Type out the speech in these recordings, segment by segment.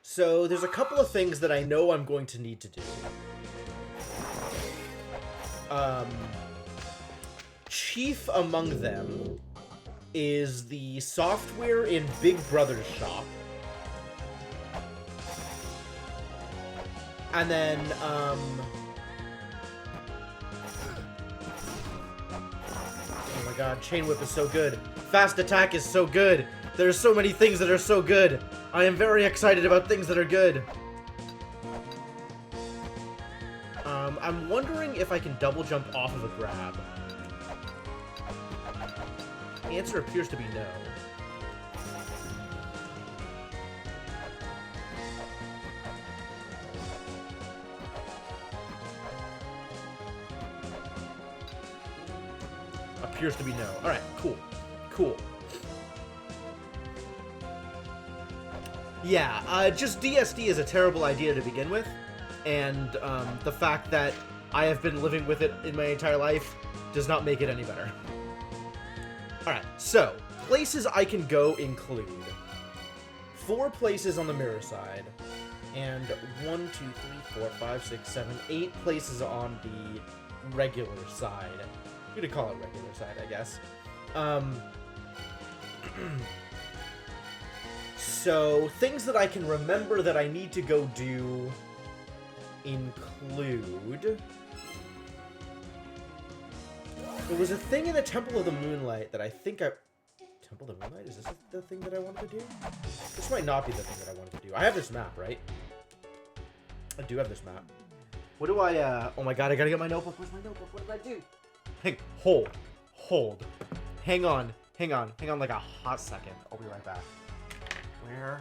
So there's a couple of things that I know I'm going to need to do. Chief among them is the software in Big Brother's shop. And then, oh my god, Chain Whip is so good. Fast Attack is so good. There's so many things that are so good. I am very excited about things that are good. I'm wondering if I can double jump off of a grab. The answer appears to be no. Appears to be no. Alright, cool. Cool. Yeah, just DSD is a terrible idea to begin with, and the fact that I have been living with it in my entire life does not make it any better. Alright, so, places I can go include 4 places on the mirror side, and 1, 2, 3, 4, 5, 6, 7, 8 places on the regular side. You could call it regular side, I guess. So, things that I can remember that I need to go do include... There was a thing in the Temple of the Moonlight that I think I... Temple of the Moonlight? Is this the thing that I wanted to do? This might not be the thing that I wanted to do. I have this map, right? I do have this map. What do I, oh my god, I gotta get my notebook. Where's my notebook? What did I do? Hey, hold. Hold. Hang on. Hang on. Hang on like a hot second. I'll be right back. Where?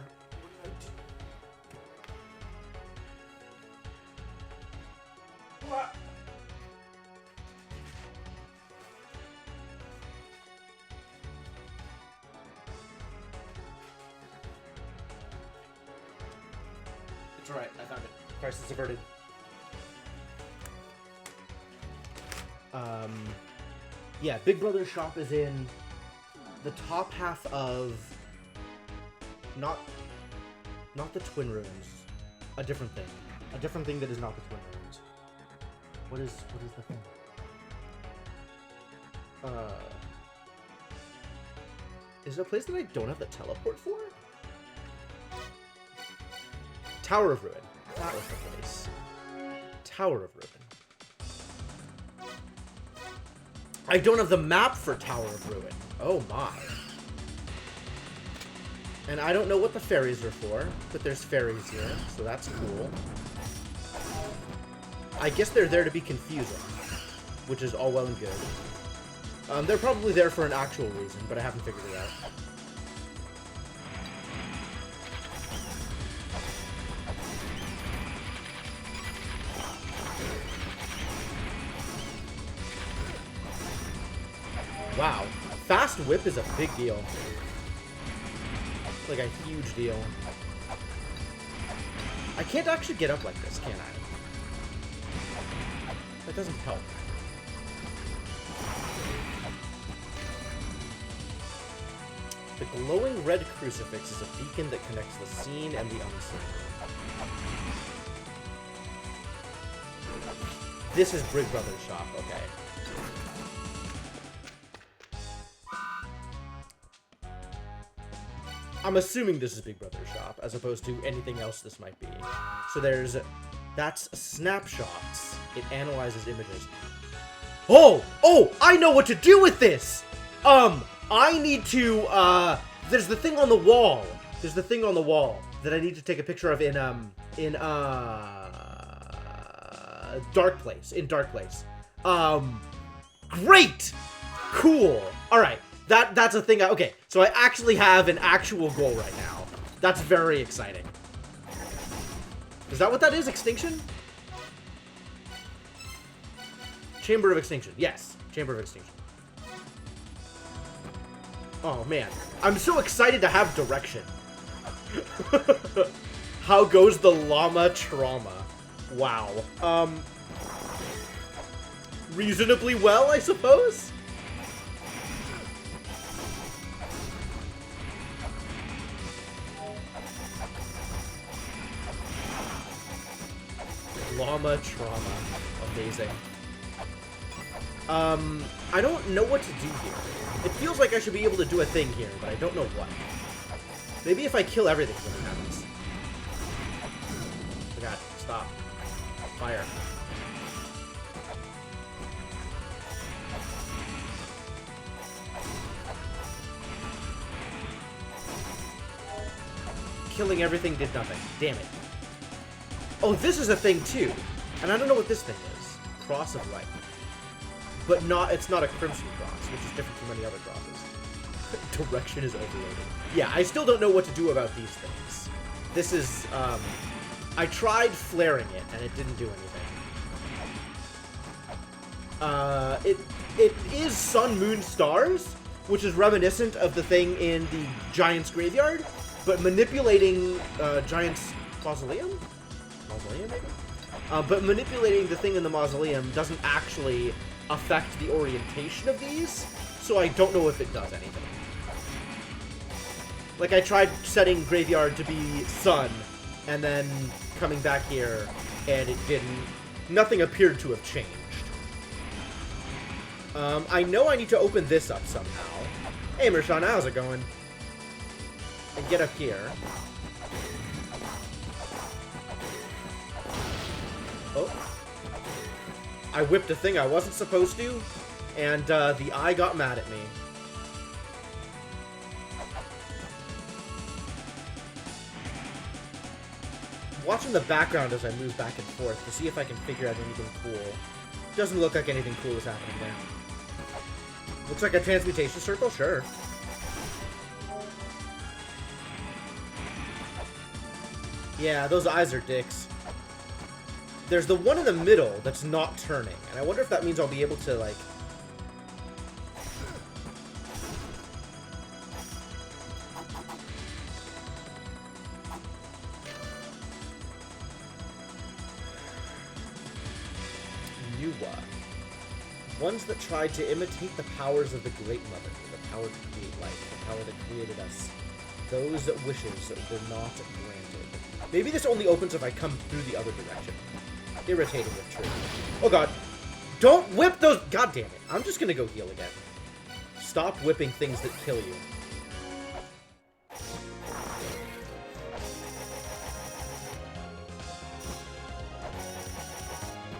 What? It's alright, I found it. Crisis averted. Yeah, Big Brother's shop is in the top half of not the Twin Ruins. A different thing. A different thing that is not the Twin Ruins. What is the thing? Is there a place that I don't have the teleport for? Tower of Ruin. That was the place. Tower of Ruin. I don't have the map for Tower of Ruin. Oh my. And I don't know what the fairies are for, but there's fairies here, so that's cool. I guess they're there to be confusing, which is all well and good. They're probably there for an actual reason, but I haven't figured it out. Wow. Fast Whip is a big deal. Like a huge deal. I can't actually get up like this, can I? That doesn't help. The glowing red crucifix is a beacon that connects the seen and the unseen. This is Big Brother's shop, okay. I'm assuming this is Big Brother's shop, as opposed to anything else this might be. So that's snapshots. It analyzes images. Oh! Oh! I know what to do with this! I need to, there's the thing on the wall. There's the thing on the wall that I need to take a picture of in Dark Place. In Dark Place. Great! Cool! Alright. That's a thing. Okay, so I actually have an actual goal right now. That's very exciting. Is that what that is? Extinction? Chamber of Extinction. Yes, Chamber of Extinction. Oh man, I'm so excited to have direction. How goes the llama trauma? Wow. Reasonably well, I suppose? Llama trauma. Amazing. I don't know what to do here. It feels like I should be able to do a thing here, but I don't know what. Maybe if I kill everything, something happens. Oh god, stop. Fire. Killing everything did nothing. Damn it. Oh, this is a thing too. And I don't know what this thing is. Cross of Light. But it's not a Crimson Cross, which is different from many other crosses. Direction is overloaded. Yeah, I still don't know what to do about these things. This is, I tried flaring it, and it didn't do anything. It is Sun, Moon, Stars, which is reminiscent of the thing in the Giant's Graveyard, but manipulating, Giant's Mausoleum? Mausoleum, maybe? But manipulating the thing in the Mausoleum doesn't actually affect the orientation of these, so I don't know if it does anything. Like, I tried setting Graveyard to be Sun, and then coming back here, and it didn't. Nothing appeared to have changed. I know I need to open this up somehow. Hey, Mershawn, how's it going? And get up here. Oh. I whipped a thing I wasn't supposed to, and the eye got mad at me. Watching the background as I move back and forth to see if I can figure out anything cool. Doesn't look like anything cool is happening there. Looks like a transmutation circle? Sure. Yeah, those eyes are dicks. There's the one in the middle that's not turning, and I wonder if that means I'll be able to, like... Ones that tried to imitate the powers of the Great Mother, the power to create life, the power that created us. Those wishes were not granted. Maybe this only opens if I come through the other direction. Irritating if true. Oh god. Don't whip those... God damn it. I'm just gonna go heal again. Stop whipping things that kill you.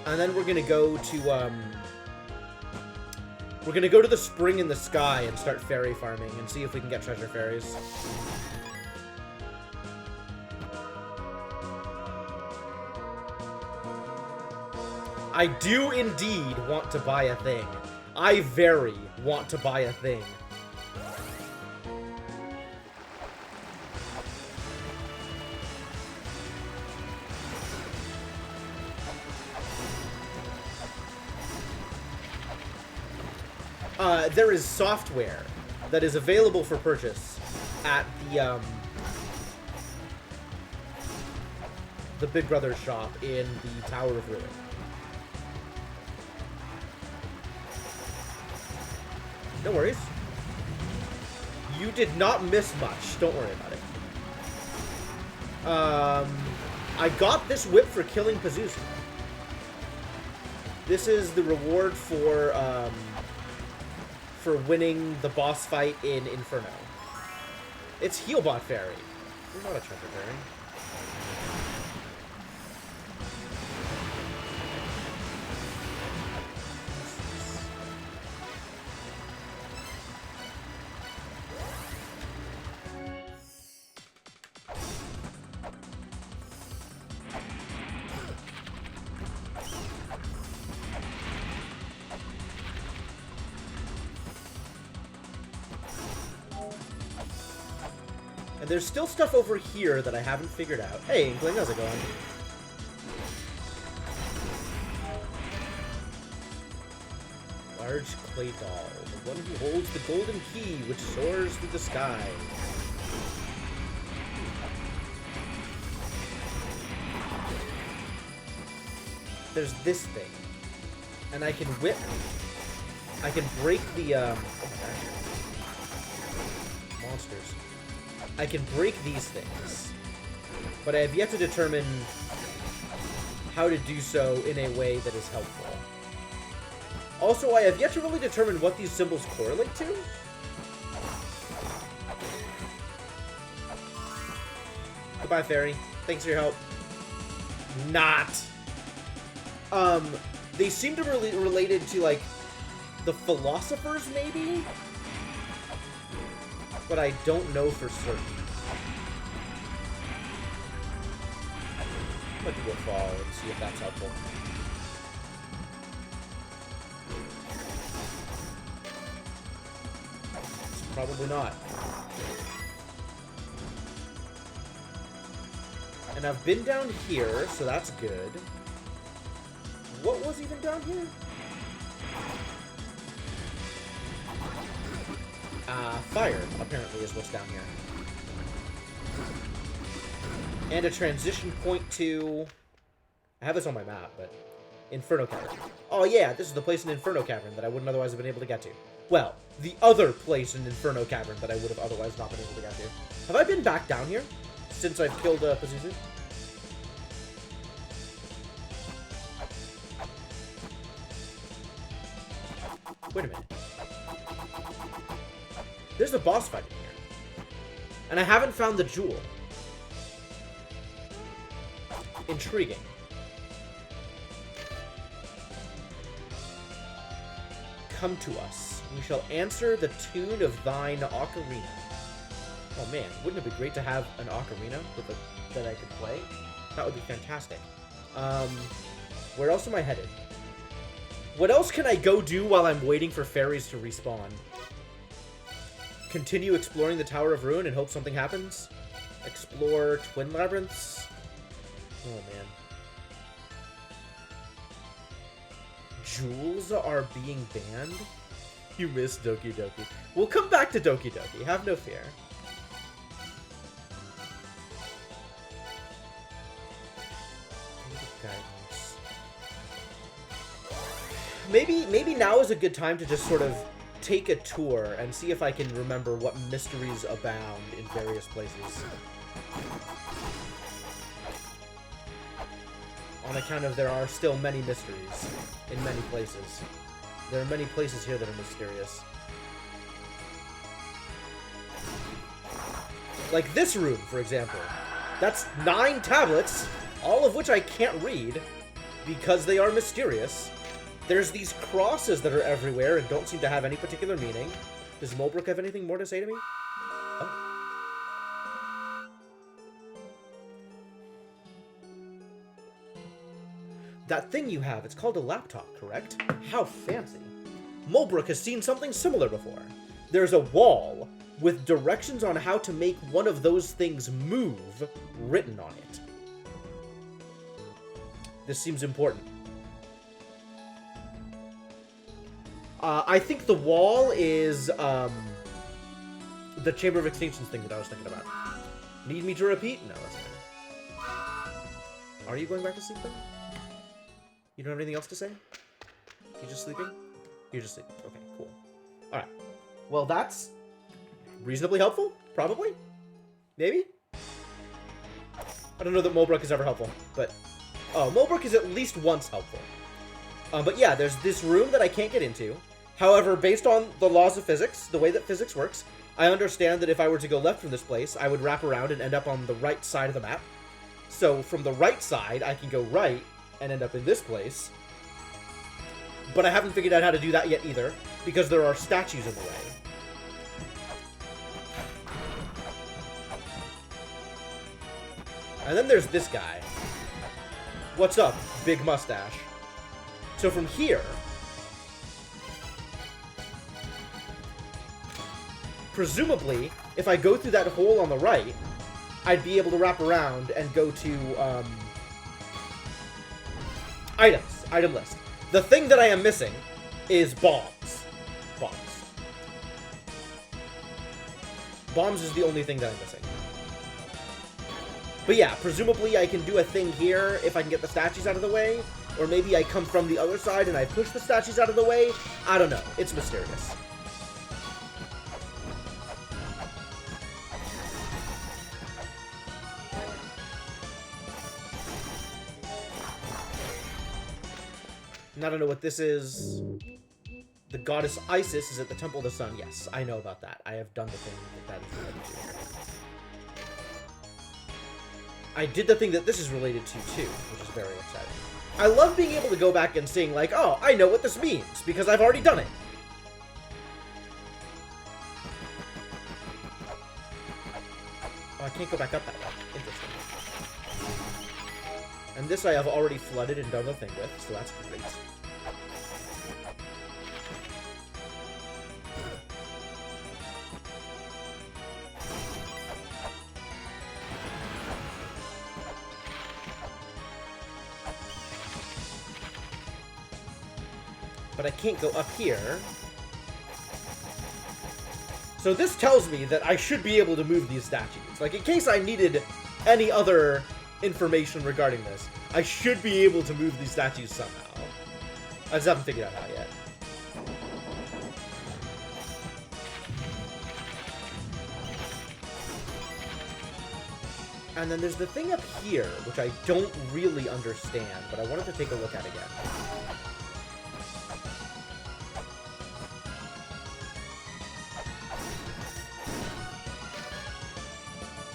And then we're gonna go to, we're gonna go to the spring in the sky and start fairy farming and see if we can get treasure fairies. I do indeed want to buy a thing. I very want to buy a thing. There is software that is available for purchase at the Big Brother shop in the Tower of Ruin. No worries. You did not miss much. Don't worry about it. I got this whip for killing Pazuzu. This is the reward for winning the boss fight in Inferno. It's Healbot Fairy. You're not a treasure fairy. And there's still stuff over here that I haven't figured out. Hey, Inkling, how's it going? Large clay doll. The one who holds the golden key, which soars through the sky. There's this thing. And I can whip... I can break the, oh my gosh. Monsters. I can break these things, but I have yet to determine how to do so in a way that is helpful. Also, I have yet to really determine what these symbols correlate to. Goodbye, fairy. Thanks for your help. Not. They seem to be related to, like, the philosophers, maybe? But I don't know for certain. I'm gonna do a fall and see if that's helpful. It's probably not. And I've been down here, so that's good. What was even down here? Fire, apparently, is what's down here. And a transition point to... I have this on my map, but... Inferno Cavern. Oh yeah, this is the place in Inferno Cavern that I wouldn't otherwise have been able to get to. Well, the other place in Inferno Cavern that I would have otherwise not been able to get to. Have I been back down here since I've killed Pazuzu? Wait a minute. There's a boss fight in here. And I haven't found the jewel. Intriguing. Come to us. We shall answer the tune of thine ocarina. Oh man, wouldn't it be great to have an ocarina with that I could play? That would be fantastic. Where else am I headed? What else can I go do while I'm waiting for fairies to respawn? Continue exploring the Tower of Ruin and hope something happens? Explore Twin Labyrinths? Oh, man. Jewels are being banned? You missed Doki Doki. We'll come back to Doki Doki. Have no fear. Maybe now is a good time to just sort of take a tour and see if I can remember what mysteries abound in various places. On account of there are still many mysteries in many places. There are many places here that are mysterious. Like this room, for example. That's 9 tablets, all of which I can't read because they are mysterious. There's these crosses that are everywhere and don't seem to have any particular meaning. Does Mulbrook have anything more to say to me? Oh. That thing you have, it's called a laptop, correct? How fancy. Mulbrook has seen something similar before. There's a wall with directions on how to make one of those things move written on it. This seems important. I think the wall is, the Chamber of Extinctions thing that I was thinking about. Need me to repeat? No, that's fine. Are you going back to sleep then? You don't have anything else to say? You just sleeping? You're just sleeping. Okay, cool. Alright. Well, that's reasonably helpful? Probably? Maybe? I don't know that Mulbrook is ever helpful, but... Oh, Mulbrook is at least once helpful. But yeah, there's this room that I can't get into. However, based on the laws of physics, the way that physics works, I understand that if I were to go left from this place, I would wrap around and end up on the right side of the map. So from the right side, I can go right and end up in this place. But I haven't figured out how to do that yet either, because there are statues in the way. And then there's this guy. What's up, big mustache? So from here, presumably, if I go through that hole on the right, I'd be able to wrap around and go to, items. Item list. The thing that I am missing is bombs. Bombs. Bombs is the only thing that I'm missing. But yeah, presumably I can do a thing here if I can get the statues out of the way. Or maybe I come from the other side and I push the statues out of the way. I don't know. It's mysterious. I don't know what this is. The goddess Isis is at the Temple of the Sun. Yes, I know about that. I have done the thing that is related to. I did the thing that this is related to, too, which is very exciting. I love being able to go back and seeing, like, oh, I know what this means, because I've already done it. Oh, I can't go back up that way. Interesting. And this I have already flooded and done the thing with, so that's great. But I can't go up here. So this tells me that I should be able to move these statues. Like, in case I needed any other information regarding this, I should be able to move these statues somehow. I just haven't figured out how yet. And then there's the thing up here, which I don't really understand, but I wanted to take a look at again.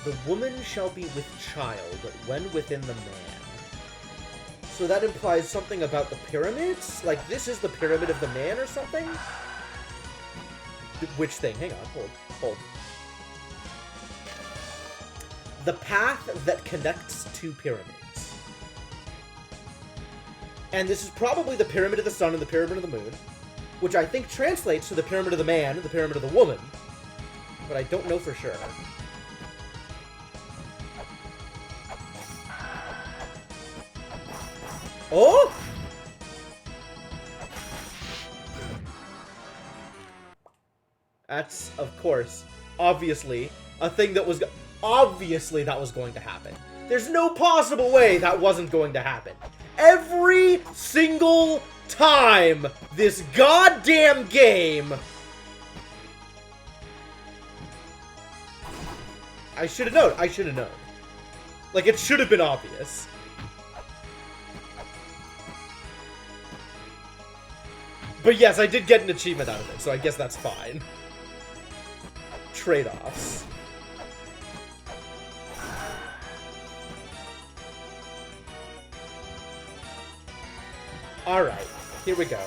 The woman shall be with child when within the man. So that implies something about the pyramids? Like, this is the pyramid of the man or something? Which thing? Hang on, hold. The path that connects two pyramids. And this is probably the pyramid of the sun and the pyramid of the moon, which I think translates to the pyramid of the man and the pyramid of the woman, but I don't know for sure. Oh! That's, of course, obviously, a thing that was... Obviously that was going to happen. There's no possible way that wasn't going to happen. Every single time this goddamn game... I should have known. I should have known. Like, it should have been obvious. But yes, I did get an achievement out of it, so I guess that's fine. Trade-offs. Alright, here we go.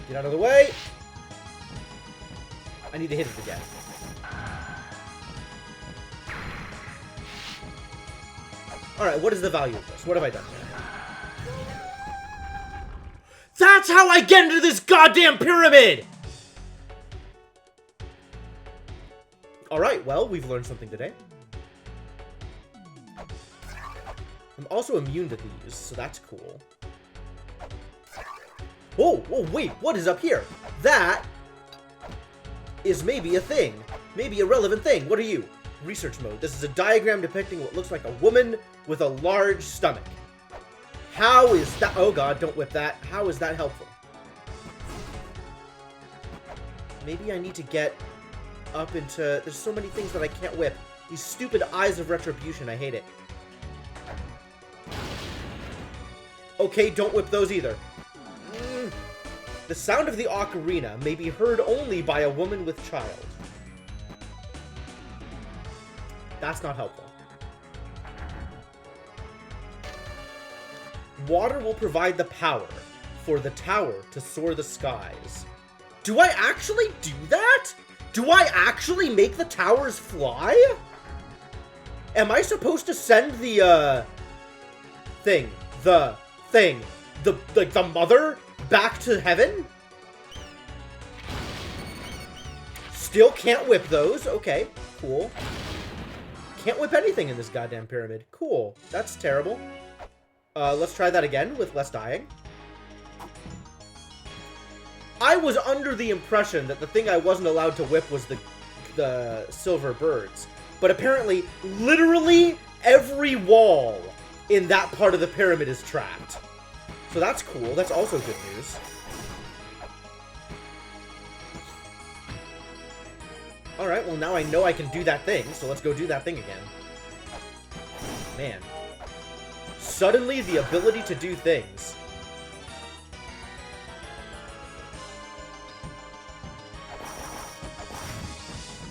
Get out of the way. I need to hit it again. Alright, what is the value of this? What have I done here? That's how I get into this goddamn pyramid! Alright, well, we've learned something today. I'm also immune to these, so that's cool. Whoa, whoa, wait, what is up here? That is maybe a thing. Maybe a relevant thing. What are you? Research mode. This is a diagram depicting what looks like a woman with a large stomach. How is that? Oh god, don't whip that. How is that helpful? Maybe I need to get up into... There's so many things that I can't whip. These stupid eyes of retribution. I hate it. Okay, don't whip those either. The sound of the ocarina may be heard only by a woman with child. That's not helpful. Water will provide the power for the tower to soar the skies. Do I actually do that? Do I actually make the towers fly? Am I supposed to send the, the mother back to heaven? Still can't whip those. Okay, cool. Can't whip anything in this goddamn pyramid. Cool. That's terrible. Let's try that again with less dying. I was under the impression that the thing I wasn't allowed to whip was the silver birds. But apparently, literally every wall in that part of the pyramid is trapped. So that's cool. That's also good news. Alright, well now I know I can do that thing, so let's go do that thing again. Man. suddenly the ability to do things.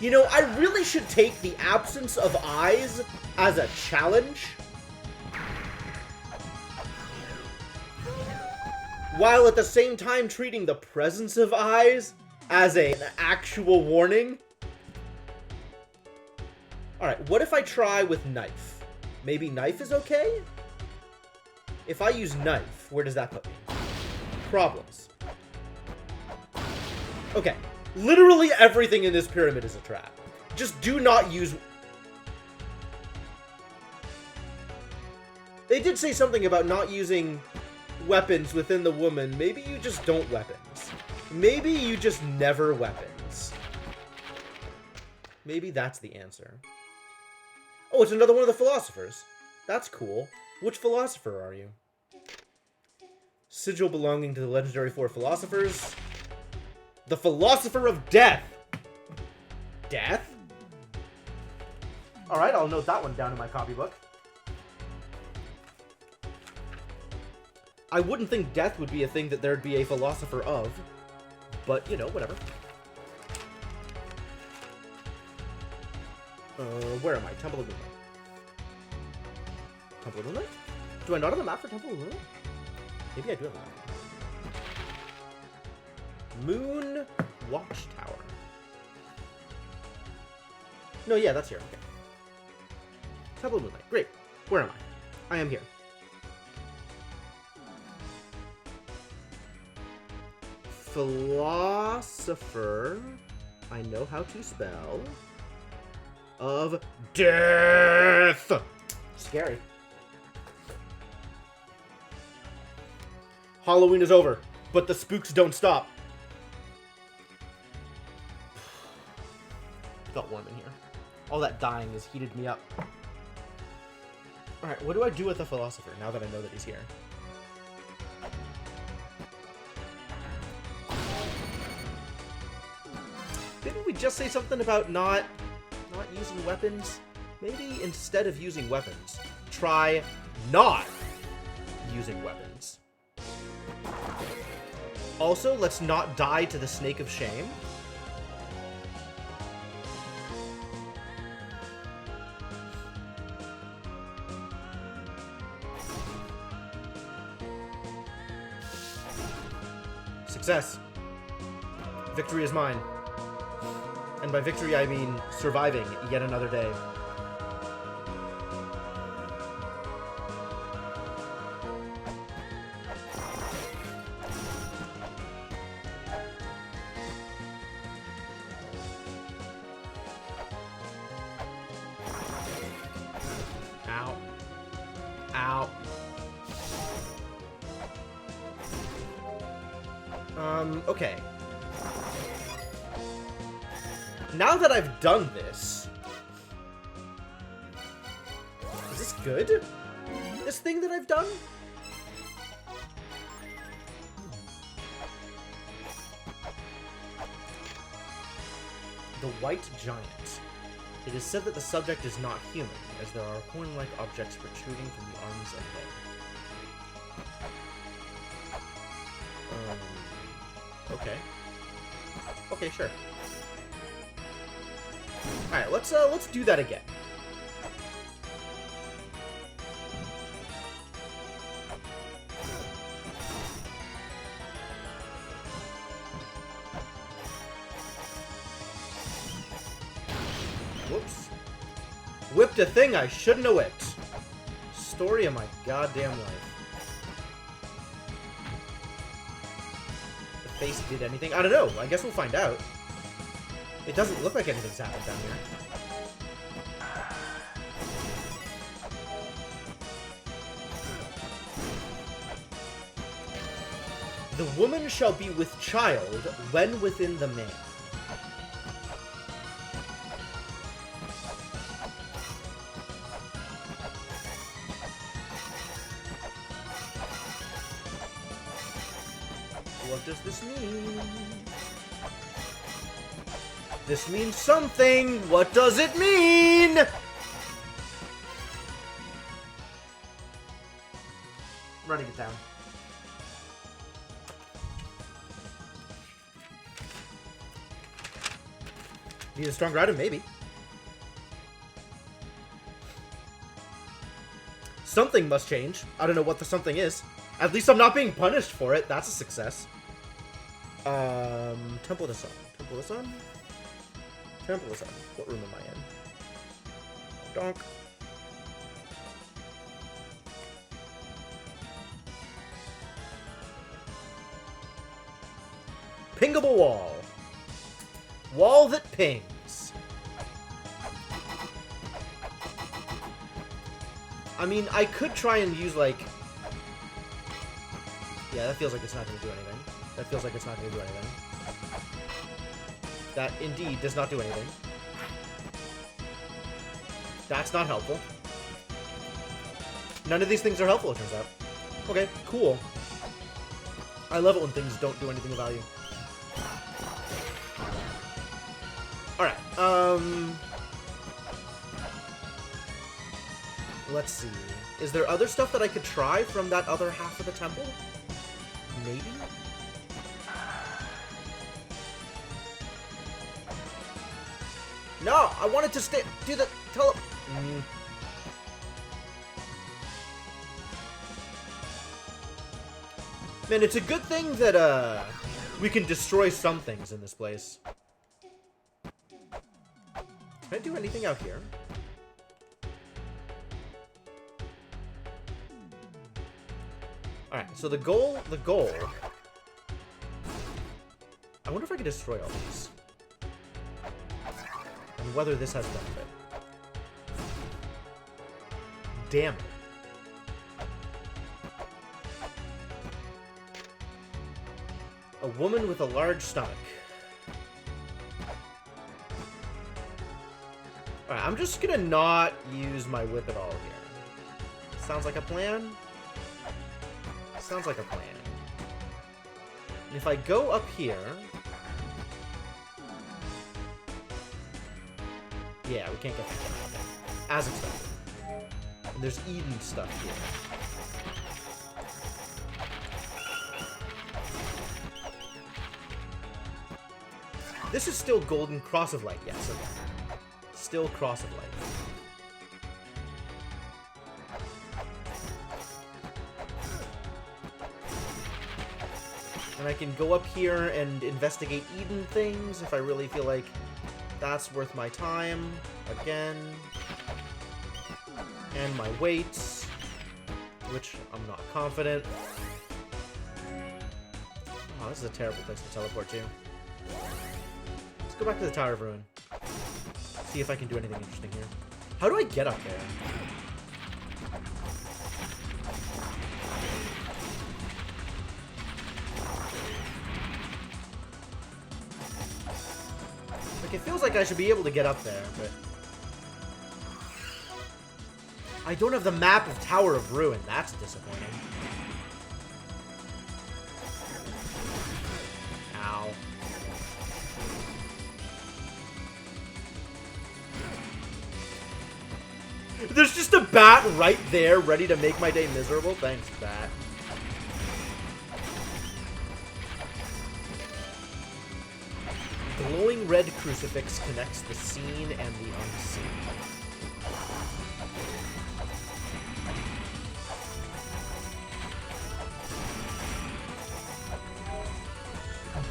You know, I really should take the absence of eyes as a challenge, while at the same time treating the presence of eyes as an actual warning. Alright, what if I try with knife? Maybe knife is okay? If I use knife, where does that put me? Problems. Okay. Literally everything in this pyramid is a trap. Just do not use... They did say something about not using weapons within the woman. Maybe you just don't weapons. Maybe you just never weapons. Maybe that's the answer. Oh, it's another one of the philosophers. That's cool. Which philosopher are you? Sigil belonging to the legendary 4 philosophers. The Philosopher of Death! Death? Alright, I'll note that one down in my copybook. I wouldn't think death would be a thing that there'd be a philosopher of. But, you know, whatever. Where am I? Temple of Moonlight. Temple of Moonlight? Do I not have a map for Temple of Moonlight? Maybe I do have a map. Moon Watchtower. No, yeah, that's here. Okay. Temple of Moonlight. Great. Where am I? I am here. Philosopher. I know how to spell. Of death. Scary. Halloween is over, but the spooks don't stop. Got warm in here. All that dying has heated me up. Alright, what do I do with the philosopher now that I know that he's here? Didn't we just say something about not using weapons? Maybe instead of using weapons, try not using weapons. Also, let's not die to the Snake of Shame. Success. Victory is mine. And by victory, I mean surviving yet another day. Ow. Ow. Okay. Now that I've done this... Is this good? This thing that I've done? The White Giant. It is said that the subject is not human, as there are horn-like objects protruding from the arms and head. Okay. Okay, sure. Alright, let's do that again. Whoops. Whipped a thing I shouldn't have whipped. Story of my goddamn life. The face did anything? I don't know. I guess we'll find out. It doesn't look like anything's happened down here. The woman shall be with child when within the man. What does this mean? This means something! What does it mean? running it down. Need a stronger item? Maybe. Something must change. I don't know what the something is. At least I'm not being punished for it. That's a success. Temple of the Sun. Temple of the Sun? Temple of the Sun. What room am I in? Donk. Pingable wall. Wall that pings. I mean, I could try and use, like... Yeah, that feels like it's not going to do anything. That feels like it's not going to do anything. That, indeed, does not do anything. That's not helpful. None of these things are helpful, it turns out. Okay, cool. I love it when things don't do anything of value. Alright, let's see. Is there other stuff that I could try from that other half of the temple? Maybe? No! I wanted to stay- do the- Man, it's a good thing that, we can destroy some things in this place. Can I do anything out here? Alright, so the goal... I wonder if I can destroy all these. And whether this has benefit. Damn it. A woman with a large stomach. Alright, I'm just gonna not use my whip at all here. Sounds like a plan? Sounds like a plan. And if I go up here... Yeah, we can't get that. As expected. And there's Eden stuff here. This is still Golden Cross of Light, yes, okay. Still Cross of Light. And I can go up here and investigate Eden things if I really feel like that's worth my time. Again. And my weights, which I'm not confident. Oh, this is a terrible place to teleport to. Let's go back to the Tower of Ruin. See if I can do anything interesting here. How do I get up there? Like, it feels like I should be able to get up there, but... I don't have the map of Tower of Ruin. That's disappointing. Ow. There's just a bat right there, ready to make my day miserable. Thanks, bat. Glowing red crucifix connects the seen and the unseen.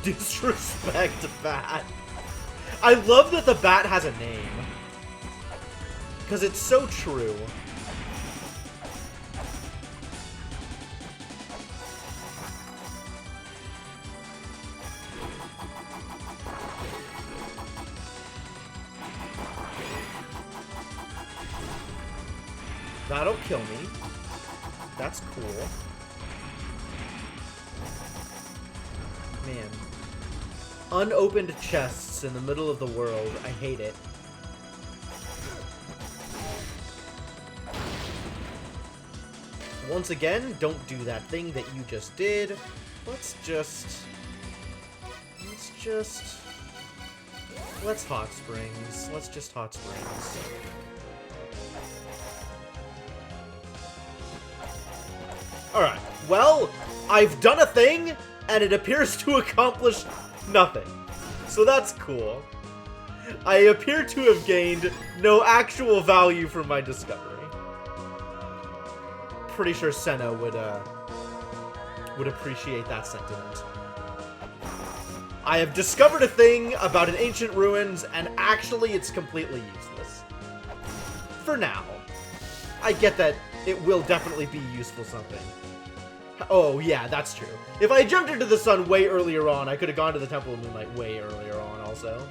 Disrespect bat. I love that the bat has a name. Because it's so true. That'll kill me. That's cool. Man. Unopened chests in the middle of the world. I hate it. Once again, don't do that thing that you just did. Let's hot springs. Let's just hot springs. Alright, Well, I've done a thing, and it appears to accomplish nothing. So that's cool. I appear to have gained no actual value from my discovery. Pretty sure Senna would appreciate that sentiment. I have discovered a thing about an ancient ruins, and actually it's completely useless. For now. I get that it will definitely be useful something. Oh, yeah, that's true. If I jumped into the sun way earlier on, I could have gone to the Temple of Moonlight way earlier on also.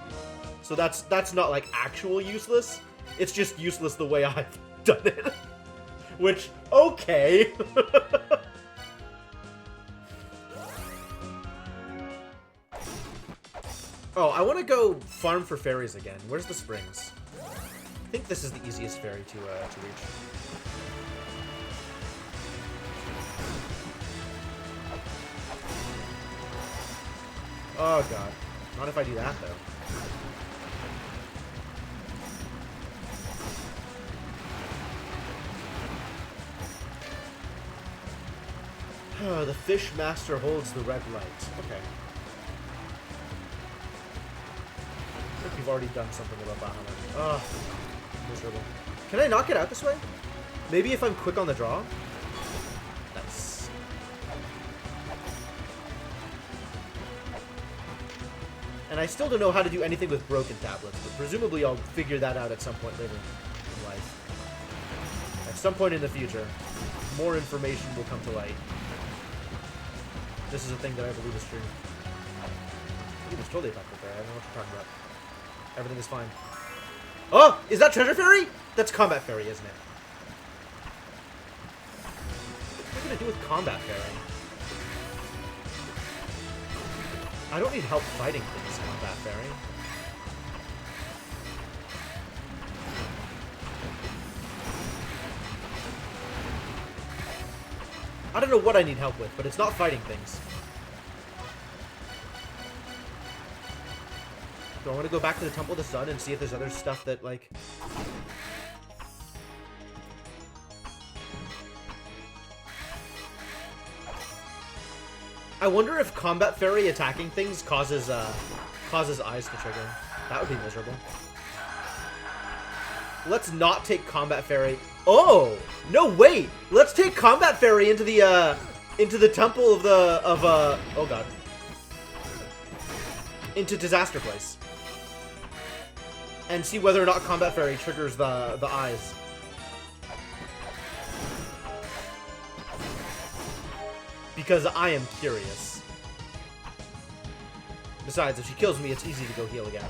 So that's not, like, actual useless. It's just useless the way I've done it. Which, okay. Oh, I want to go farm for fairies again. Where's the springs? I think this is the easiest ferry to reach. Oh god. Not if I do that, though. Oh, the fish master holds the red light. Okay. I think we've already done something about that one. Ugh. Miserable. Can I not get out this way? Maybe if I'm quick on the draw? Nice. And I still don't know how to do anything with broken tablets, but presumably I'll figure that out at some point later in life. At some point in the future, more information will come to light. This is a thing that I believe is true. I think it's totally effective there. I don't know what you're talking about. Everything is fine. Oh! Is that Treasure Fairy? That's Combat Fairy, isn't it? What am I gonna do with Combat Fairy? I don't need help fighting things, Combat Fairy. I don't know what I need help with, but it's not fighting things. Do I want to go back to the Temple of the Sun and see if there's other stuff that, like... I wonder if Combat Fairy attacking things causes eyes to trigger. That would be miserable. Let's not take Combat Fairy. Oh! No, wait! Let's take Combat Fairy into the Temple of oh god. Into Disaster Place. And see whether or not Combat Fairy triggers the eyes. Because I am curious. Besides, if she kills me, it's easy to go heal again.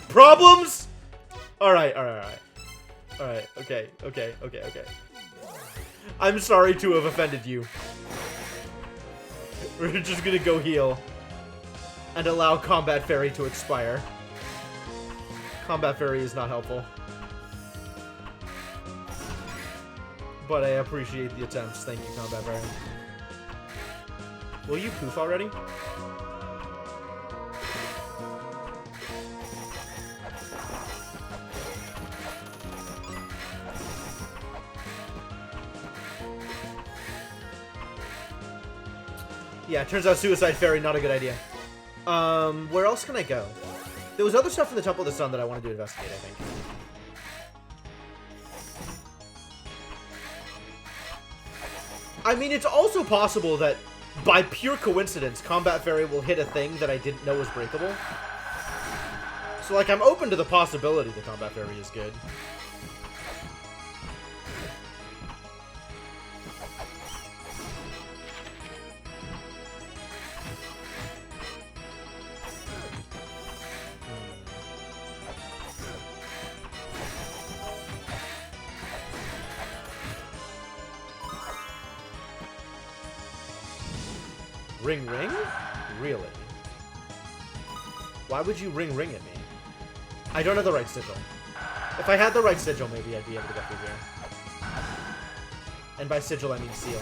Problems? Alright. Alright, okay. I'm sorry to have offended you. We're just gonna go heal. And allow Combat Fairy to expire. Combat Fairy is not helpful. But I appreciate the attempts. Thank you, Combat Fairy. Will you poof already? Yeah, it turns out Suicide Fairy, not a good idea. Where else can I go? There was other stuff in the Temple of the Sun that I wanted to investigate, I think. I mean, it's also possible that, by pure coincidence, Combat Fairy will hit a thing that I didn't know was breakable. So, like, I'm open to the possibility that Combat Fairy is good. Ring ring? Really? Why would you ring ring at me? I don't have the right sigil. If I had the right sigil, maybe I'd be able to get through here. And by sigil, I mean seal.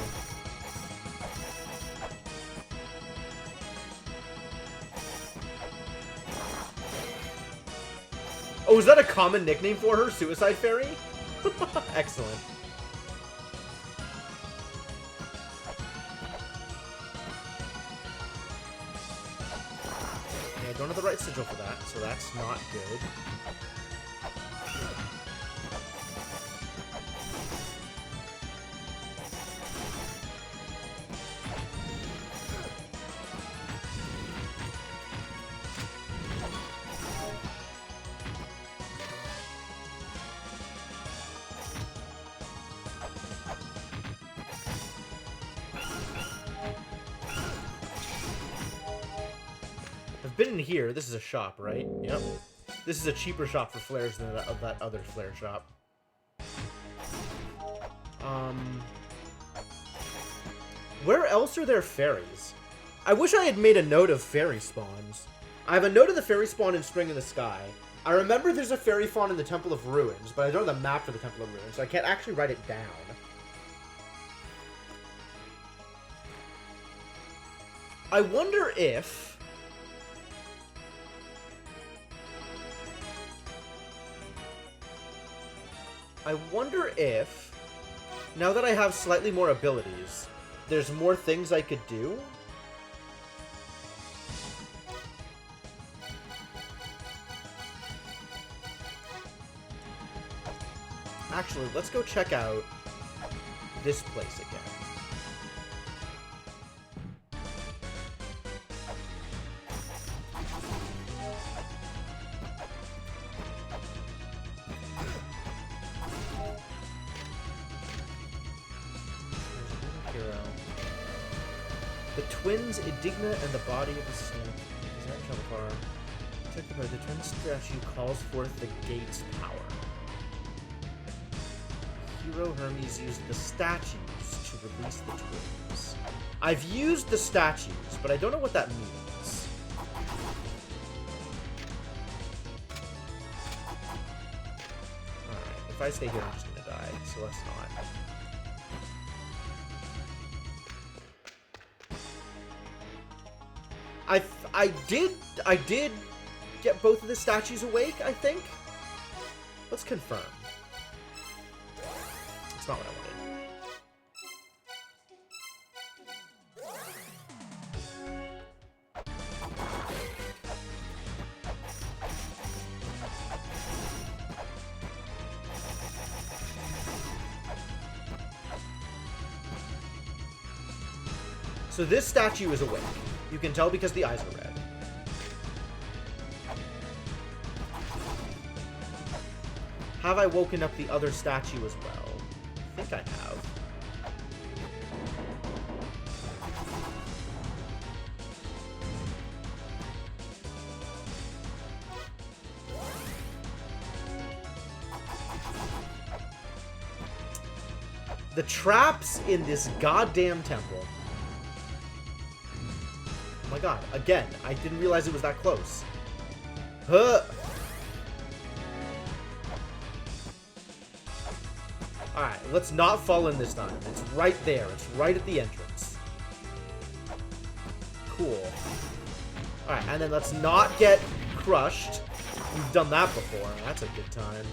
Oh, is that a common nickname for her? Suicide Fairy? Excellent. Okay, I don't have the right sigil for that, so that's not good. I've been in here. This is a shop, right? Yep. This is a cheaper shop for flares than that other flare shop. Where else are there fairies? I wish I had made a note of fairy spawns. I have a note of the fairy spawn in Spring in the Sky. I remember there's a fairy spawn in the Temple of Ruins, but I don't have the map for the Temple of Ruins, so I can't actually write it down. I wonder if... now that I have slightly more abilities, there's more things I could do? Actually, let's go check out this place again. The twins Indigna and the body of the snake. Is that Chelvar? Check the twin statue calls forth the gate's power. Hero Hermes used the statues to release the twins. I've used the statues, but I don't know what that means. Alright, if I stay here, I'm just gonna die, so let's not. I did get both of the statues awake, I think. Let's confirm. It's not what I wanted. So this statue is awake. You can tell because the eyes are red. Have I woken up the other statue as well? I think I have. The traps in this goddamn temple. Oh my god, again, I didn't realize it was that close. Huh! Alright, let's not fall in this time. It's right there. It's right at the entrance. Cool. Alright, and then let's not get crushed. We've done that before. That's a good time.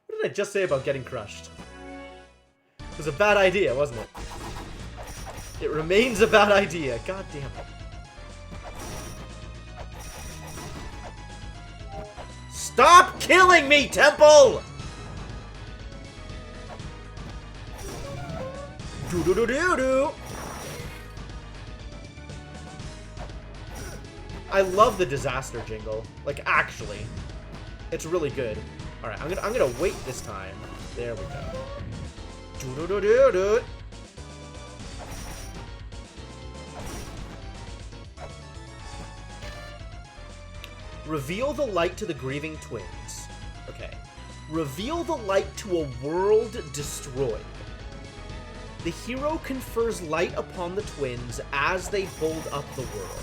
What did I just say about getting crushed? It was a bad idea, wasn't it? It remains a bad idea. God damn it. Stop killing me, Temple! Do-do-do-do-do! I love the disaster jingle. Like, actually. It's really good. Alright, I'm gonna wait this time. There we go. Do-do-do-do-do! Reveal the light to the grieving twins. Okay. Reveal the light to a world destroyed. The hero confers light upon the twins as they hold up the world.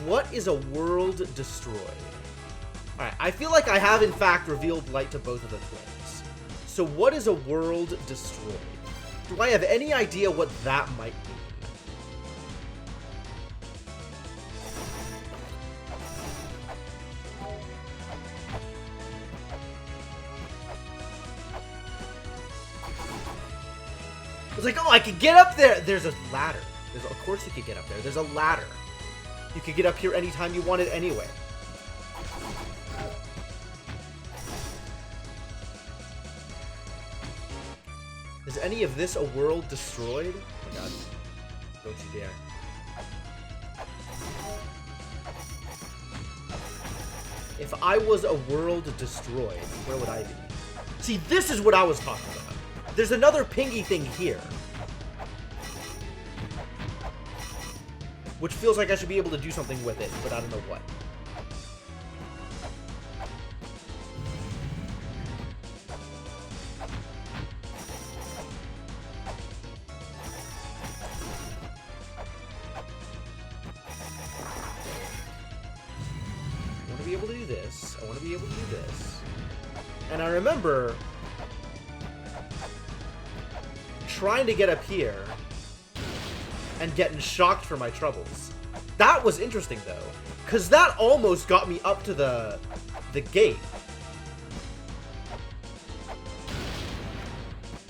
what is a world destroyed? Alright, I feel like I have in fact revealed light to both of the twins. So what is a world destroyed? Do I have any idea what that might mean? I was like, oh, I could get up there! There's a ladder. Of course you could get up there. There's a ladder. You could get up here anytime you wanted anyway. Is any of this a world destroyed? Oh my god. Don't you dare. If I was a world destroyed, where would I be? See, this is what I was talking about. There's another pingy thing here. Which feels like I should be able to do something with it, but I don't know what. I want to be able to do this. I want to be able to do this. And I remember trying to get up here and getting shocked for my troubles. That was interesting though, because that almost got me up to the gate.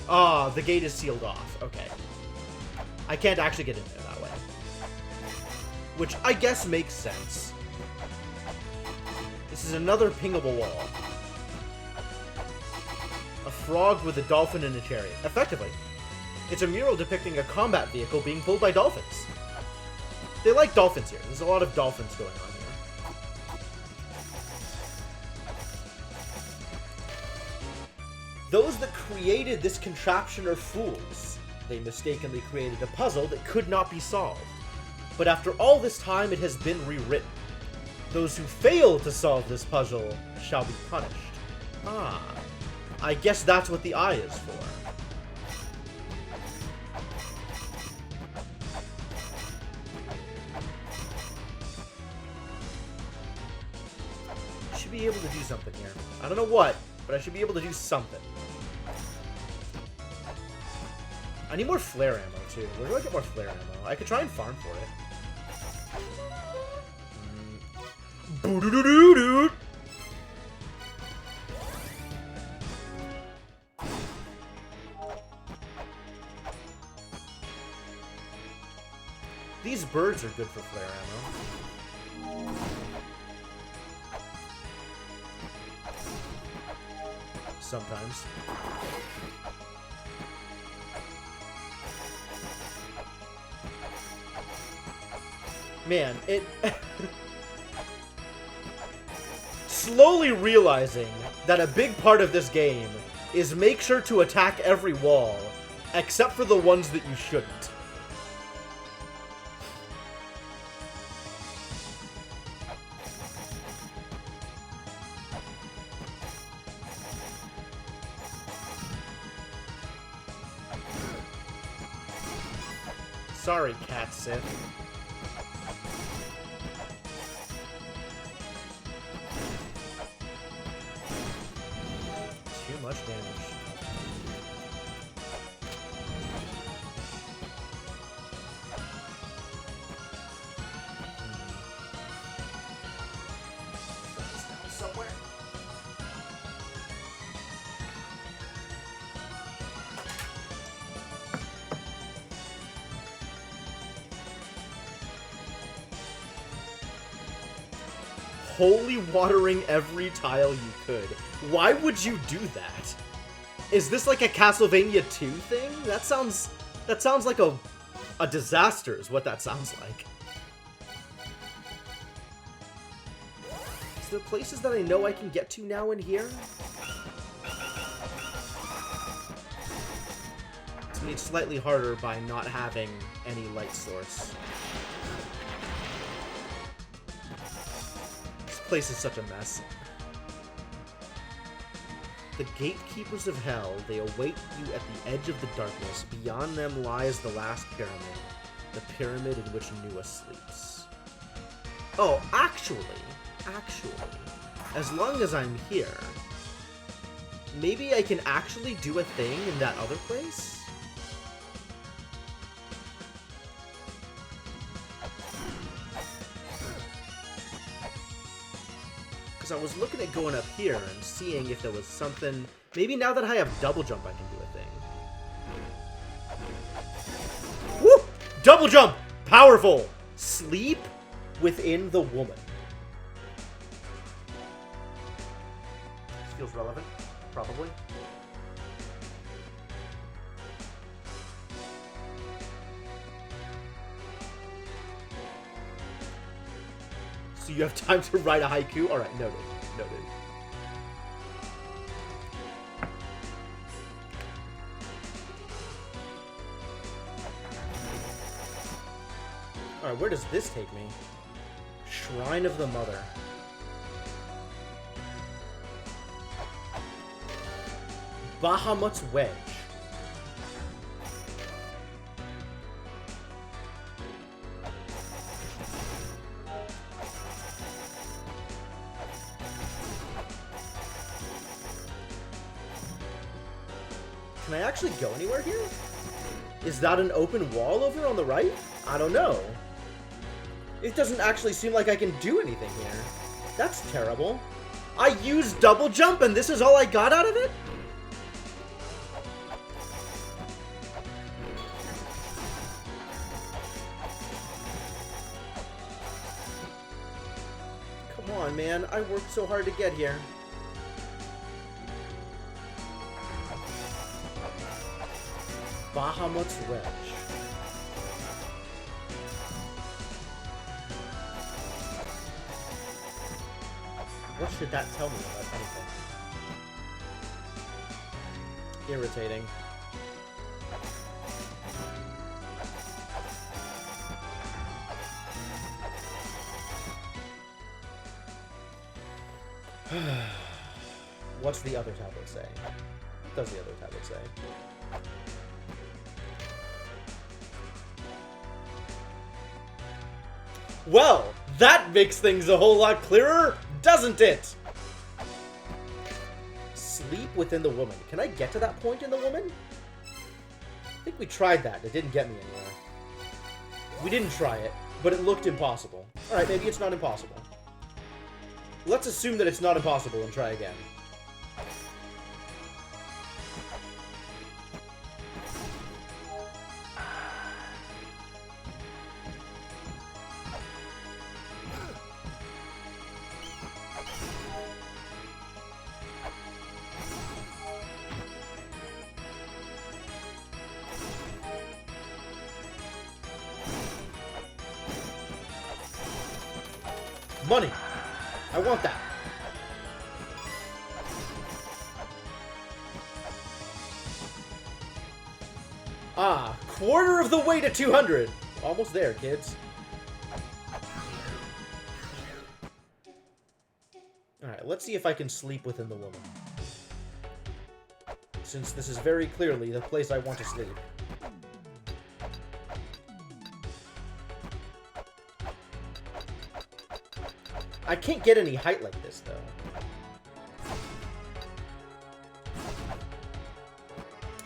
Ah, the gate is sealed off. Okay. I can't actually get in there that way. Which I guess makes sense. This is another pingable wall. A frog with a dolphin and a chariot. Effectively. It's a mural depicting a combat vehicle being pulled by dolphins. They like dolphins here. There's a lot of dolphins going on here. Those that created this contraption are fools. They mistakenly created a puzzle that could not be solved. But after all this time, it has been rewritten. Those who fail to solve this puzzle shall be punished. Ah, I guess that's what the eye is for. Be able to do something here. I don't know what, but I should be able to do something. I need more flare ammo too. Where do I get more flare ammo? I could try and farm for it. Boo-doo-doo-doo-doo! These birds are good for flare ammo. Sometimes. Man, it... slowly realizing that a big part of this game is make sure to attack every wall, except for the ones that you shouldn't. Sorry, Cat Sith. Too much damage. Somewhere. Holy watering every tile you could. Why would you do that? Is this like a Castlevania 2 thing? That sounds like a disaster is what that sounds like. Is there places that I know I can get to now in here? It's made slightly harder by not having any light source. This place is such a mess. The gatekeepers of hell, they await you at the edge of the darkness. Beyond them lies the last pyramid, the pyramid in which Nua sleeps. Oh, actually, as long as I'm here, maybe I can actually do a thing in that other place? Because I was looking at going up here and seeing if there was something... Maybe now that I have double jump, I can do a thing. Woo! Double jump! Powerful! Sleep within the woman. This feels relevant, probably. So you have time to write a haiku? Alright, noted. Noted. Alright, where does this take me? Shrine of the Mother. Bahamut's Wedge. Can I actually go anywhere here? Is that an open wall over on the right? I don't know. It doesn't actually seem like I can do anything here. That's terrible. I used double jump and this is all I got out of it? Come on, man. I worked so hard to get here. Bahamut's Wedge. What should that tell me about anything? Irritating. What's the other tablet say? What does the other tablet say? Well, that makes things a whole lot clearer, doesn't it? Sleep within the woman. Can I get to that point in the woman? I think we tried that. It didn't get me anywhere. We didn't try it, but it looked impossible. Alright, maybe it's not impossible. Let's assume that it's not impossible and try again. Money! I want that. Ah, quarter of the way to 200. Almost there, kids. Alright, let's see if I can sleep within the woman. Since this is very clearly the place I want to sleep. I can't get any height like this, though.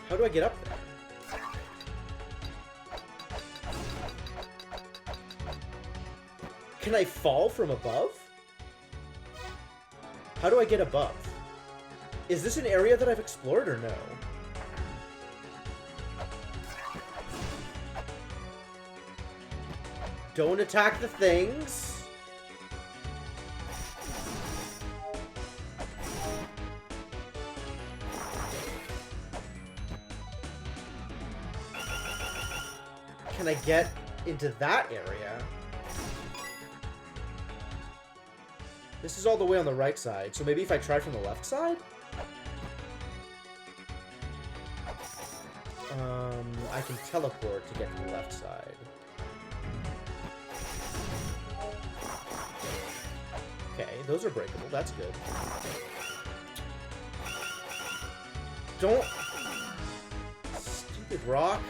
How do I get up there? Can I fall from above? How do I get above? Is this an area that I've explored or no? Don't attack the things. Can I get into that area? This is all the way on the right side, so maybe if I try from the left side? I can teleport to get to the left side. Okay, those are breakable, that's good. Don't... Stupid rock.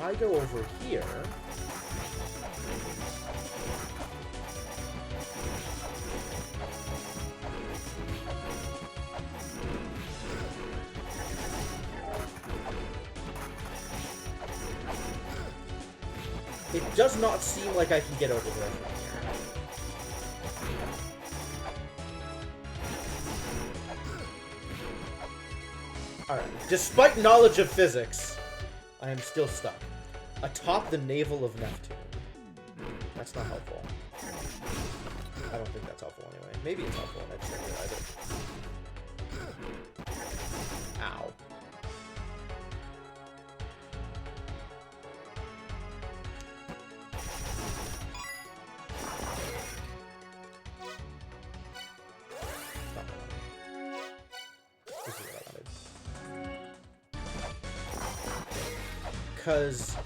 I go over here... It does not seem like I can get over there from here. Alright, despite knowledge of physics, I am still stuck. Atop the navel of Neptune. That's not helpful. I don't think that's helpful anyway. Maybe it's helpful and I just didn't realize it. Ow. Because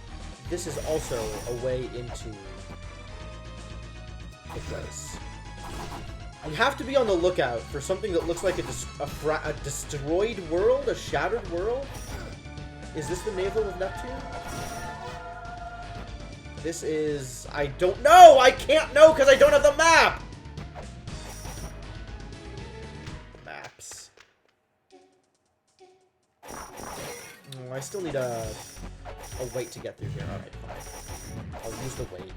this is also a way into the place. You have to be on the lookout for something that looks like a destroyed world, a shattered world. Is this the navel of Neptune? This is... I don't know! I can't know because I don't have the map! Maps. Oh, I still need a weight to get through here. Alright, fine. I'll use the weight.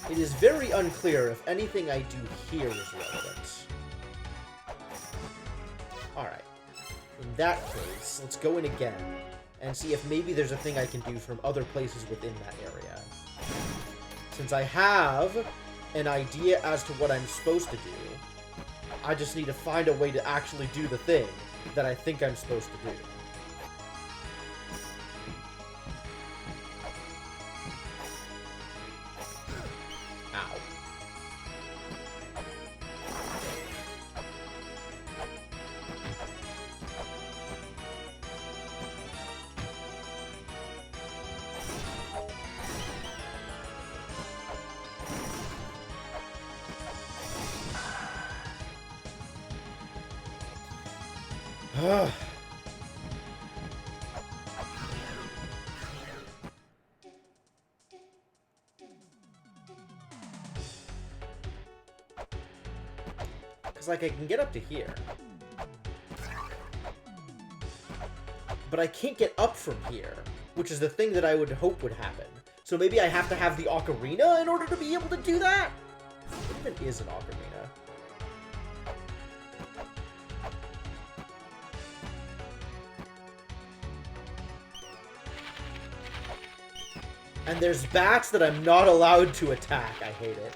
It is very unclear if anything I do here is relevant. Alright. In that case, let's go in again and see if maybe there's a thing I can do from other places within that area. Since I have an idea as to what I'm supposed to do, I just need to find a way to actually do the thing that I think I'm supposed to do. Because, like, I can get up to here. But I can't get up from here, which is the thing that I would hope would happen. So maybe I have to have the ocarina in order to be able to do that? What even is an ocarina? And there's bats that I'm not allowed to attack. I hate it.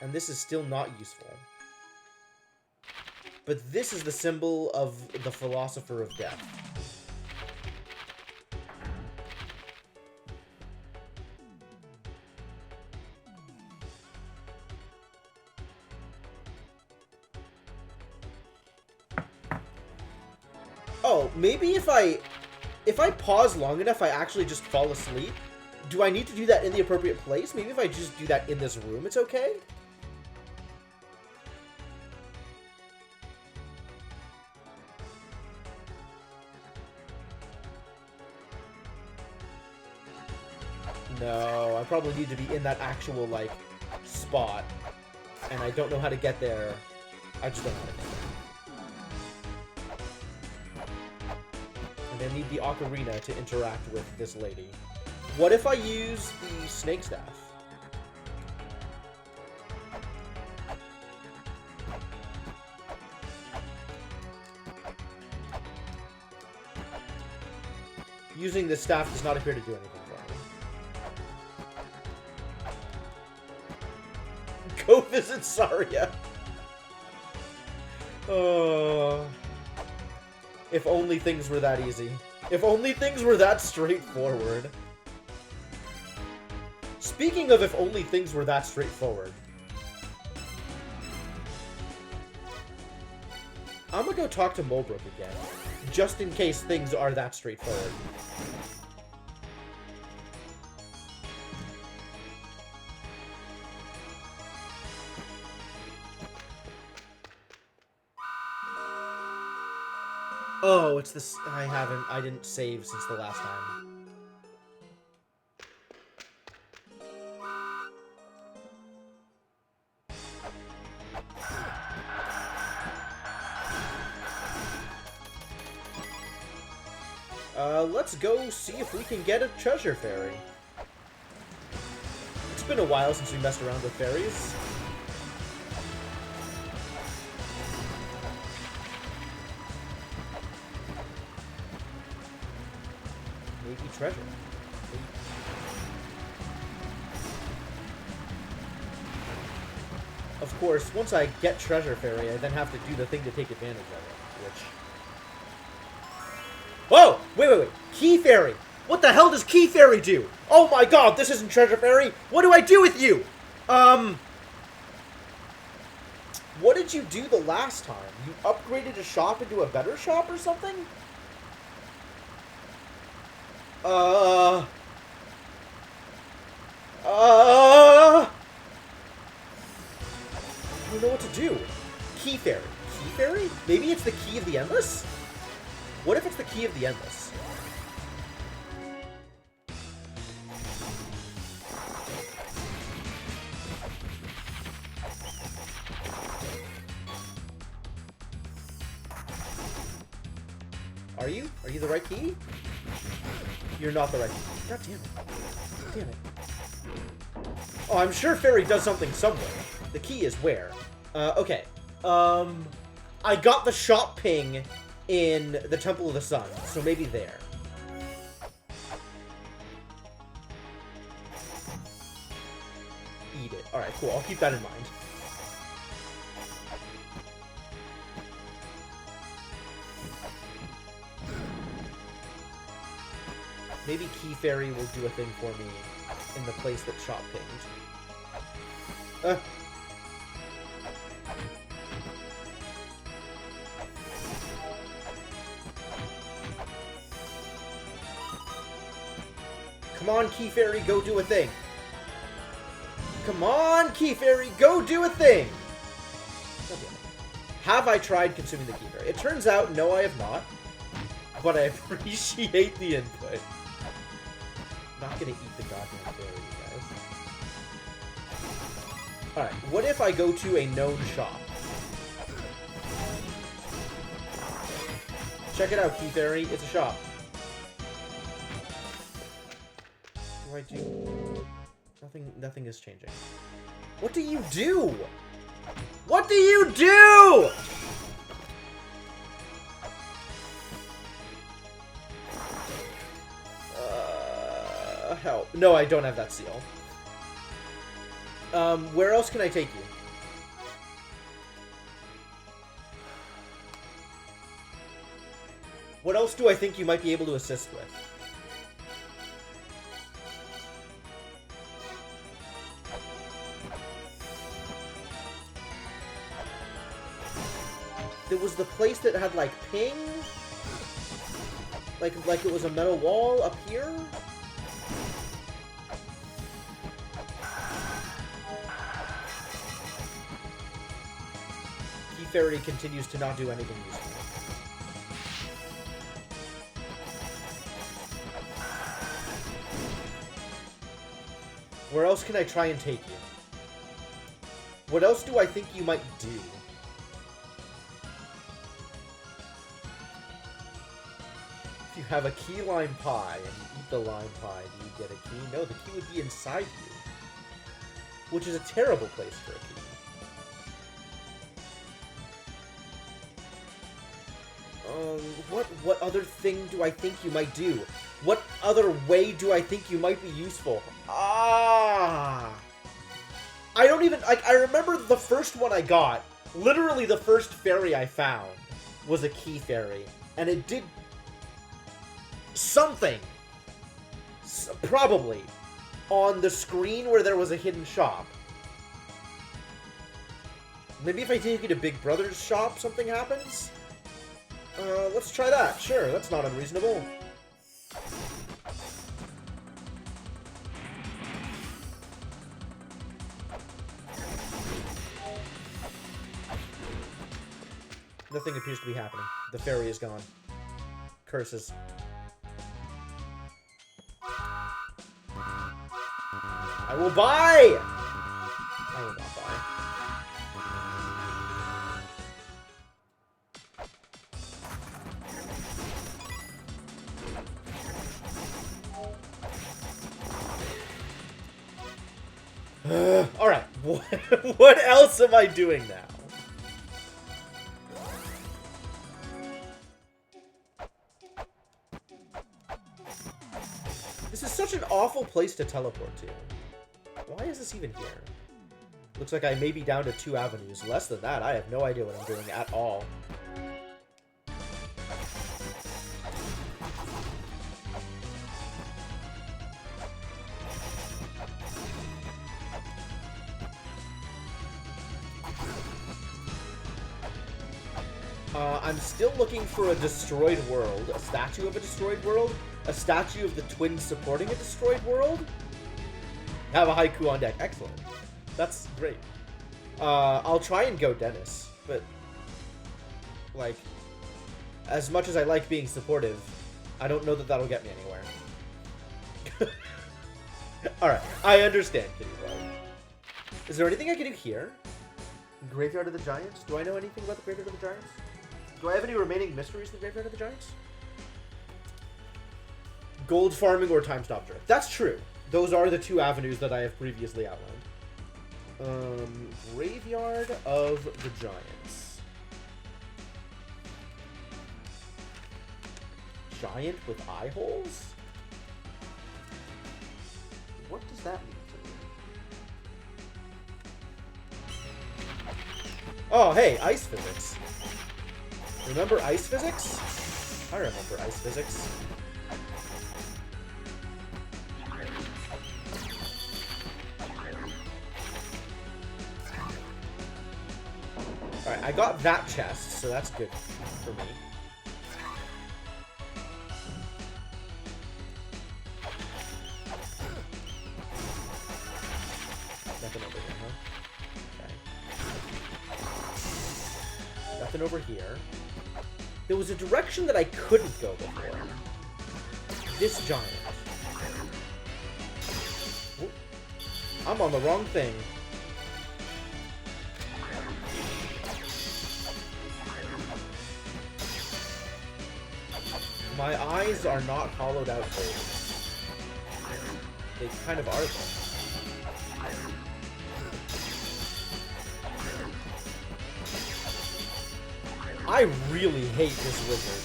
And this is still not useful. But this is the symbol of the Philosopher of Death. Oh, maybe if I pause long enough, I actually just fall asleep? Do I need to do that in the appropriate place? Maybe if I just do that in this room, it's okay? No, I probably need to be in that actual, like, spot. And I don't know how to get there. I just don't know how to get there. And I need the ocarina to interact with this lady. What if I use the snake staff? Using the staff does not appear to do anything for me. Go visit Saria. Oh. If only things were that easy. If only things were that straightforward. Speaking of if only things were that straightforward. I'm gonna go talk to Mulbrook again, just in case things are that straightforward. Oh, it's this. I didn't save since the last time. Let's go see if we can get a treasure fairy. It's been a while since we messed around with fairies. Maybe treasure. Maybe. Of course, once I get treasure fairy, I then have to do the thing to take advantage of it, which... Whoa! Wait. Key Fairy! What the hell does Key Fairy do? Oh my god, this isn't Treasure Fairy! What do I do with you? What did you do the last time? You upgraded a shop into a better shop or something? I don't know what to do. Key Fairy. Key Fairy? Maybe it's the Key of the Endless? What if it's the Key of the Endless? Are you? Are you the right key? You're not the right key. God damn it. Damn it. Oh, I'm sure Fairy does something somewhere. The key is where? Okay. I got the shop ping in the Temple of the Sun, so maybe there. Eat it. Alright, cool. I'll keep that in mind. Maybe Key Fairy will do a thing for me in the place that shop pinged. Come on, Key Fairy, go do a thing. Come on, Key Fairy, go do a thing. Have I tried consuming the Key Fairy? It turns out, no, I have not. But I appreciate the input. I'm not gonna eat the goddamn fairy, you guys. Alright, what if I go to a known shop? Check it out, Key Fairy. It's a shop. What do I do? Nothing is changing. What do you do? What do you do? Help. No, I don't have that seal. Where else can I take you? What else do I think you might be able to assist with? There was the place that had, like, ping? Like it was a metal wall up here? Key Fairy continues to not do anything useful. Where else can I try and take you? What else do I think you might do? If you have a key lime pie and you eat the lime pie, do you get a key? No, the key would be inside you. Which is a terrible place for a key. What other thing do I think you might do? What other way do I think you might be useful? I don't even, like, I remember the first one I got, literally the first fairy I found was a Key Fairy, and it did something, probably, on the screen where there was a hidden shop. Maybe if I take you to Big Brother's shop, something happens? Let's try that. Sure, that's not unreasonable. Nothing appears to be happening. The fairy is gone. Curses. I will buy! I will not buy. Alright, what else am I doing now? This is such an awful place to teleport to. Why is this even here? Looks like I may be down to 2 avenues. Less than that, I have no idea what I'm doing at all. I'm still looking for a destroyed world, a statue of a destroyed world, a statue of the twins supporting a destroyed world. Have a haiku on deck. Excellent. That's great. I'll try and go Dennis, but like, as much as I like being supportive, I don't know that that'll get me anywhere. Alright, I understand, Kitty Boy. Is there anything I can do here? Graveyard of the Giants? Do I know anything about the Graveyard of the Giants? Do I have any remaining mysteries in the Graveyard of the Giants? Gold farming or time stop drift. That's true. Those are the 2 avenues that I have previously outlined. Graveyard of the Giants. Giant with eye holes? What does that mean to me? Oh, hey, ice physics. Remember ice physics? I remember ice physics. Alright, I got that chest, so that's good for me. Nothing over here, huh? Okay. Nothing over here. There was a direction that I couldn't go before. This giant. Oop. I'm on the wrong thing. My eyes are not hollowed out holes. They kind of are though. I really hate this wizard.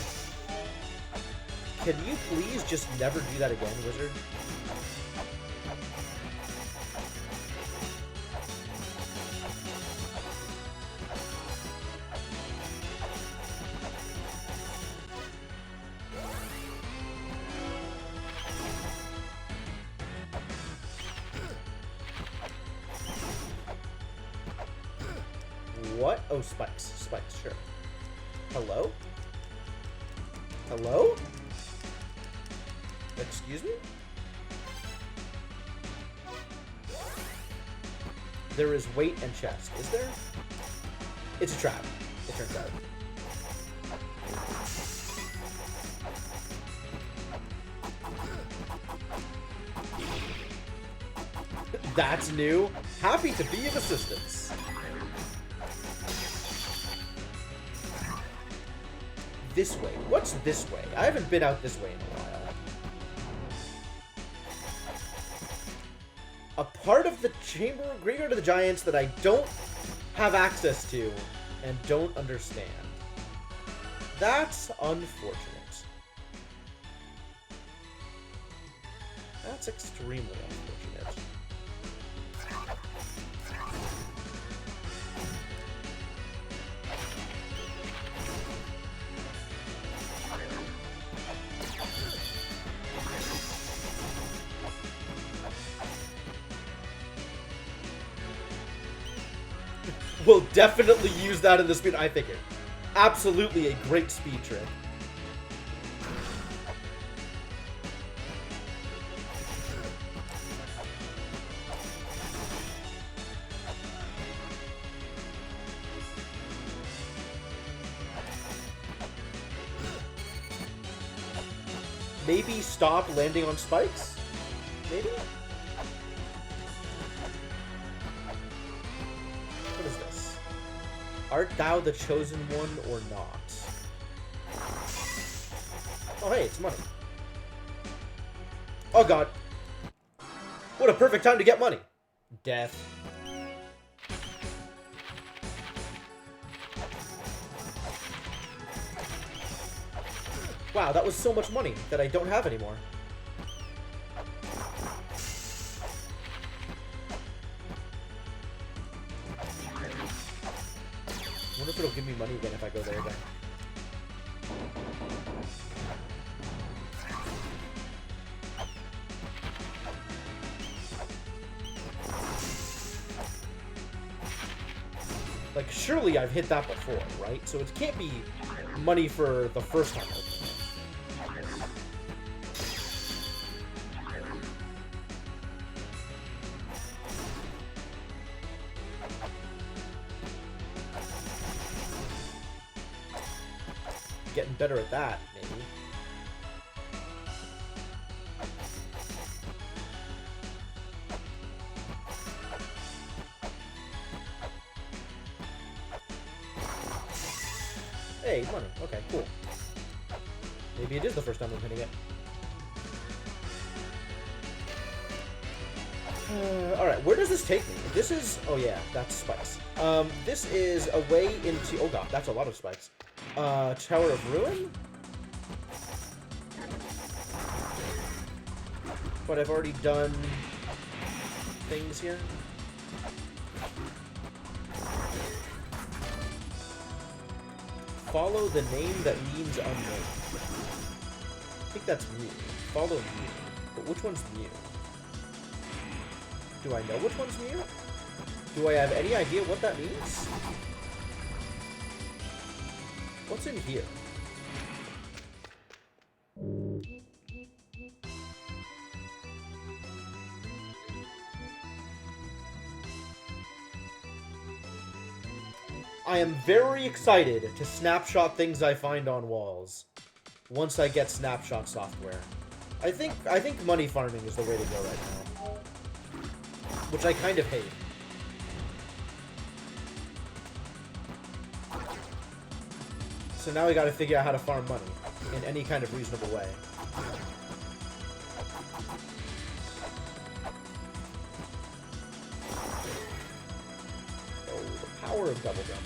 Can you please just never do that again, wizard? What? Oh, spikes. Spikes, sure. Hello? Hello? Excuse me? There is weight and chest, is there? It's a trap, it turns out. That's new. Happy to be of assistance. This way. What's this way? I haven't been out this way in a while. A part of the chamber Graveyard of the Giants that I don't have access to and don't understand. That's unfortunate. That's extremely unfortunate. We'll definitely use that in the speed. I figured. absolutely a great speed trick. Maybe stop landing on spikes? Maybe? What is this? Art thou the chosen one or not? Oh hey, it's money. Oh god. What a perfect time to get money. Death. Wow, that was so much money that I don't have anymore. I wonder if it'll give me money again if I go there again. Like, surely I've hit that before, right? So it can't be money for the first time opening it. Getting better at that, maybe. Hey, money. Okay, cool. Maybe it is the first time I'm hitting it. Alright, where does this take me? This is... Oh yeah, that's spikes. This is a way into... Oh god, that's a lot of spikes. Tower of Ruin? But I've already done things here. Follow the name that means unknown. I think that's Mew. Follow Mew. But which one's Mew? Do I know which one's Mew? Do I have any idea what that means? What's in here? I am very excited to snapshot things I find on walls once I get snapshot software. I think money farming is the way to go right now, which I kind of hate. So now we got to figure out how to farm money in any kind of reasonable way. Oh, the power of double jump.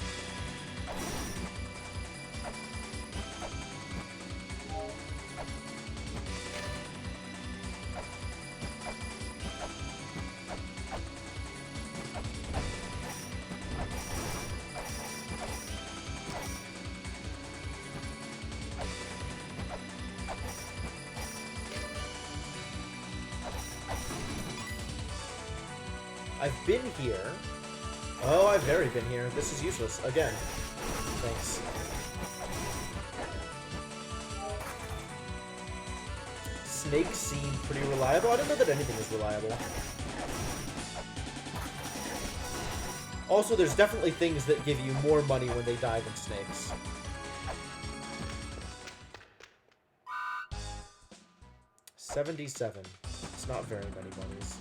I've been here. Oh, I've very been here. This is useless. Again. Thanks. Snakes seem pretty reliable. I don't know that anything is reliable. Also, there's definitely things that give you more money when they die than snakes. $77. It's not very many monies.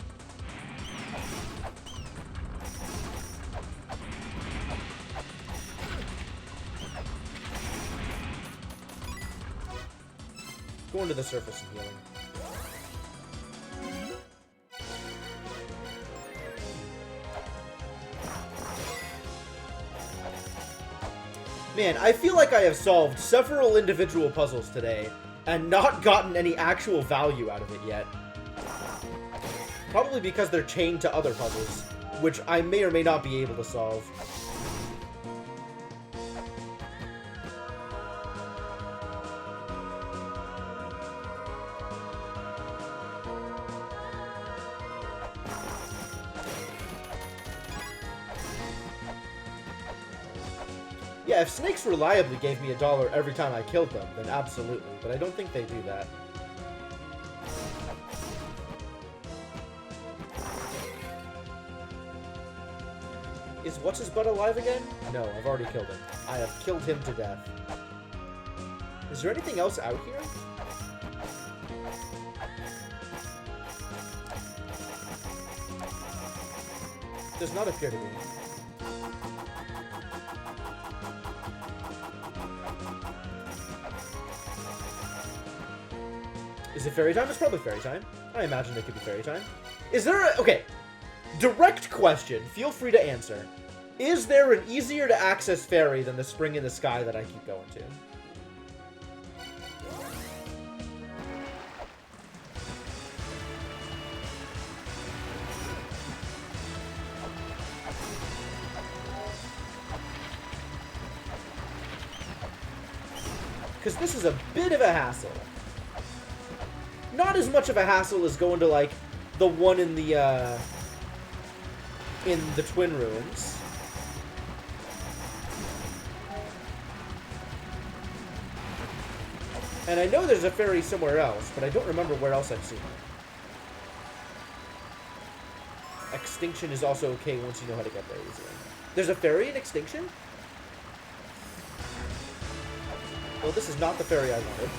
Going to the surface and healing. Man, I feel like I have solved several individual puzzles today and not gotten any actual value out of it yet. Probably because they're chained to other puzzles, which I may or may not be able to solve. Yeah, if snakes reliably gave me $1 every time I killed them, then absolutely. But I don't think they do that. Is What's-His-Butt alive again? No, I've already killed him. I have killed him to death. Is there anything else out here? Does not appear to be. Is it fairy time? It's probably fairy time. I imagine it could be fairy time. Is there a... Okay. Direct question. Feel free to answer. Is there an easier to access fairy than the spring in the sky that I keep going to? Because this is a bit of a hassle. Not as much of a hassle as going to, like, the one in the Twin Ruins. And I know there's a ferry somewhere else, but I don't remember where else I've seen it. Extinction is also okay once you know how to get there easily. There's a ferry in Extinction? Well, this is not the ferry I wanted.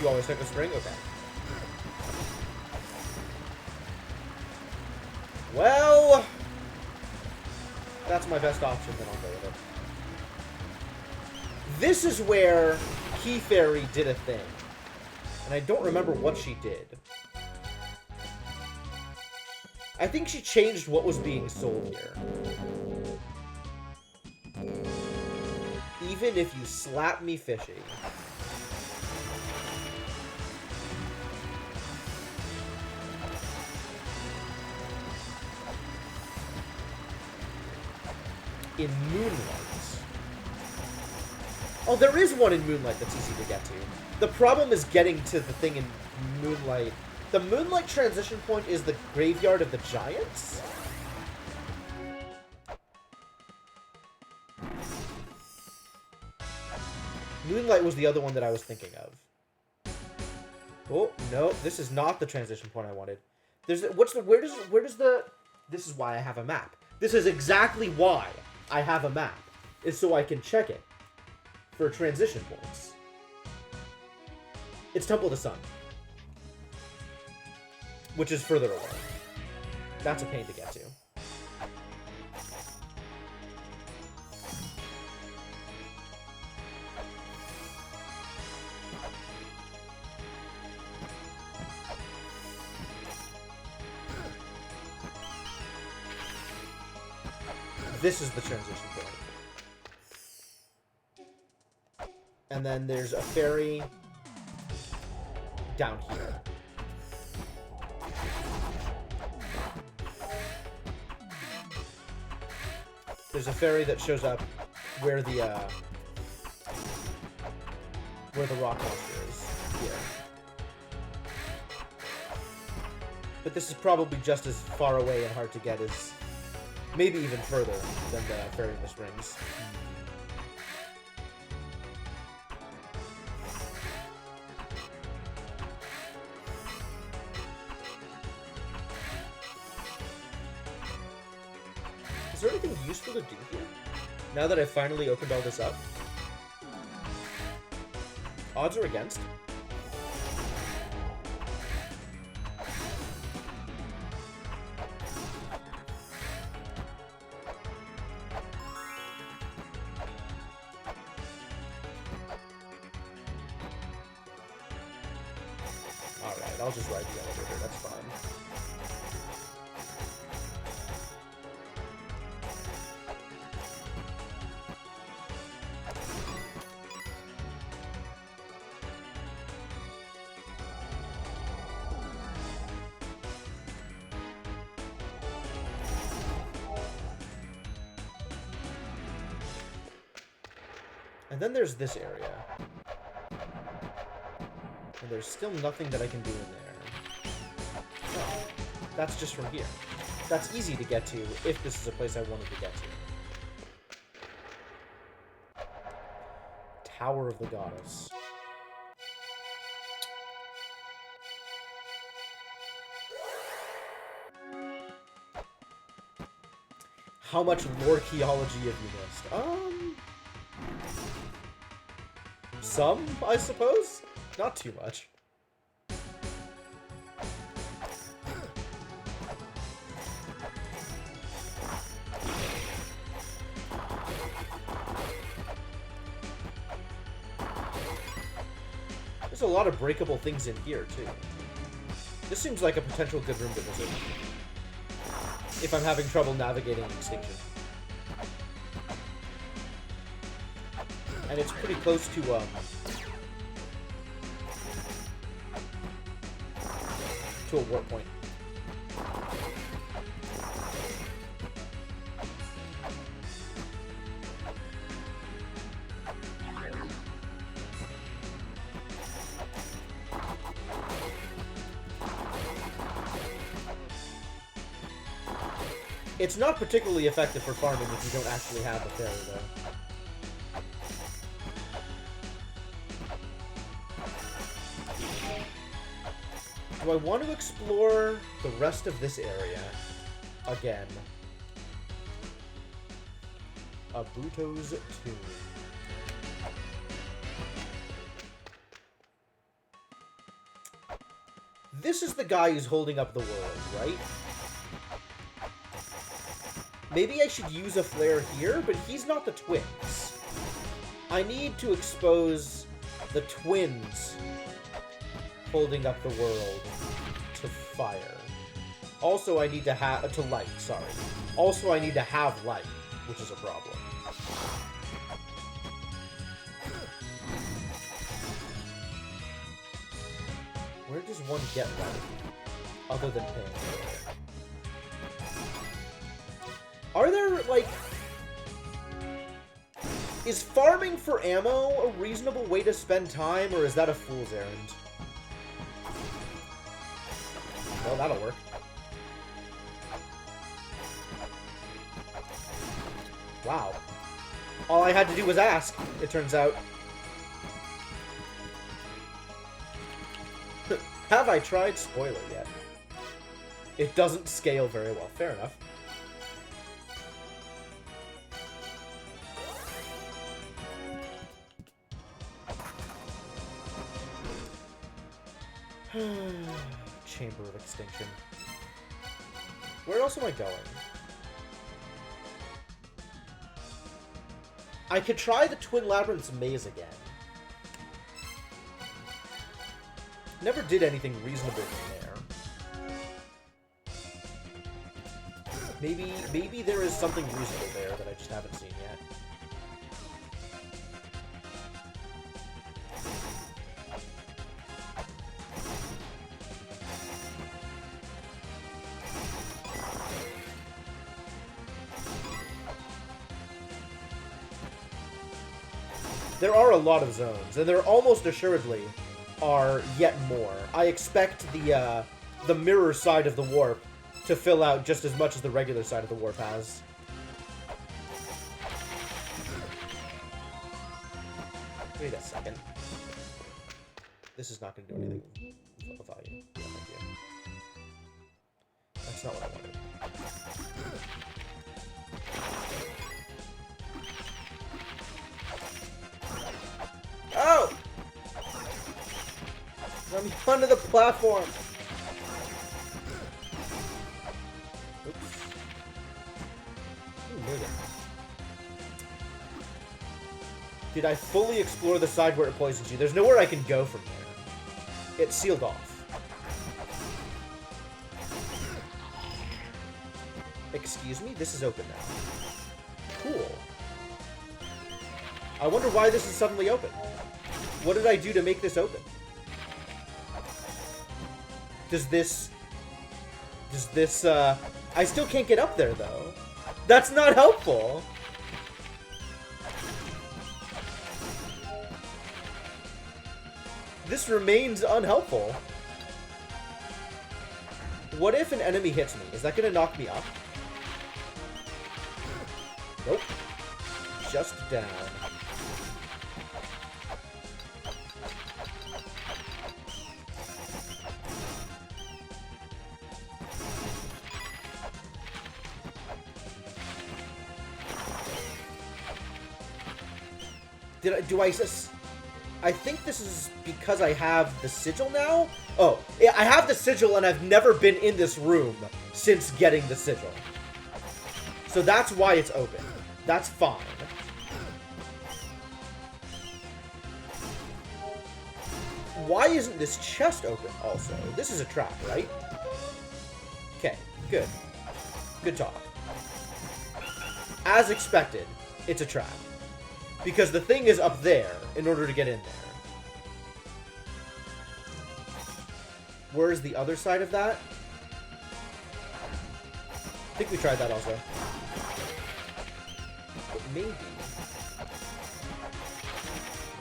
You always take a spring? Okay. Well, that's my best option, then I'll go with it. This is where Key Fairy did a thing. And I don't remember what she did. I think she changed what was being sold here. Even if you slap me fishy. In Moonlight. Oh, there is one in Moonlight that's easy to get to. The problem is getting to the thing in Moonlight. The Moonlight transition point is the Graveyard of the Giants? Moonlight was the other one that I was thinking of. Oh, no, this is not the transition point I wanted. Where does the... This is why I have a map. This is exactly why I have a map. Is so I can check it for transition points. It's Temple of the Sun. Which is further away. That's a pain to get to. This is the transition point. And then there's a ferry down here. There's a ferry that shows up where the rock monster is here. But this is probably just as far away and hard to get as, maybe even further than the ferry in the springs. Is there anything useful to do here? Now that I've finally opened all this up? Odds are against. Alright, I'll just ride the elevator, that's fine. And then there's this area. And there's still nothing that I can do in there. Oh, that's just from here. That's easy to get to if this is a place I wanted to get to. Power of the Goddess. How much lore archaeology have you missed? Some, I suppose? Not too much. There's a lot of breakable things in here, too. This seems like a potential good room to visit. If I'm having trouble navigating Extinction. And it's pretty close to a warp point. It's not particularly effective for farming if you don't actually have a fairy, though. Do I want to explore the rest of this area again? Abuto's Tomb. This is the guy who's holding up the world, right? Maybe I should use a flare here, but he's not the twins. I need to expose the twins holding up the world to fire. Also, I need to have... to light, sorry. Also, I need to have light, which is a problem. Where does one get light? Other than paying? Are there, like... Is farming for ammo a reasonable way to spend time, or is that a fool's errand? Well, that'll work. Wow. All I had to do was ask, it turns out. Have I tried spoiler yet? It doesn't scale very well. Fair enough. Chamber of Extinction. Where else am I going? I could try the Twin Labyrinth's maze again. Never did anything reasonable in there. Maybe there is something reasonable there that I just haven't seen yet. There are a lot of zones, and there almost assuredly are yet more. I expect the mirror side of the warp to fill out just as much as the regular side of the warp has. Wait a second. This is not going to do anything of value. Yeah, thank you. That's not what I wanted. Oh! Let me onto the platform! Oops. Ooh, nigga. Did I fully explore the side where it poisons you? There's nowhere I can go from there. It's sealed off. Excuse me? This is open now. Cool. I wonder why this is suddenly open. What did I do to make this open? Does this, I still can't get up there, though. That's not helpful. This remains unhelpful. What if an enemy hits me? Is that gonna knock me up? Nope. Just down. I think this is because I have the sigil now? Oh, yeah, I have the sigil and I've never been in this room since getting the sigil. So that's why it's open. That's fine. Why isn't this chest open also? This is a trap, right? Okay, good. Good talk. As expected, it's a trap. Because the thing is up there in order to get in there. Where's the other side of that? I think we tried that also. But maybe.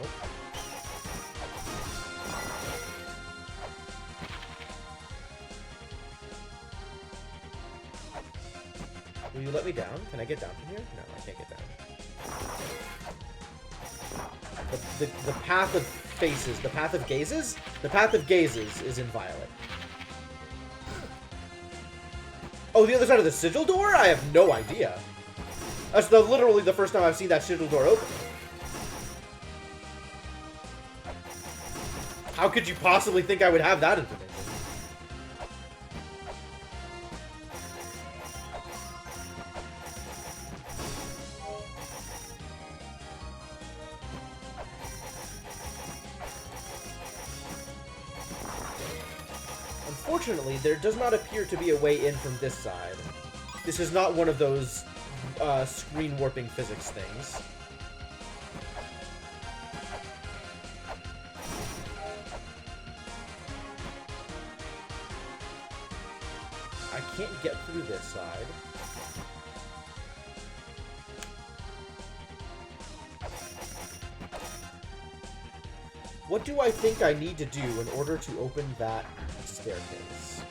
Nope. Will you let me down? Can I get down from here? No, I can't get down. The path of faces, the path of gazes? The path of gazes is inviolate. Oh, the other side of the sigil door? I have no idea. That's literally the first time I've seen that sigil door open. How could you possibly think I would have that information? Unfortunately, there does not appear to be a way in from this side. This is not one of those screen warping physics things. I can't get through this side. What do I think I need to do in order to open that staircase?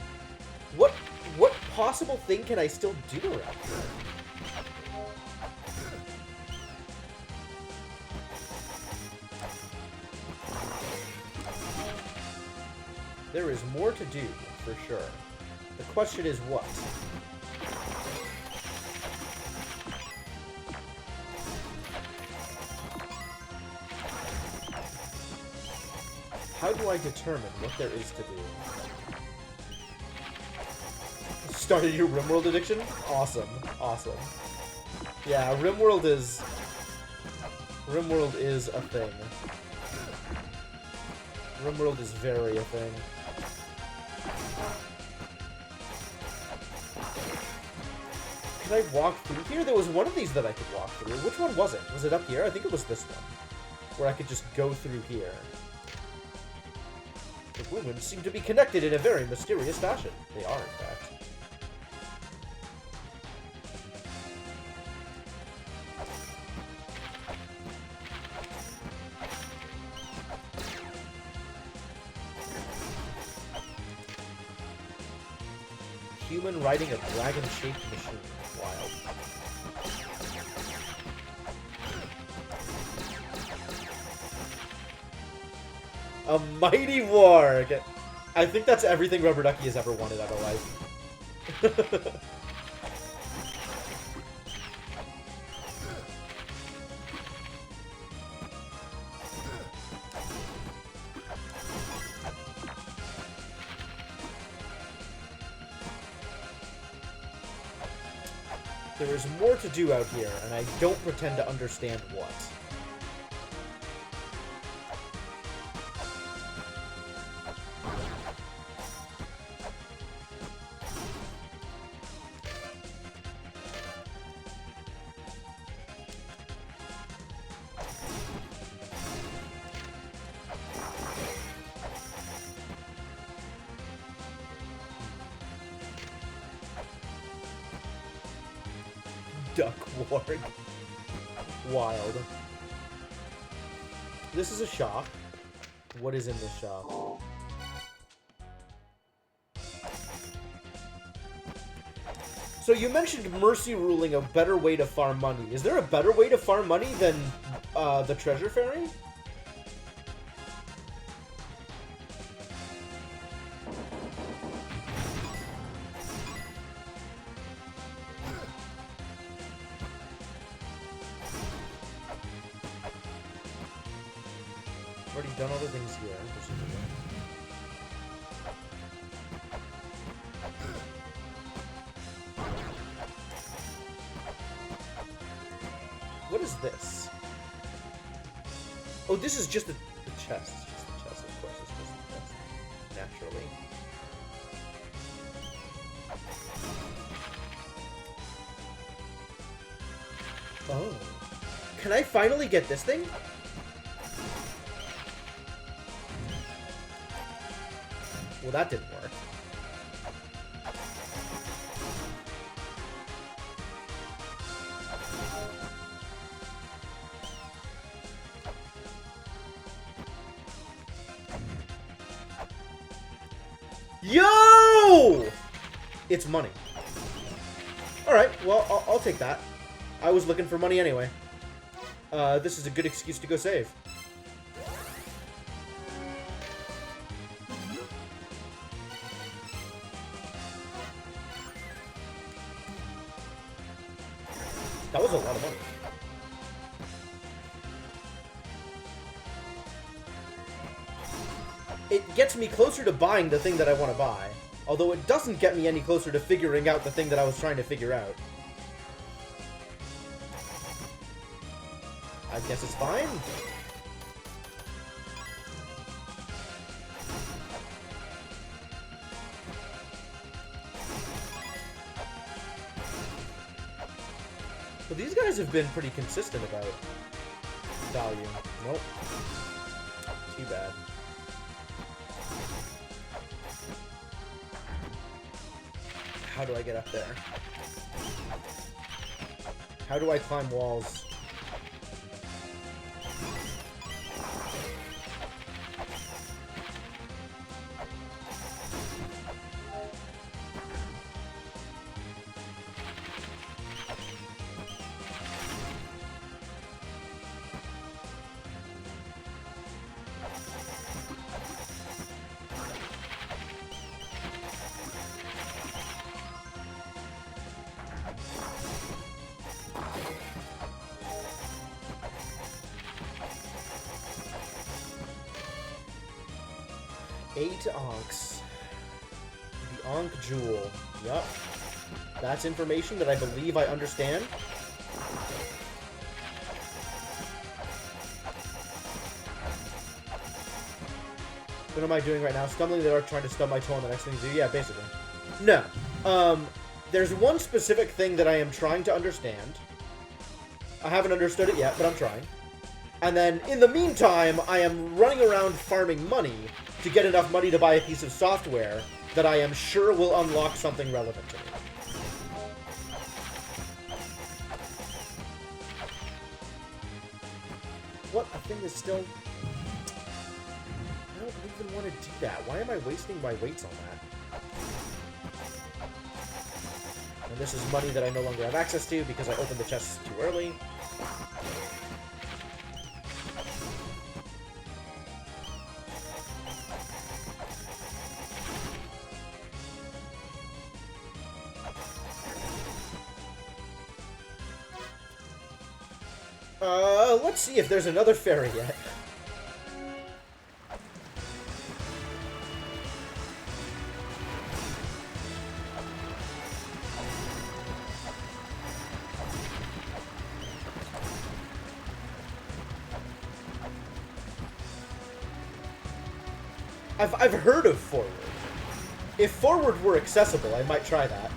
What possible thing can I still do around here? There is more to do, for sure. The question is what? How do I determine what there is to do? Started your RimWorld addiction? Awesome. Awesome. Yeah, RimWorld is a thing. RimWorld is very a thing. Can I walk through here? There was one of these that I could walk through. Which one was it? Was it up here? I think it was this one. Where I could just go through here. The women seem to be connected in a very mysterious fashion. They are, in fact. Human riding a dragon-shaped machine. Wild. A mighty warg! I think that's everything Rubber Ducky has ever wanted out of life. There is more to do out here, and I don't pretend to understand what. Duck Warg. Wild. This is a shop. What is in this shop? So you mentioned Mercy ruling a better way to farm money. Is there a better way to farm money than the Treasure Fairy? already done all the things here. What is this? Oh, this is just the chest. It's just the chest, of course. It's just the chest. Naturally. Oh. Can I finally get this thing? Well, that didn't work. Yo! It's money. Alright, well, I'll take that. I was looking for money anyway. This is a good excuse to go save. That was a lot of money. It gets me closer to buying the thing that I want to buy. Although it doesn't get me any closer to figuring out the thing that I was trying to figure out. I guess it's fine. But these guys have been pretty consistent about value. Nope. Too bad. How do I get up there? How do I climb walls? Eight Ankhs. The Ankh Jewel. Yup. That's information that I believe I understand. What am I doing right now? Stumbling in the dark, trying to stub my toe on the next thing to do? Yeah, basically. No. There's one specific thing that I am trying to understand. I haven't understood it yet, but I'm trying. And then, in the meantime, I am running around farming money to get enough money to buy a piece of software that I am sure will unlock something relevant to me. What? A thing is still... I don't even want to do that. Why am I wasting my weights on that? And this is money that I no longer have access to because I opened the chests too early. Let's see if there's another fairy yet. I've heard of Forward. If Forward were accessible, I might try that.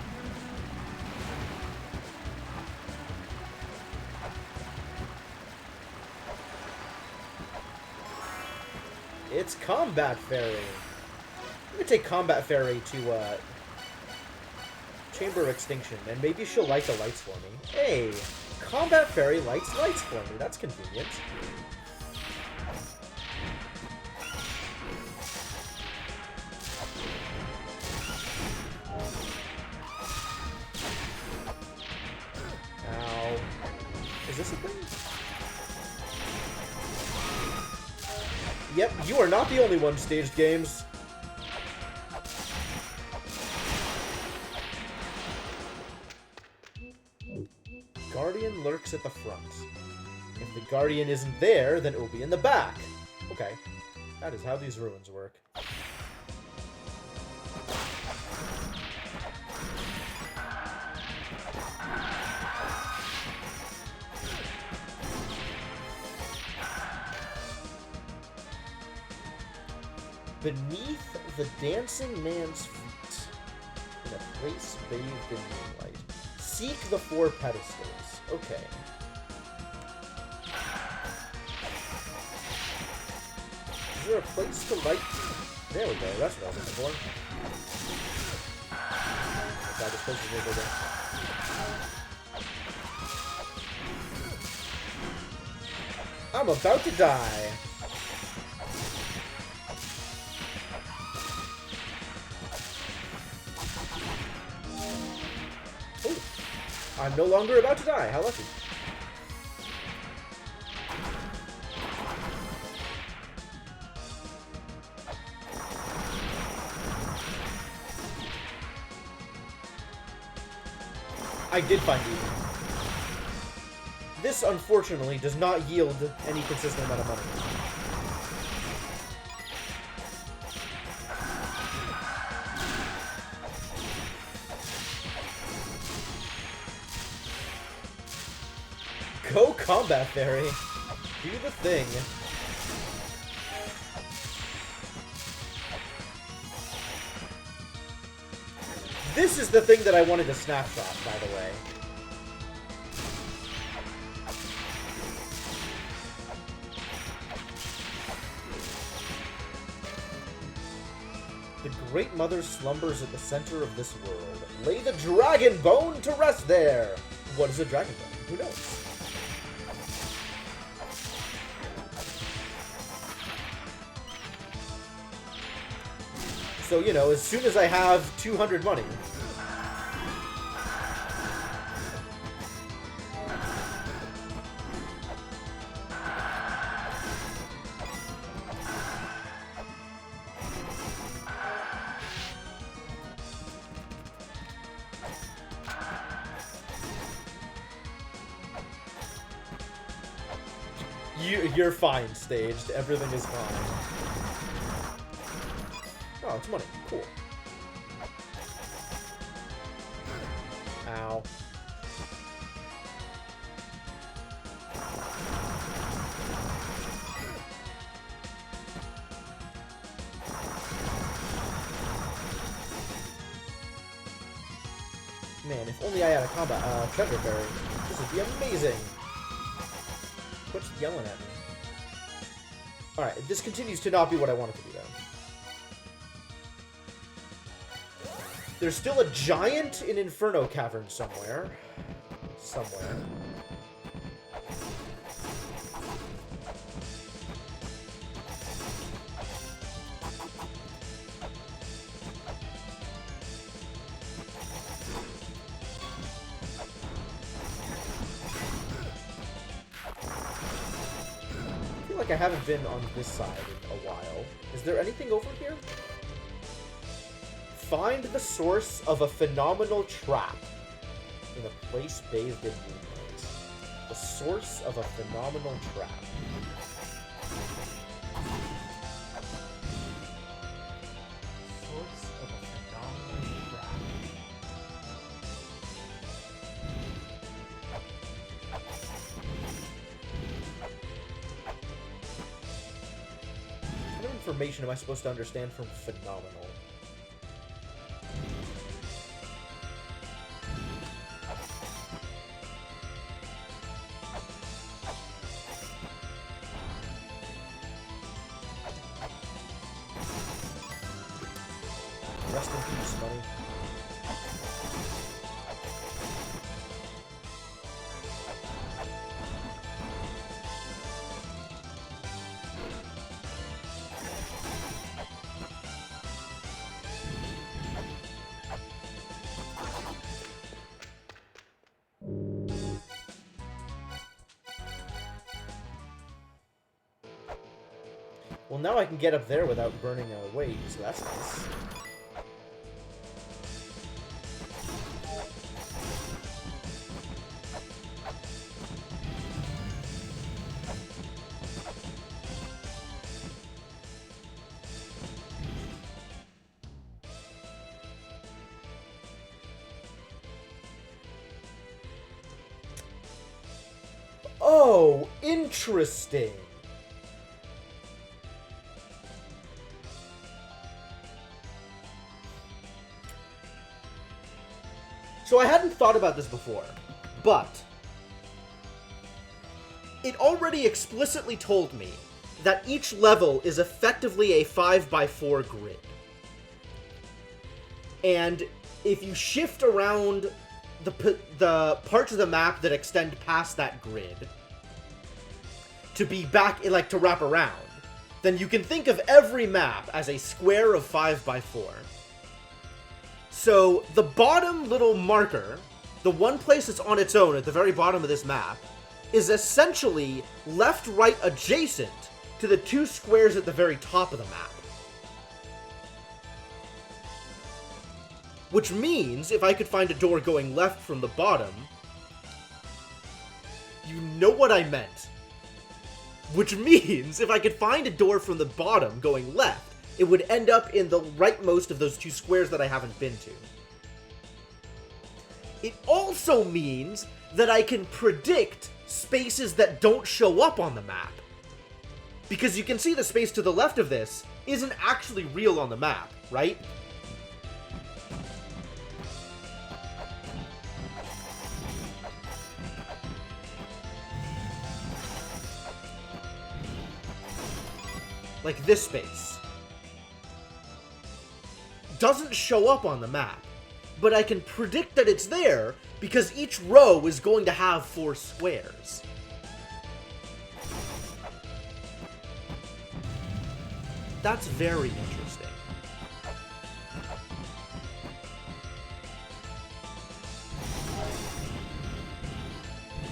It's Combat Fairy. I'm gonna take Combat Fairy to, Chamber of Extinction, and maybe she'll light the lights for me. Hey! Combat Fairy lights lights for me. That's convenient. Ow. Is this a thing? Yep, you are not the only one, Staged Games. Guardian lurks at the front. If the Guardian isn't there, then it will be in the back. Okay. That is how these ruins work. Beneath the dancing man's feet, in a place bathed in moonlight. Seek the 4 pedestals. Okay. Is there a place to light? There we go. That's what I was looking for. Oh God, this place is really big. I'm about to die. Ooh. I'm no longer about to die. How lucky. I did find Eden. This, unfortunately, does not yield any consistent amount of money. Go Combat Fairy! Do the thing. This is the thing that I wanted to snapshot, by the way. The Great Mother slumbers at the center of this world. Lay the dragon bone to rest there! What is a dragon bone? Who knows? So, you know, as soon as I have 200 money... You're fine, Staged. Everything is fine. Oh, it's money. Cool. Ow. Man, if only I had a combat treasure fairy. This would be amazing. Quit yelling at me. Alright, this continues to not be what I want it to be, though. There's still a giant in Inferno Cavern somewhere. Somewhere. I feel like I haven't been on this side in a while. Is there anything over here? Find the source of a phenomenal trap in a place bathed in moonlight. The source of a phenomenal trap. Source of a phenomenal trap. What kind of information am I supposed to understand from phenomenal? Rest in peace, buddy. Well, now I can get up there without burning a weight, so that's nice. Oh, interesting. So I hadn't thought about this before, but it already explicitly told me that each level is effectively a 5x4 grid. And if you shift around the parts of the map that extend past that grid to be back, like, to wrap around, then you can think of every map as a square of 5x4. So the bottom little marker, the one place that's on its own at the very bottom of this map, is essentially left-right adjacent to the two squares at the very top of the map. Which means, if I could find a door going left from the bottom, you know what I meant. Which means, if I could find a door from the bottom going left, it would end up in the rightmost of those two squares that I haven't been to. It also means that I can predict spaces that don't show up on the map. Because you can see the space to the left of this isn't actually real on the map, right? Like this space. Doesn't show up on the map, but I can predict that it's there because each row is going to have 4 squares. That's very interesting.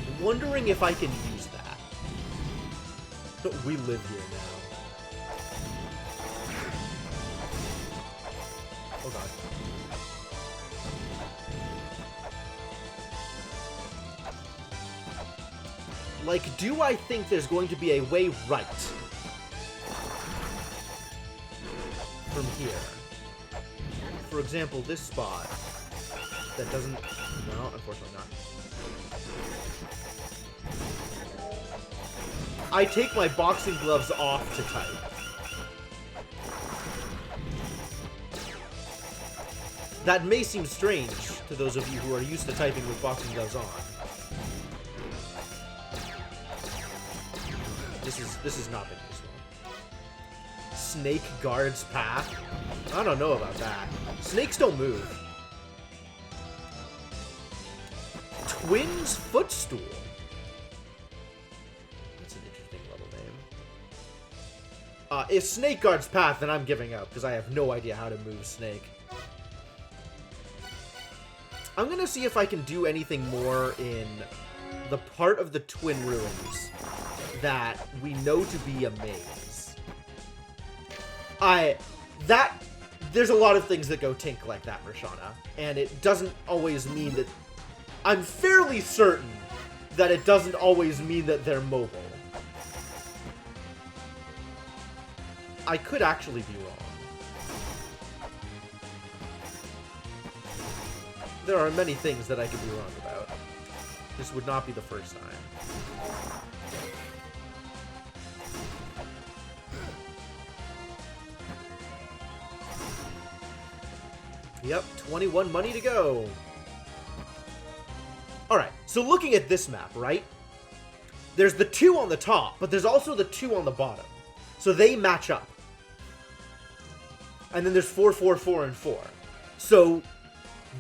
I'm wondering if I can use that. We live here now. Oh god. Like, do I think there's going to be a way right from here? For example, this spot that doesn't... No, unfortunately not. I take my boxing gloves off to type. That may seem strange to those of you who are used to typing with boxing gloves on. This is not been useful. Snake guards path? I don't know about that. Snakes don't move. Twins footstool. That's an interesting level name. If Snake guards path, then I'm giving up, because I have no idea how to move Snake. I'm gonna see if I can do anything more in the part of the Twin Ruins that we know to be a maze. There's a lot of things that go tink like that, Rashana, and it doesn't always mean that... I'm fairly certain that it doesn't always mean that they're mobile. I could actually be wrong. There are many things that I could be wrong about. This would not be the first time. Yep, 21 money to go. Alright, so looking at this map, right? There's the 2 on the top, but there's also the 2 on the bottom. So they match up. And then there's 4, 4, 4, and 4. So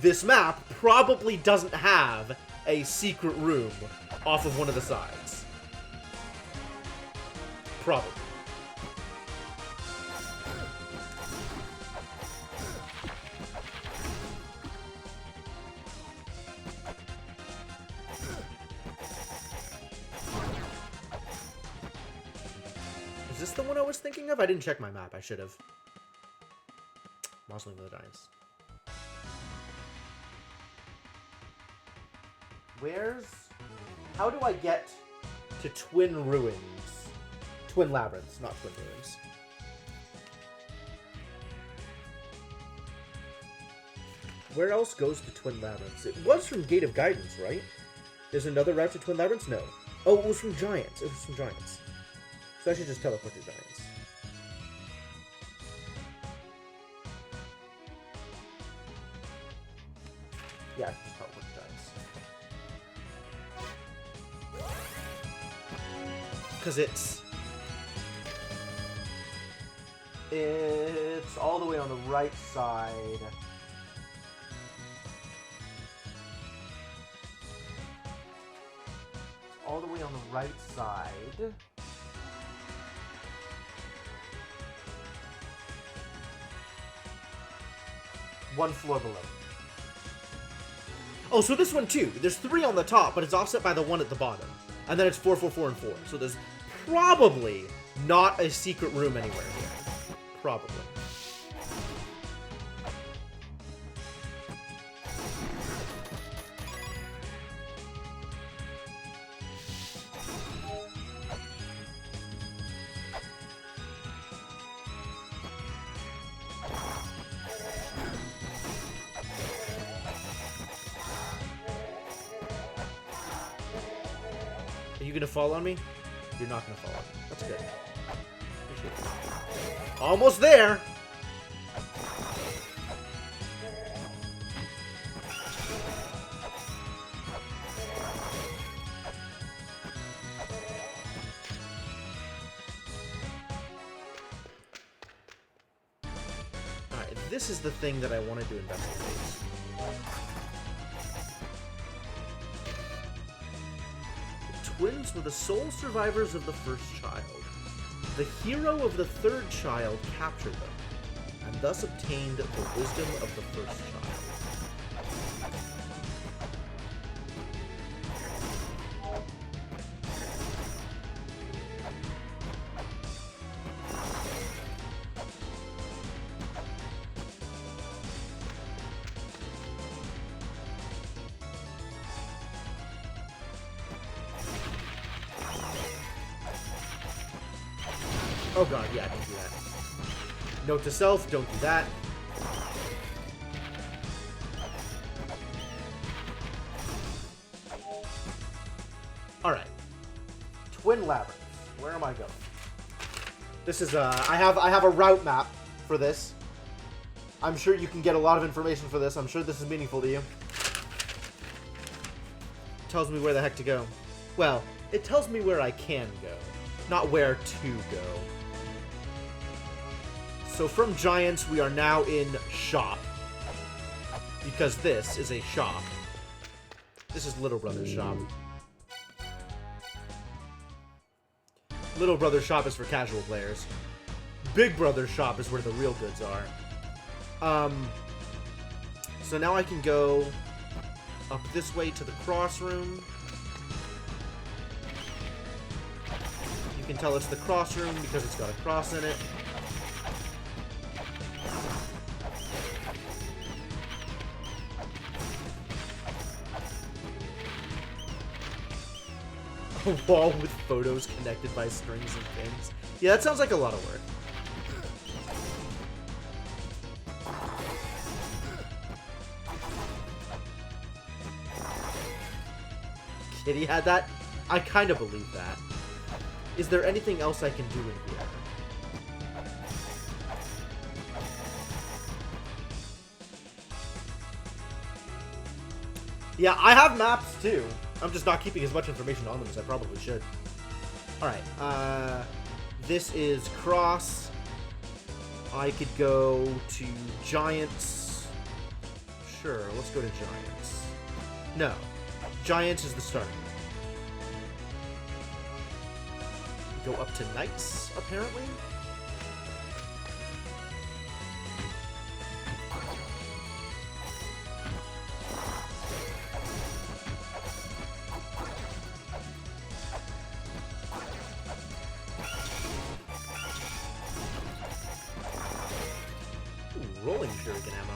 this map probably doesn't have a secret room off of one of the sides. Probably. Is this the one I was thinking of? I didn't check my map. I should have. Mausoleum of the Giants. How do I get to Twin Ruins? Twin Labyrinths, not Twin Ruins. Where else goes to Twin Labyrinths? It was from Gate of Guidance, right? There's another route to Twin Labyrinths? No. Oh, it was from Giants. It was from Giants. So I should just teleport to Giants. Yeah, I should just teleport to Giants. Because it's all the way on the right side. All the way on the right side. One floor below. Oh, so this one too. There's 3 on the top, but it's offset by the 1 at the bottom. And then it's 4, 4, 4, and 4. So there's probably not a secret room anywhere here. Probably. Are you gonna fall on me? You're not gonna fall on me. That's good. Appreciate it. Almost there! Alright, this is the thing that I wanted to investigate. Twins were the sole survivors of the first child. The hero of the third child captured them, and thus obtained the wisdom of the first child. Oh god, yeah, don't do that. Note to self, don't do that. Alright. Twin Labyrinth. Where am I going? This is, I have a route map for this. I'm sure you can get a lot of information for this. I'm sure this is meaningful to you. It tells me where the heck to go. Well, it tells me where I can go, not where to go. So from Giants, we are now in Shop. Because this is a shop. This is Little Brother's shop. Little Brother's shop is for casual players. Big Brother's shop is where the real goods are. So now I can go up this way to the cross room. You can tell it's the cross room because it's got a cross in it. A wall with photos connected by strings and pins. Yeah, that sounds like a lot of work. Kitty had that? I kind of believe that. Is there anything else I can do in here? Yeah, I have maps too. I'm just not keeping as much information on them as I probably should. Alright, this is Cross. I could go to Giants. Sure, let's go to Giants. No, Giants is the start. Go up to Knights, apparently? Rolling shuriken ammo.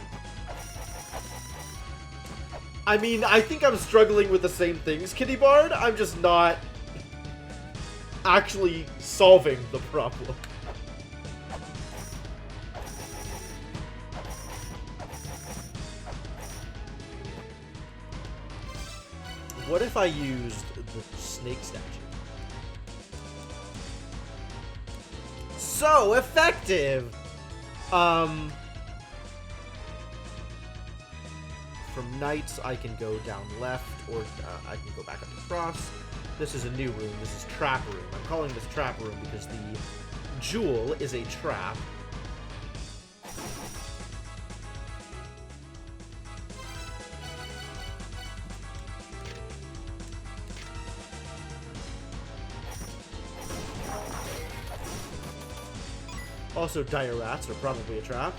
I mean, I think I'm struggling with the same things, Kitty Bard. I'm just not actually solving the problem. What if I used the snake statue? so effective! From knights, I can go down left, or I can go back up across. This is a new room. This is trap room. I'm calling this trap room because the jewel is a trap. Also, dire rats are probably a trap.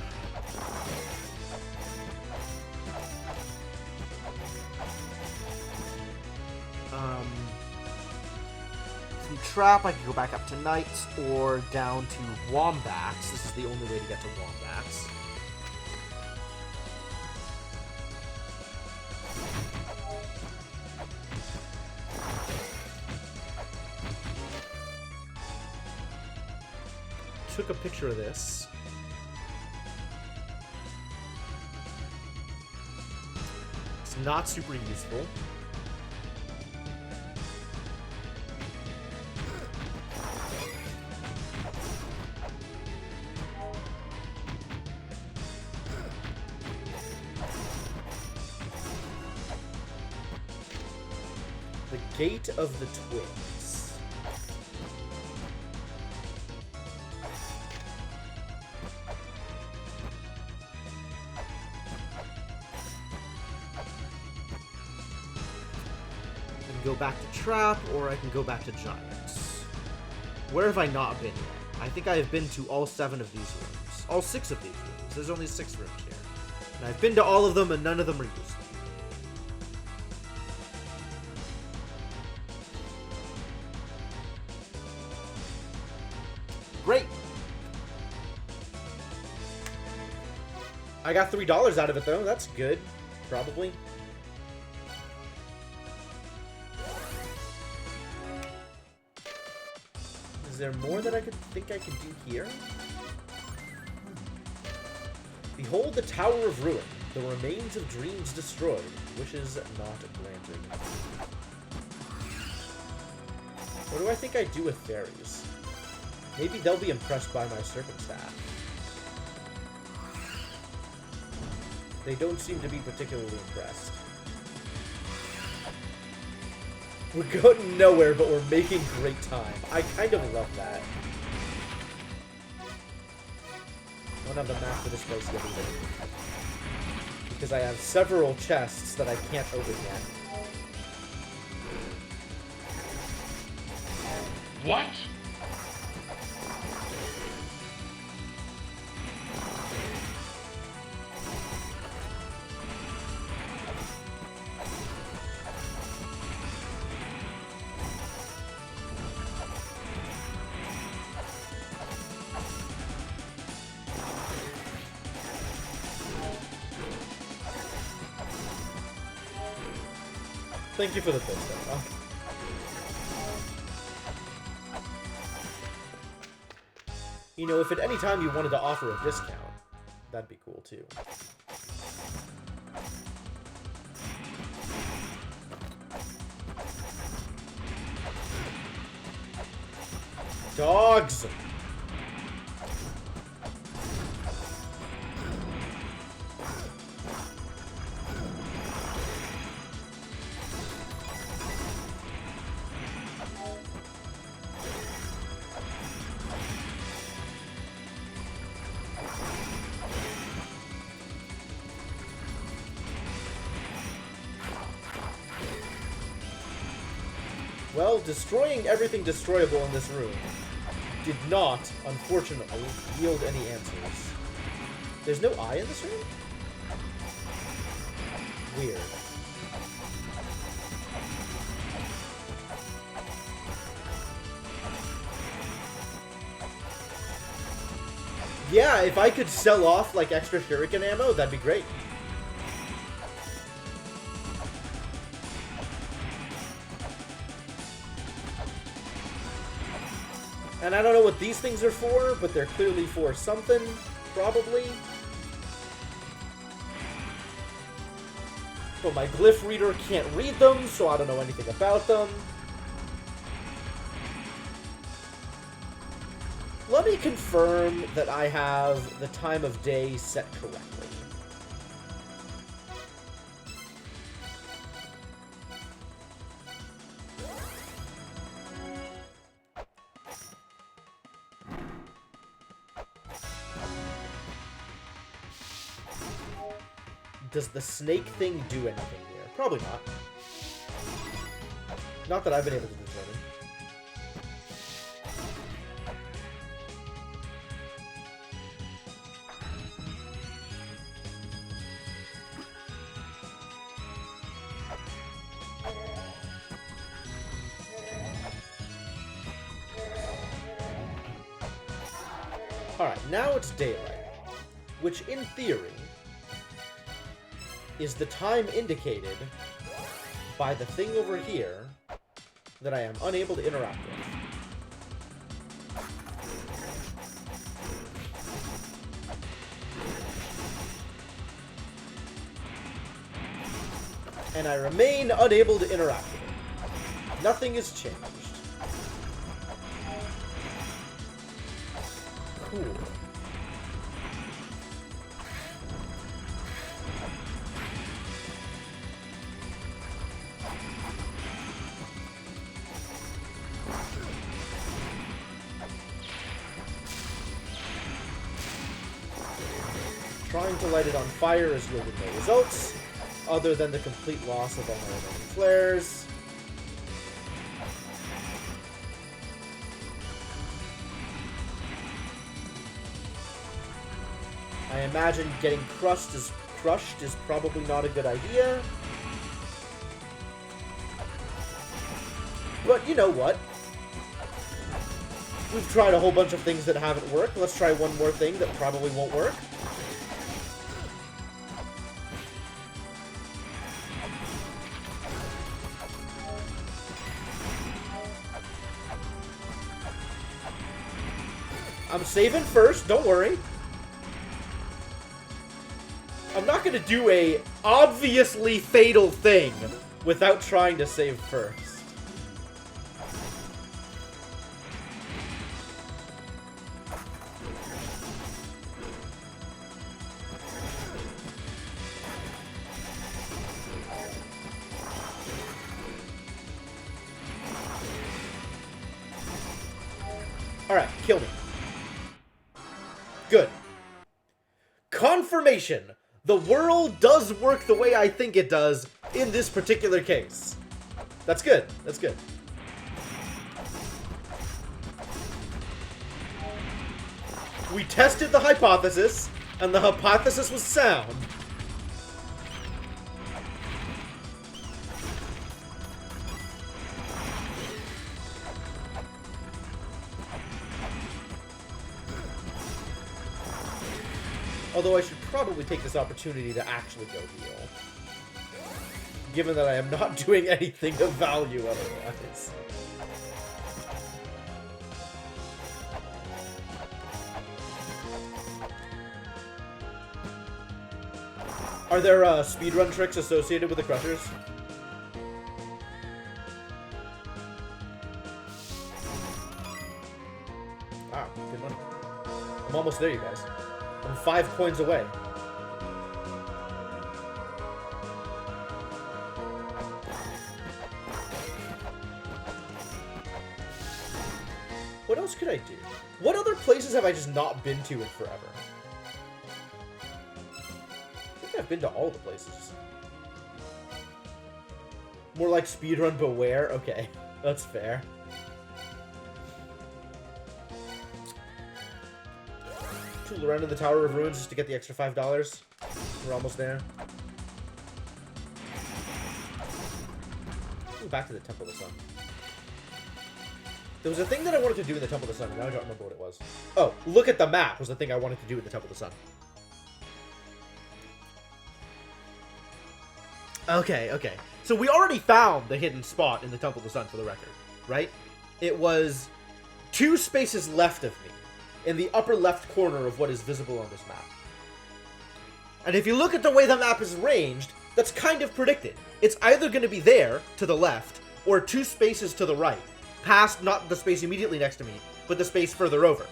From trap, I can go back up to knights or down to wombats. This is the only way to get to wombats. Took a picture of this. It's not super useful. The Gate of the Twins. I can go back to Trap, or I can go back to Giants. Where have I not been yet? I think I have been to all 7 of these rooms. All 6 of these rooms. There's only 6 rooms here. And I've been to all of them, and none of them are useful. Great! I got $3 out of it, though. That's good. Probably. Is there more that I think I could do here? Behold the Tower of Ruin, the remains of dreams destroyed, wishes not granted. What do I think I do with fairies? Maybe they'll be impressed by my circumstance. They don't seem to be particularly impressed. We're going nowhere, but we're making great time. I kind of love that. I don't have the map for this place yet either. Because I have several chests that I can't open yet. What? Thank you for the tip, though. You know, if at any time you wanted to offer a discount, that'd be cool, too. Dogs! Well, destroying everything destroyable in this room did not, unfortunately, yield any answers. There's no eye in this room? Weird. Yeah, if I could sell off, like, extra shuriken ammo, that'd be great. And I don't know what these things are for, but they're clearly for something, probably. But my glyph reader can't read them, so I don't know anything about them. Let me confirm that I have the time of day set correctly. Does the snake thing do anything here? Probably not. Not that I've been able to determine. Alright, now it's daylight, which in theory is the time indicated by the thing over here that I am unable to interact with. And I remain unable to interact with it. Nothing has changed. Cool. Trying to light it on fire has yielded no results, other than the complete loss of all my remaining flares. I imagine getting crushed is probably not a good idea. But you know what? We've tried a whole bunch of things that haven't worked. Let's try one more thing that probably won't work. I'm saving first, don't worry. I'm not gonna do a obviously fatal thing without trying to save first. Alright, kill me. Good. Confirmation! The world does work the way I think it does in this particular case. That's good. That's good. We tested the hypothesis, and the hypothesis was sound. Although I should probably take this opportunity to actually go heal. Given that I am not doing anything of value otherwise. Are there speedrun tricks associated with the crushers? Wow, good one. I'm almost there, you guys. I'm 5 coins away. What else could I do? What other places have I just not been to in forever? I think I've been to all the places. More like speedrun beware? Okay, that's fair. Tool around in the Tower of Ruins just to get the extra $5. We're almost there. Ooh, back to the Temple of the Sun. There was a thing that I wanted to do in the Temple of the Sun, and now I don't remember what it was. Oh, look at the map was the thing I wanted to do in the Temple of the Sun. Okay, okay. So we already found the hidden spot in the Temple of the Sun, for the record, right? It was 2 spaces left of me, in the upper left corner of what is visible on this map. And if you look at the way the map is arranged, that's kind of predicted. It's either going to be there, to the left, or 2 spaces to the right. Past not the space immediately next to me, but the space further over.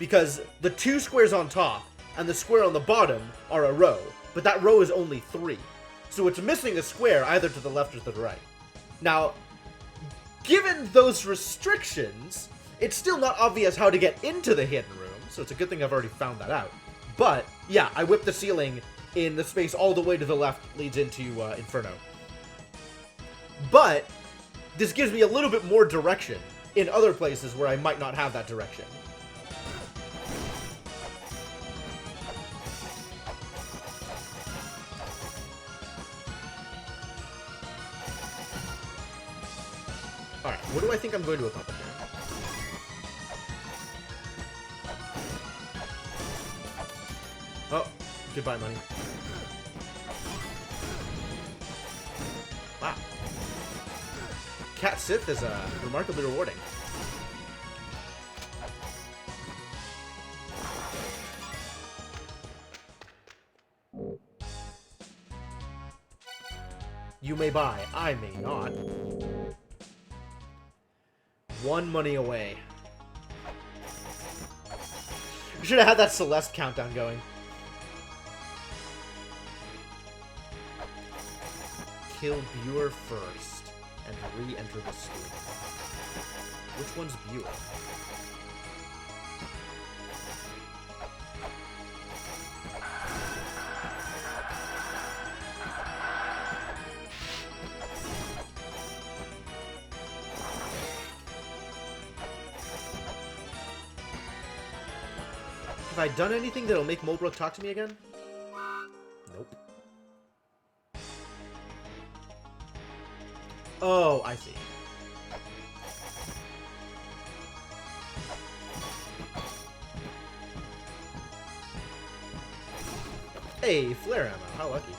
because the 2 squares on top and the square on the bottom are a row, but that row is only 3. So it's missing a square either to the left or to the right. Now, given those restrictions, it's still not obvious how to get into the hidden room, so it's a good thing I've already found that out. But, yeah, I whipped the ceiling in the space all the way to the left leads into Inferno. But this gives me a little bit more direction in other places where I might not have that direction. Alright, what do I think I'm going to accomplish here? Oh, goodbye, money. Wow. Cat Sith is remarkably rewarding. You may buy, I may not. 1 money away. We should have had that Celeste countdown going. Kill Buer first and re-enter the stream. Which one's Buer? Have I done anything that'll make Mulbrook talk to me again? Nope. Oh, I see. Hey, flare ammo. How lucky.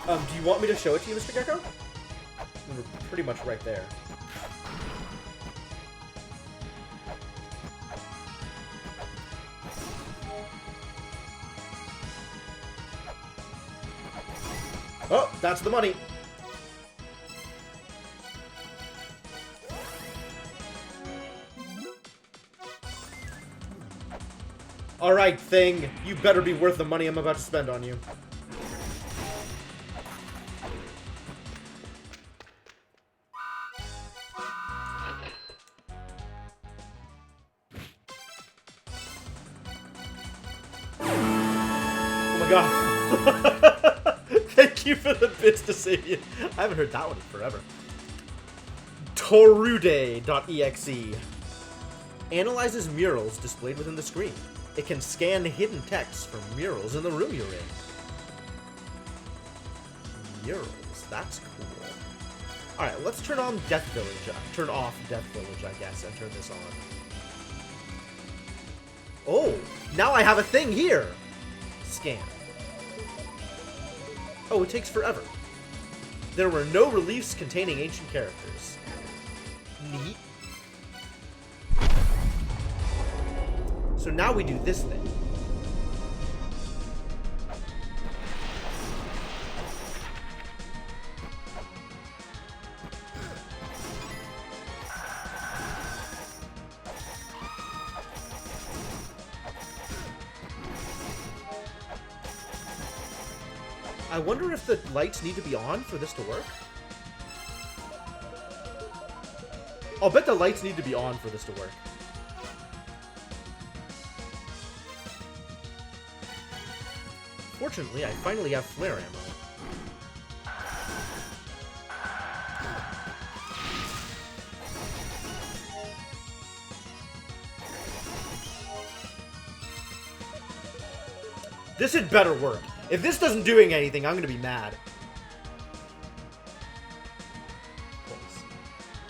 Do you want me to show it to you, Mr. Gecko? We're pretty much right there. Oh, that's the money. Alright, thing. You better be worth the money I'm about to spend on you. Oh my god. Thank you for the bits to save you. I haven't heard that one in forever. Torude.exe analyzes murals displayed within the screen. It can scan hidden text from murals in the room you're in. Murals, that's cool. Alright, let's turn on Death Village. Turn off Death Village, I guess, and turn this on. Oh, now I have a thing here! Scan. Oh, it takes forever. There were no reliefs containing ancient characters. Neat. So now we do this thing. I wonder if the lights need to be on for this to work? I'll bet the lights need to be on for this to work. Fortunately, I finally have flare ammo. This had better work. If this doesn't doing anything, I'm gonna be mad.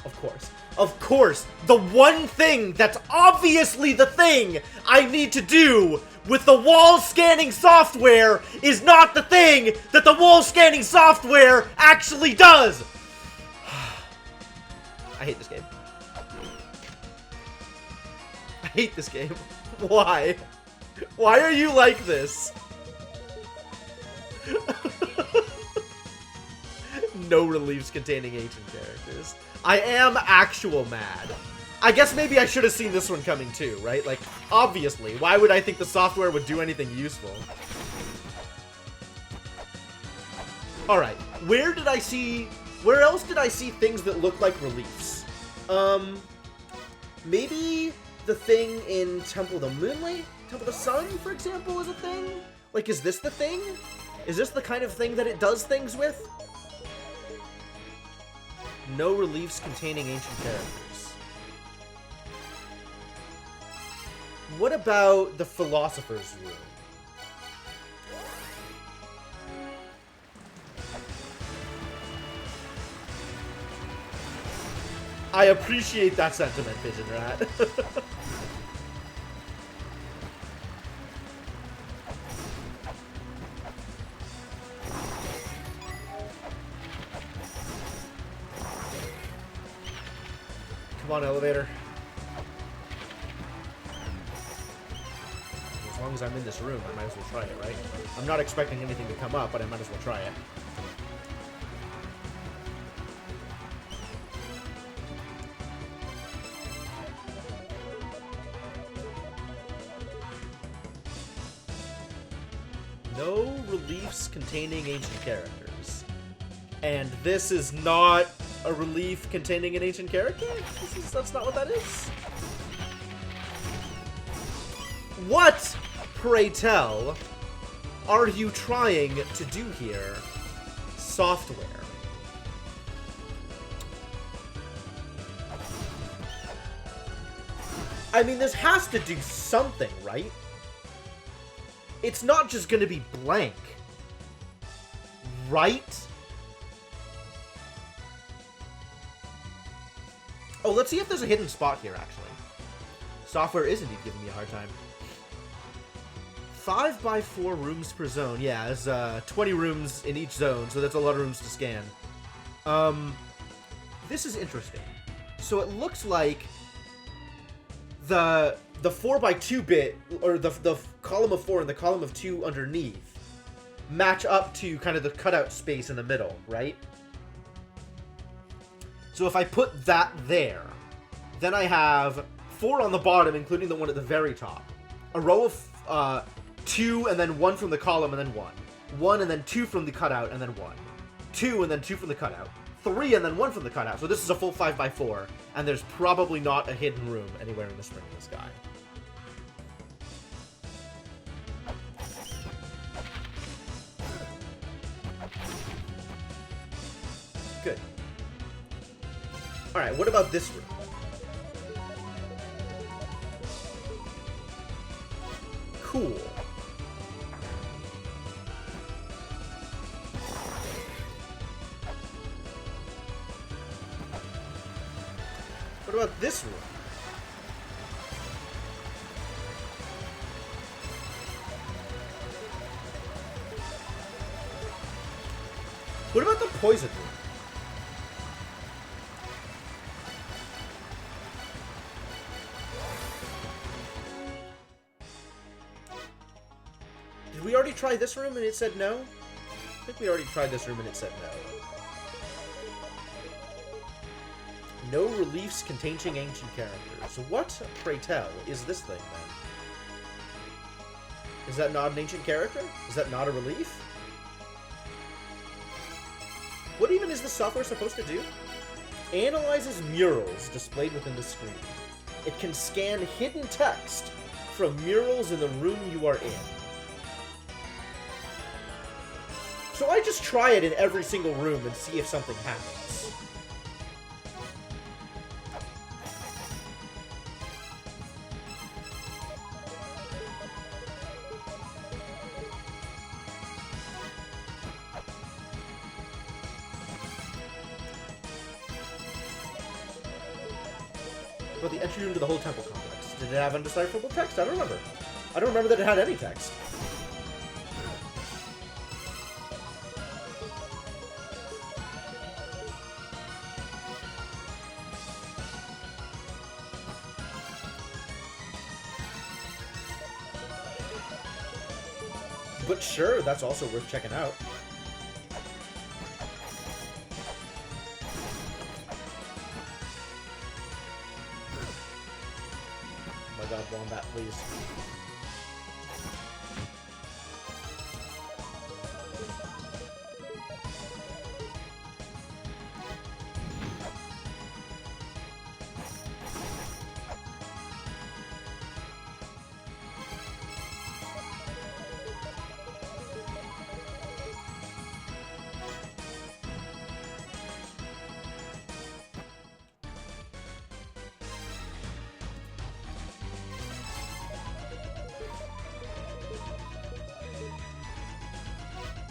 Of course. Of course. The one thing that's obviously the thing I need to do with the wall scanning software is not the thing that the wall scanning software actually does. hate this game. I hate this game. Why? Why are you like this? No reliefs containing ancient characters. I am actual mad. I guess maybe I should have seen this one coming too, right? Like, obviously. Why would I think the software would do anything useful? Alright, where else did I see things that look like reliefs? Maybe the thing in Temple of the Moonlight? Temple of the Sun, for example, is a thing? Like, is this the thing? Is this the kind of thing that it does things with? No reliefs containing ancient characters. What about the Philosopher's Room? I appreciate that sentiment, Pigeon Rat. Come on, elevator. As long as I'm in this room, I might as well try it, right? I'm not expecting anything to come up, but I might as well try it. No reliefs containing ancient characters. And this is not a relief containing an ancient character? That's not what that is? What, pray tell, are you trying to do here? Software. I mean, this has to do something, right? It's not just gonna be blank. Right? Oh, let's see if there's a hidden spot here, actually. Software is indeed giving me a hard time. 5 by 4 rooms per zone. Yeah, there's 20 rooms in each zone, so that's a lot of rooms to scan. This is interesting. So it looks like the 4 by 2 bit, or the column of 4 and the column of 2 underneath, match up to kind of the cutout space in the middle, right? So if I put that there, then I have 4 on the bottom, including the one at the very top. A row of 2, and then 1 from the column, and then 1. 1, and then 2 from the cutout, and then 1. 2, and then 2 from the cutout. 3, and then 1 from the cutout. So this is a full 5 by 4, and there's probably not a hidden room anywhere in the Spring of the Sky. Good. Alright, what about this room? Cool. What about this room? What about the poison room? Did we already try this room and it said no? I think we already tried this room and it said no. No reliefs containing ancient characters. What, pray tell, is this thing then? Is that not an ancient character? Is that not a relief? What even is the software supposed to do? Analyzes murals displayed within the screen. It can scan hidden text from murals in the room you are in. So I just try it in every single room and see if something happens. About the entry room to the whole temple complex. Did it have undecipherable text? I don't remember. I don't remember that it had any text. But sure, that's also worth checking out. Oh my god, Wombat, please.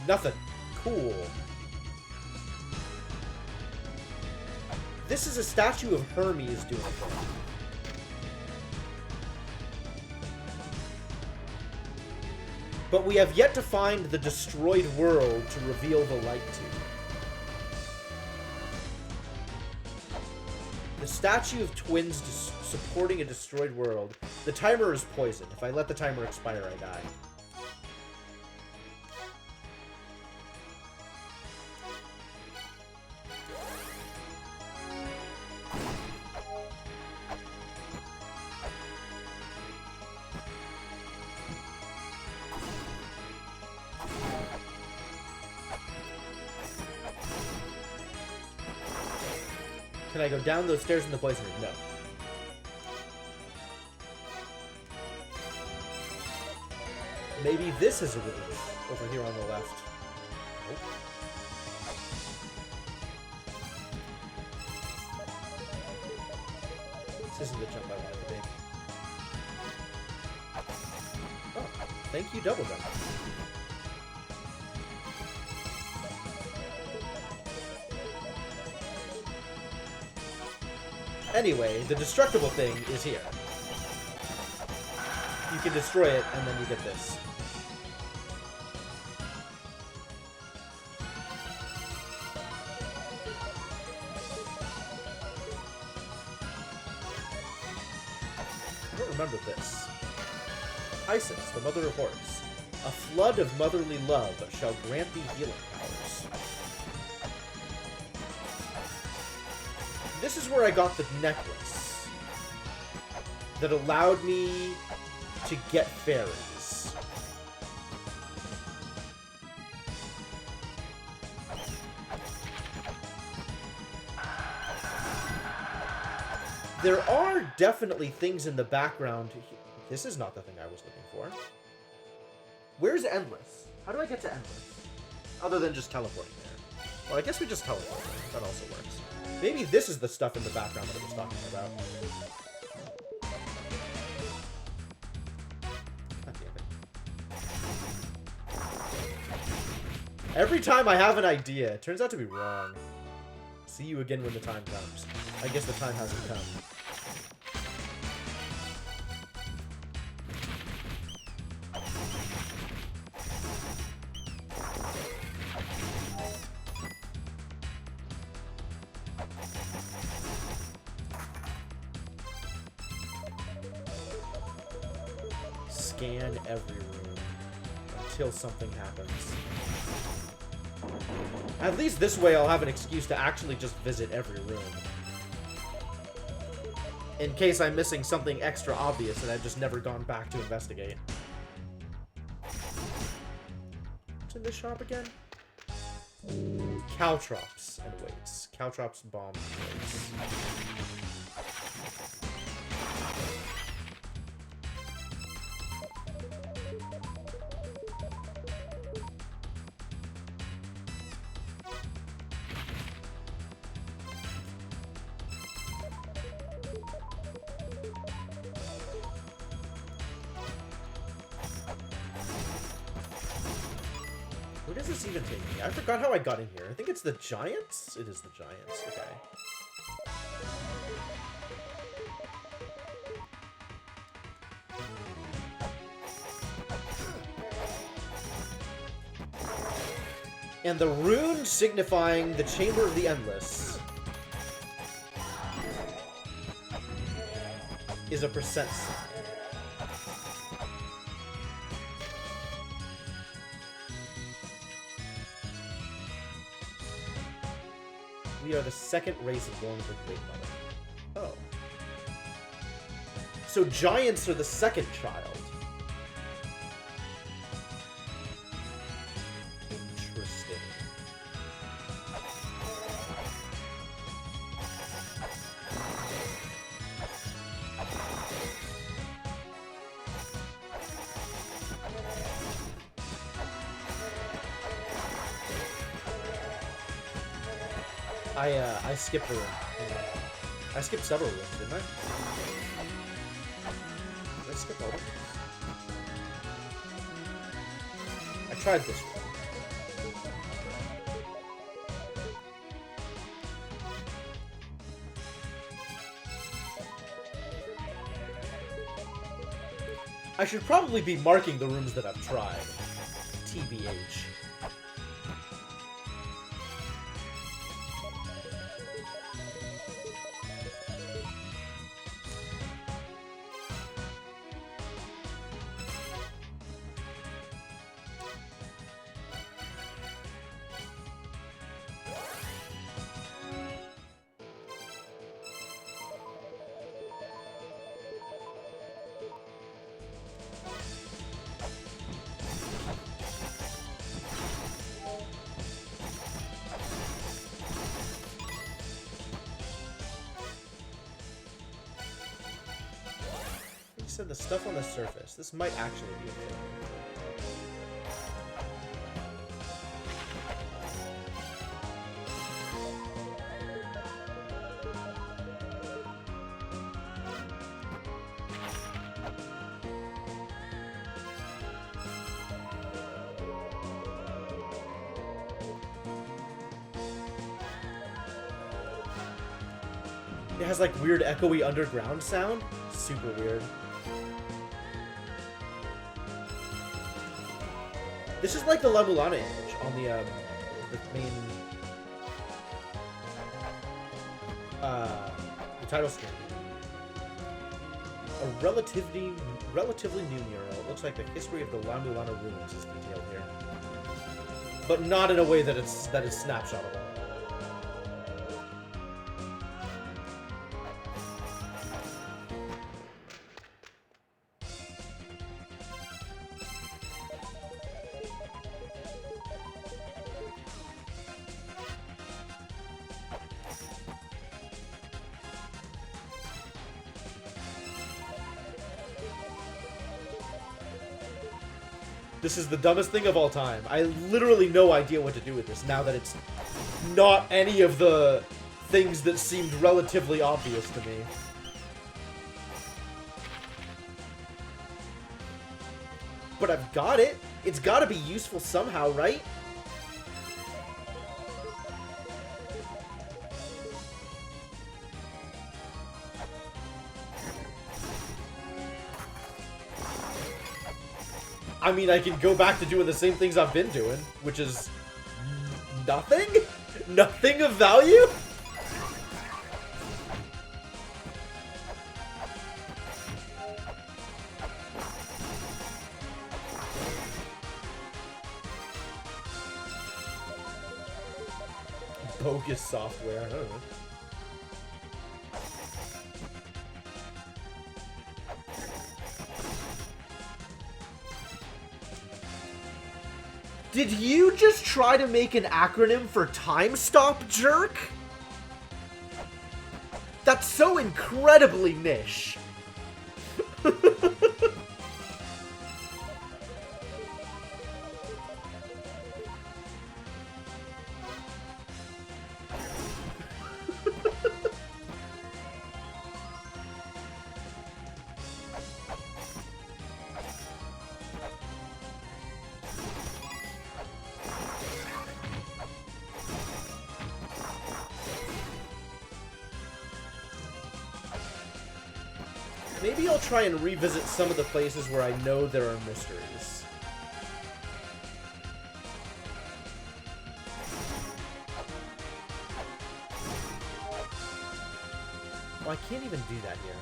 Nothing. Cool. This is a statue of Hermes doing it. But we have yet to find the destroyed world to reveal the light to. The statue of twins supporting a destroyed world. The timer is poisoned. If I let the timer expire, I die. Can I go down those stairs in the poison room? No. Maybe this is a release over here on the left. Nope. This isn't the jump I wanted to be. Oh, thank you, double jump. Anyway, the destructible thing is here. You can destroy it, and then you get this. I don't remember this. Isis, the mother of Horus. A flood of motherly love shall grant thee healing powers. This is where I got the necklace that allowed me to get fairies. There are definitely things in the background. This is not the thing I was looking for. Where's Endless? How do I get to Endless? Other than just teleporting there. Well, I guess we just teleport there. That also works. Maybe this is the stuff in the background that I was talking about. God damn it. Every time I have an idea, it turns out to be wrong. See you again when the time comes. I guess the time hasn't come. Scan every room until something happens. At least this way I'll have an excuse to actually just visit every room. In case I'm missing something extra obvious and I've just never gone back to investigate. What's in this shop again? Caltrops and weights. Caltrops, bombs, and weights. Where does this even take me? I forgot how I got in here. I think it's the Giants? It is the Giants. Okay. And the rune signifying the Chamber of the Endless is a percent sign. We are the second race born of the Great Mother. Oh. So giants are the second child. Interesting. I skipped a room. I skipped several rooms, didn't I? Did I skip all of them? I tried this one. I should probably be marking the rooms that I've tried. TBH. Said the stuff on the surface. This might actually be a thing. It has like weird echoey underground sound. Super weird. This is like the La-Mulana image on the main the title screen. A relatively new mural. It looks like the history of the La-Mulana ruins is detailed here, but not in a way that is snapshotable. This is the dumbest thing of all time. I literally no idea what to do with this now that it's not any of the things that seemed relatively obvious to me. But I've got it. It's got to be useful somehow, right? I mean, I can go back to doing the same things I've been doing, which is nothing? Nothing of value? Bogus software, I don't know. Did you just try to make an acronym for time stop, jerk? That's so incredibly niche. Maybe I'll try and revisit some of the places where I know there are mysteries. Well, I can't even do that here.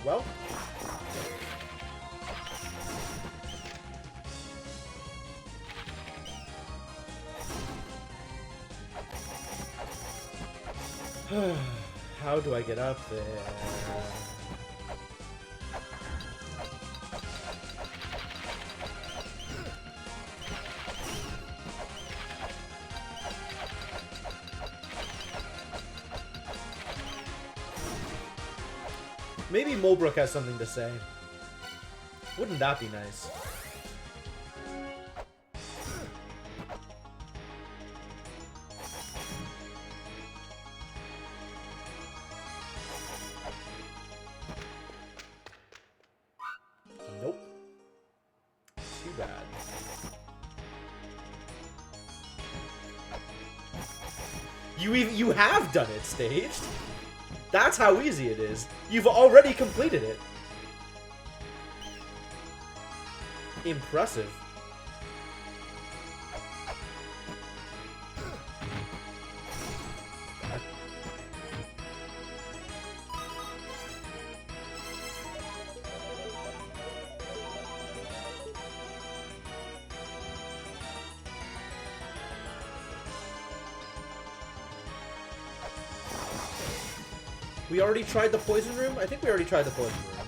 Well. How do I get up there? Maybe Mulbrook has something to say. Wouldn't that be nice? Nope. Too bad. You have done it, Staged. That's how easy it is. You've already completed it. Impressive. We already tried the poison room? I think we already tried the poison room.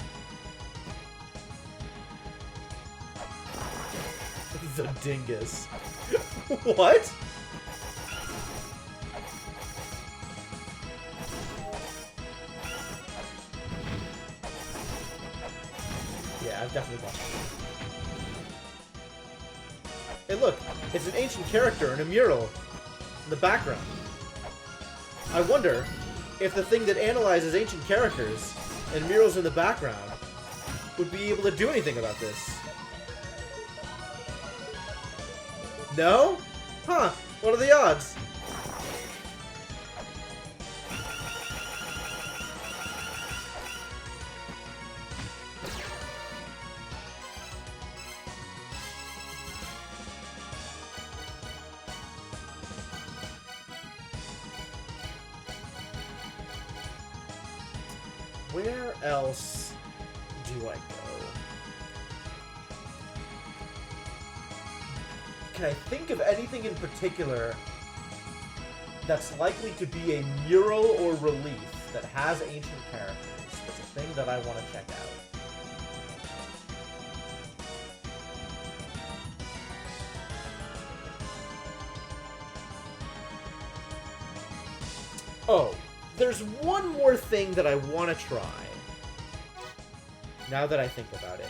The dingus. What? Yeah, I've definitely got that. Hey look, it's an ancient character in a mural in the background. I wonder if the thing that analyzes ancient characters and murals in the background would be able to do anything about this. No? Huh. What are the odds? Where else do I go? Can I think of anything in particular that's likely to be a mural or relief that has ancient characters? That's a thing that I want to check out. Oh, there's one more thing that I want to try. Now that I think about it.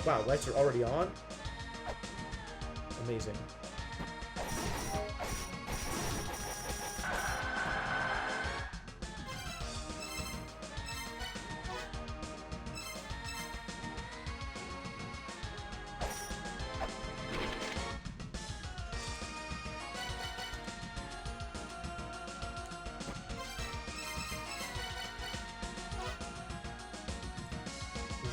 Wow, lights are already on? Amazing.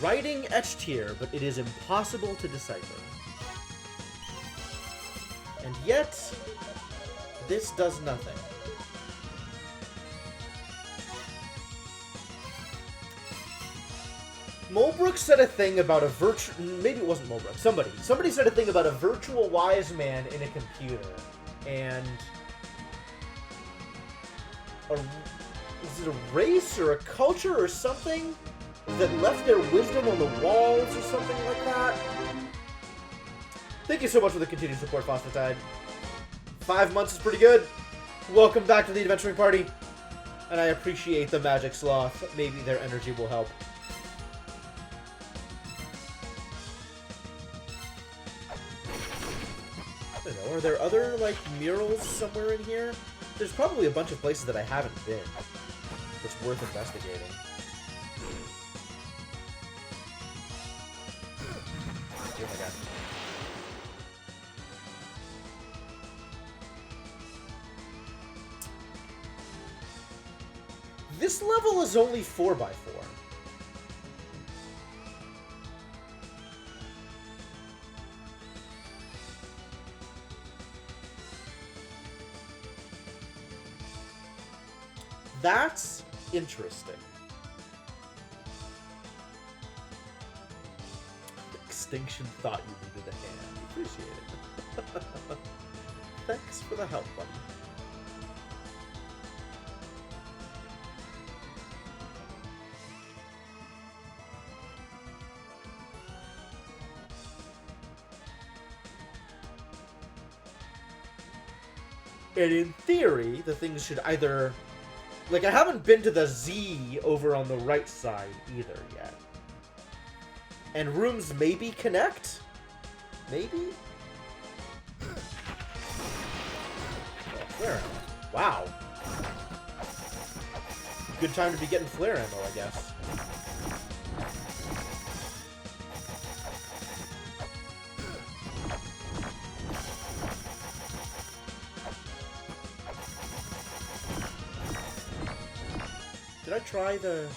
Writing etched here, but it is impossible to decipher. And yet, this does nothing. Mulbrook said a thing about a maybe it wasn't Mulbrook. Somebody said a thing about a virtual wise man in a computer. And... is it a race or a culture or something that left their wisdom on the walls or something like that? Thank you so much for the continued support, Phosphatide. 5 months is pretty good. Welcome back to the adventuring party. And I appreciate the magic sloth. Maybe their energy will help. I don't know, are there other, like, murals somewhere in here? There's probably a bunch of places that I haven't been that's worth investigating. Oh my god. This level is only 4x4. That's interesting. Extinction thought you needed a hand. Appreciate it. Thanks for the help, buddy. And in theory, the things should either... Like, I haven't been to the Z over on the right side either yet. And rooms maybe connect? Maybe? Oh, flare ammo. Wow. Good time to be getting flare ammo, I guess. Did I try this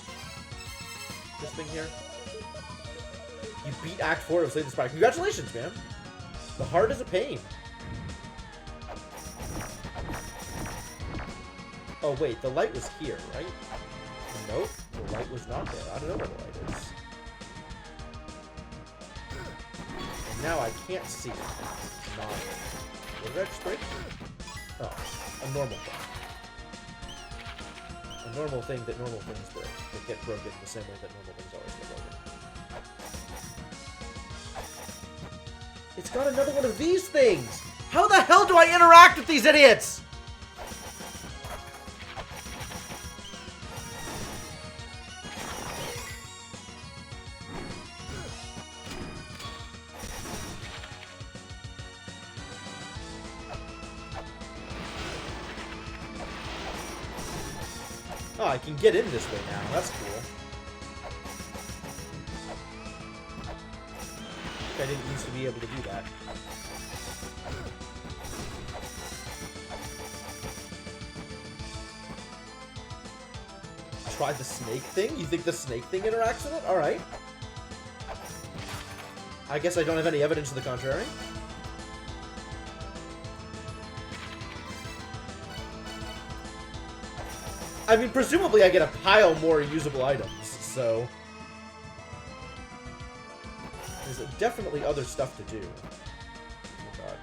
thing here? You beat Act 4 of Slay the Spire. Congratulations, man! The heart is a pain. Oh, wait, the light was here, right? Nope, the light was not there. I don't know where the light is. And now I can't see it. Not... What did I just break? Oh, a normal thing. A normal thing that normal things break. That get broken the same way that normal things always get broken. It's got another one of these things! How the hell do I interact with these idiots?! Oh, I can get in this way now. That's cool. I didn't used to be able to do that. Try the snake thing? You think the snake thing interacts with it? Alright. I guess I don't have any evidence to the contrary. I mean, presumably I get a pile more usable items, so... There's definitely other stuff to do. Oh god.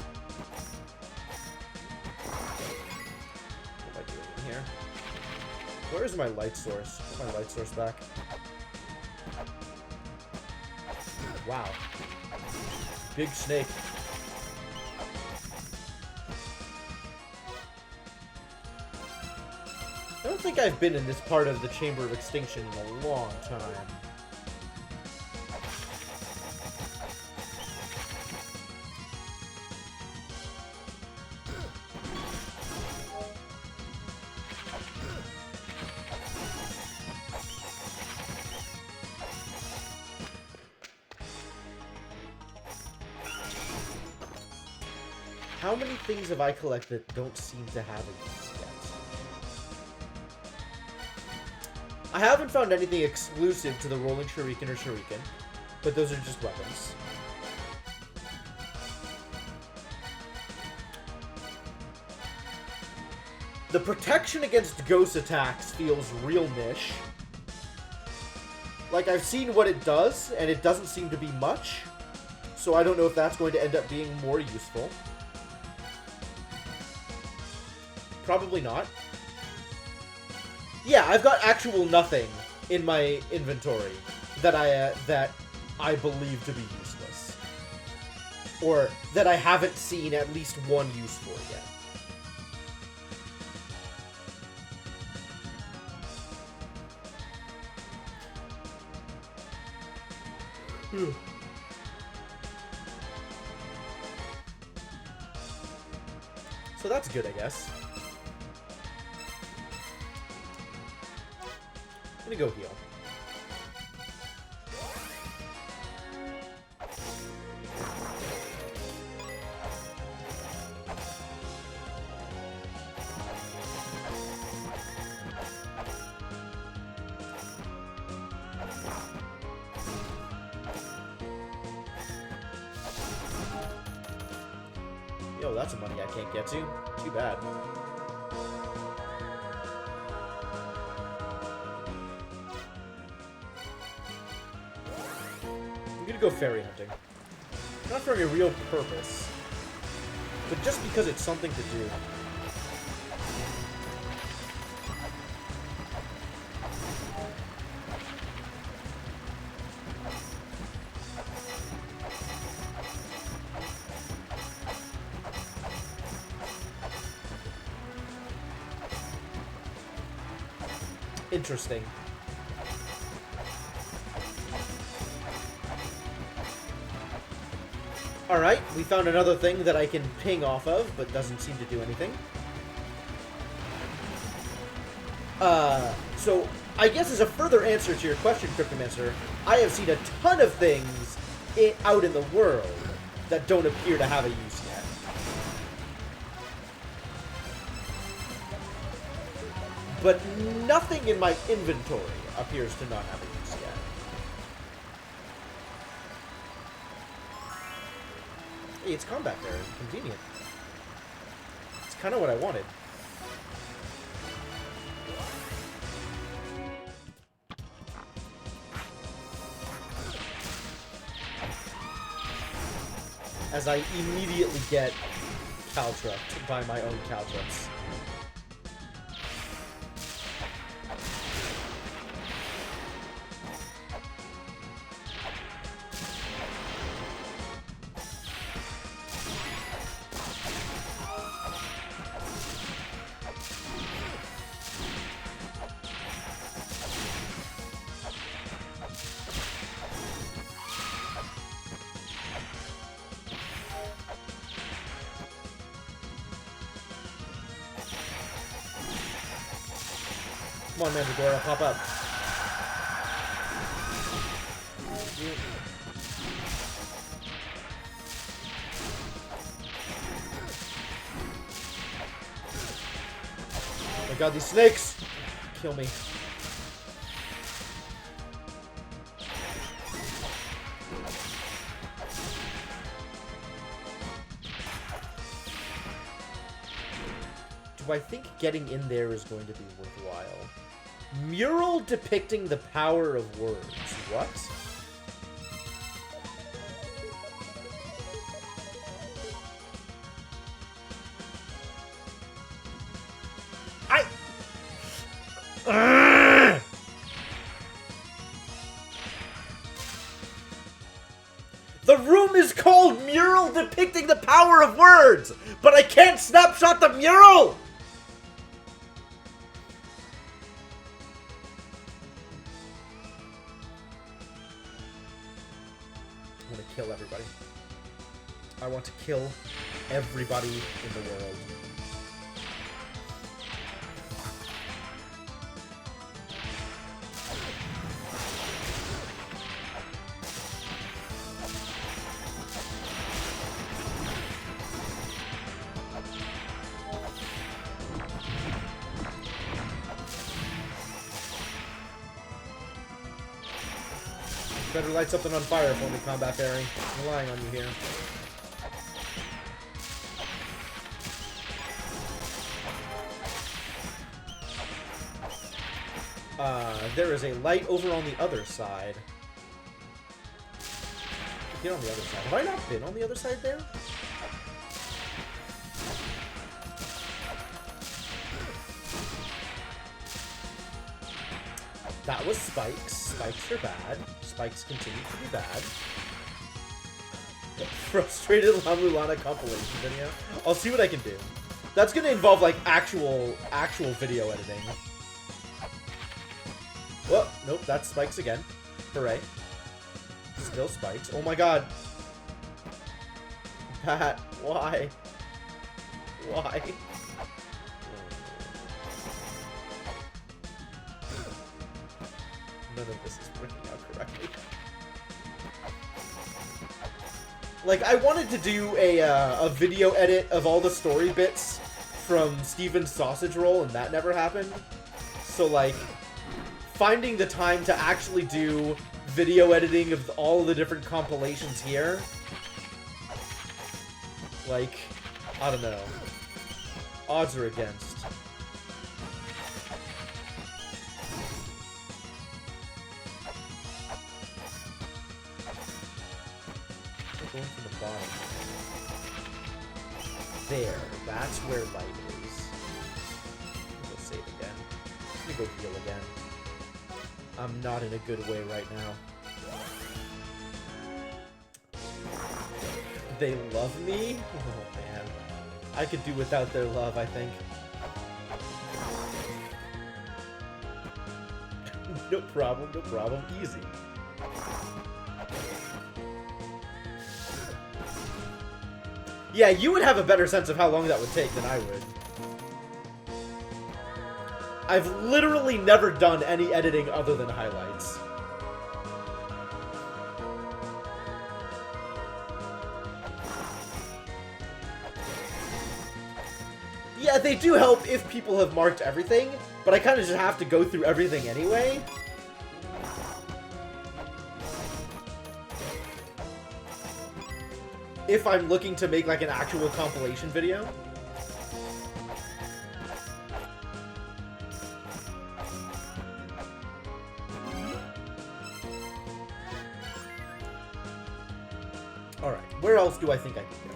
What am I doing in here? Where is my light source? Put my light source back. Wow. Big snake. I don't think I've been in this part of the Chamber of Extinction in a long time. How many things have I collected that don't seem to have a use yet? I haven't found anything exclusive to the Rolling Shuriken or Shuriken, but those are just weapons. The protection against ghost attacks feels real niche. Like, I've seen what it does, and it doesn't seem to be much, so I don't know if that's going to end up being more useful. Probably not. Yeah, I've got actual nothing in my inventory that I believe to be useless. Or that I haven't seen at least one use for yet. So that's good, I guess. I'm gonna go heal. Yo, that's money I can't get to. Too bad. gonna go fairy hunting. Not for any real purpose, but just because it's something to do. Interesting. Alright, we found another thing that I can ping off of, but doesn't seem to do anything. So, I guess as a further answer to your question, Cryptomancer, I have seen a ton of things out in the world that don't appear to have a use yet. But nothing in my inventory appears to not have a use yet. Hey, it's combat there. Convenient. It's kind of what I wanted. As I immediately get Caltrucked by my own Caltrucks. Come on, Mandragora, pop up. Oh my god, these snakes! Kill me. Do I think getting in there is going to be worthwhile? Mural depicting the power of words. What? The room is called Mural Depicting the Power of Words, but I can't snapshot the mural! I want to kill everybody. I want to kill everybody in the world. Better light something on fire for me, Combat Fairy. I'm relying on you here. There is a light over on the other side. Get on the other side. Have I not been on the other side there? That was spikes. Spikes are bad. Spikes continue to be bad. Frustrated La-Mulana compilation video. I'll see what I can do. That's gonna involve like actual video editing. Whoa, nope, that's spikes again. Hooray. Still spikes. Oh my god. Pat, why? Why? None of this is working out correctly. Like, I wanted to do a video edit of all the story bits from Steven's Sausage Roll, and that never happened. So, like, finding the time to actually do video editing of all the different compilations here, like, I don't know. Odds are against. going from the bottom. There. That's where light is. Go save again. Let me go heal again. I'm not in a good way right now. They love me? Oh, man. I could do without their love, I think. No problem, no problem. Easy. Yeah, you would have a better sense of how long that would take than I would. I've literally never done any editing other than highlights. Yeah, they do help if people have marked everything, but I kind of just have to go through everything anyway. If I'm looking to make, like, an actual compilation video. Alright, where else do I think I can go?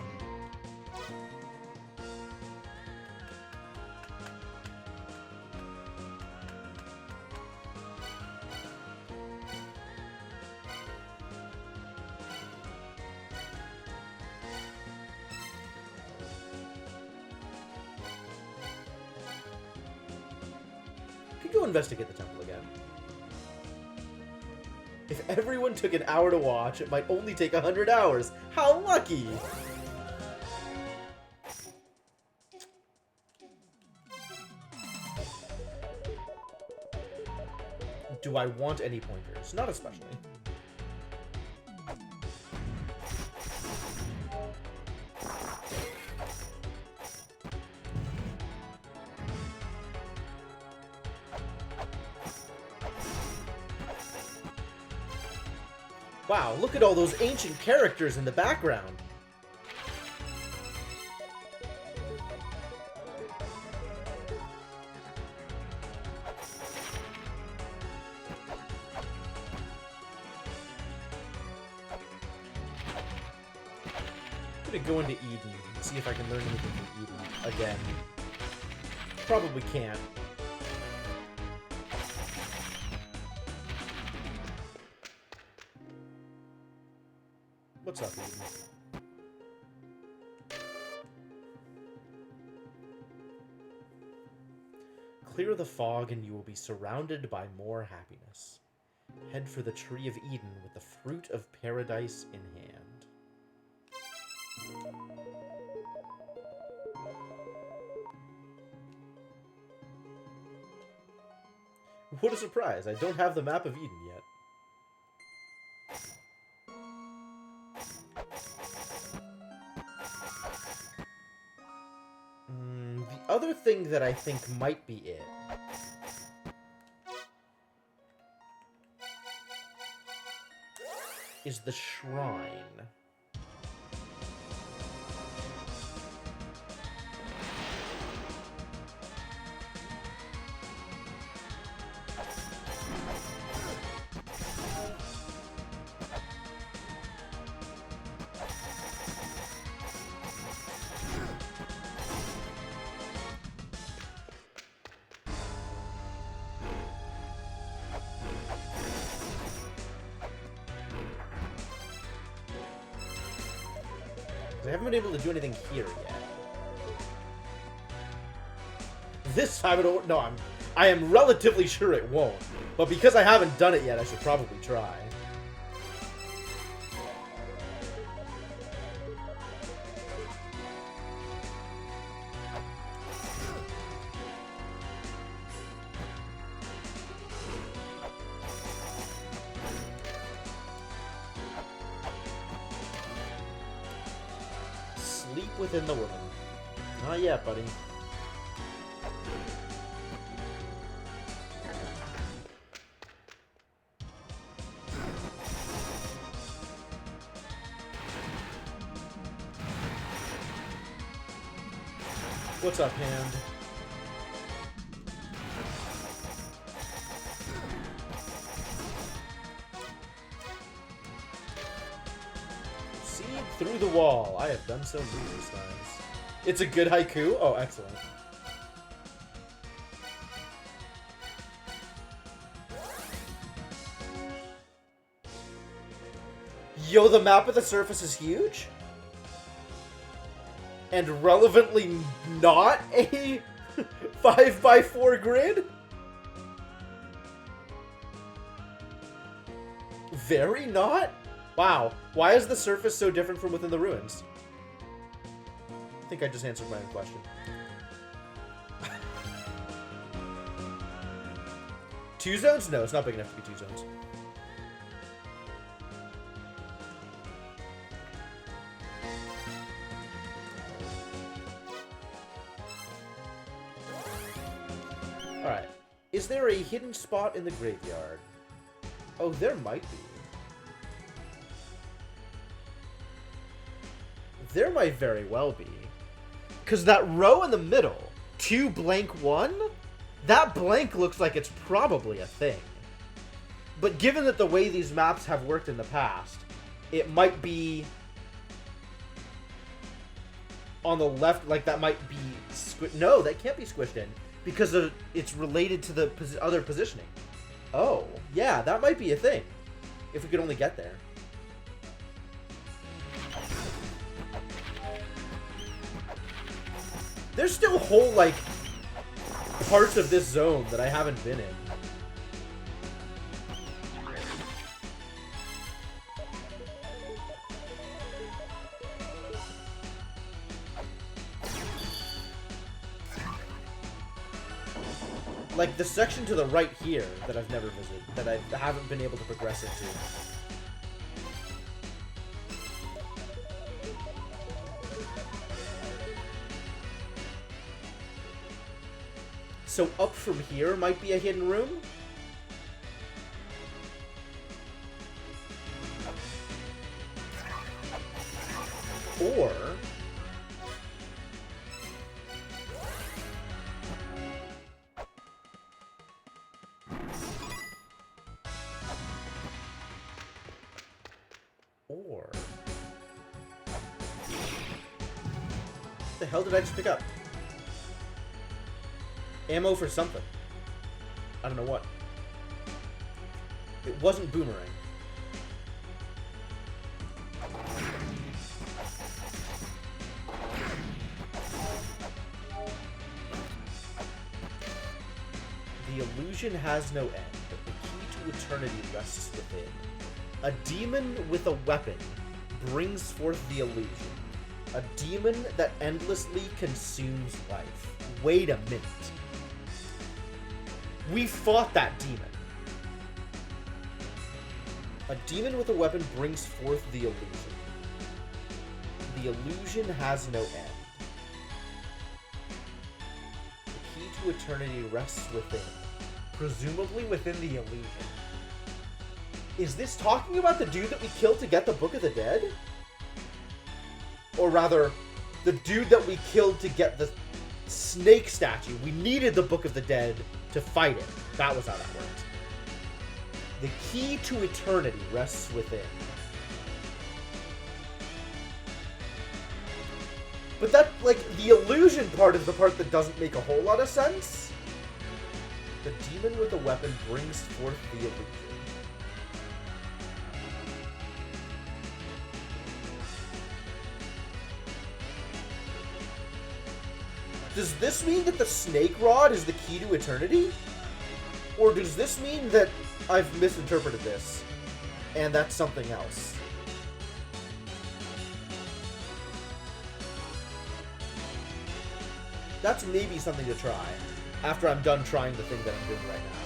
Go investigate the temple again. If everyone took an hour to watch, it might only take 100 hours. How lucky! Do I want any pointers? Not especially. Wow, look at all those ancient characters in the background. I'm gonna go into Eden and see if I can learn anything from Eden again. Probably can't. What's up, Eden? Clear the fog and you will be surrounded by more happiness. Head for the Tree of Eden with the fruit of paradise in hand. What a surprise! I don't have the map of Eden yet. The other thing that I think might be it is the shrine. I haven't been able to do anything here yet. This time I don't know. I am relatively sure it won't. But because I haven't done it yet, I should probably try. Sleep within the woman. Not yet, buddy. What's up, hand? through the wall. I have done so numerous times. It's a good haiku? Oh, excellent. Yo, the map of the surface is huge? And relevantly not a 5x4 grid? Very not? Wow. Why is the surface so different from within the ruins? I think I just answered my own question. 2 zones? No, it's not big enough to be 2 zones. Alright. Is there a hidden spot in the graveyard? Oh, there might be. There might very well be. Because that row in the middle, 2 blank 1, that blank looks like it's probably a thing. But given that the way these maps have worked in the past, it might be on the left, like that might be no, that can't be squished in because it's related to the other positioning. Oh, yeah, that might be a thing if we could only get there. There's still whole, like, parts of this zone that I haven't been in. Like, the section to the right here that I've never visited, that I haven't been able to progress into. So up from here might be a hidden room? Or... what the hell did I just pick up? Ammo for something. I don't know what. It wasn't boomerang. The illusion has no end, but the key to eternity rests within. A demon with a weapon brings forth the illusion. A demon that endlessly consumes life. Wait a minute. We fought that demon. A demon with a weapon brings forth the illusion. The illusion has no end. The key to eternity rests within. Presumably within the illusion. Is this talking about the dude that we killed to get the Book of the Dead? Or rather, the dude that we killed to get the snake statue. We needed the Book of the Dead to fight it. That was how that worked. The key to eternity rests within. But that, like, the illusion part is the part that doesn't make a whole lot of sense. The demon with the weapon brings forth the illusion. Does this mean that the snake rod is the key to eternity? Or does this mean that I've misinterpreted this, and that's something else? That's maybe something to try, after I'm done trying the thing that I'm doing right now.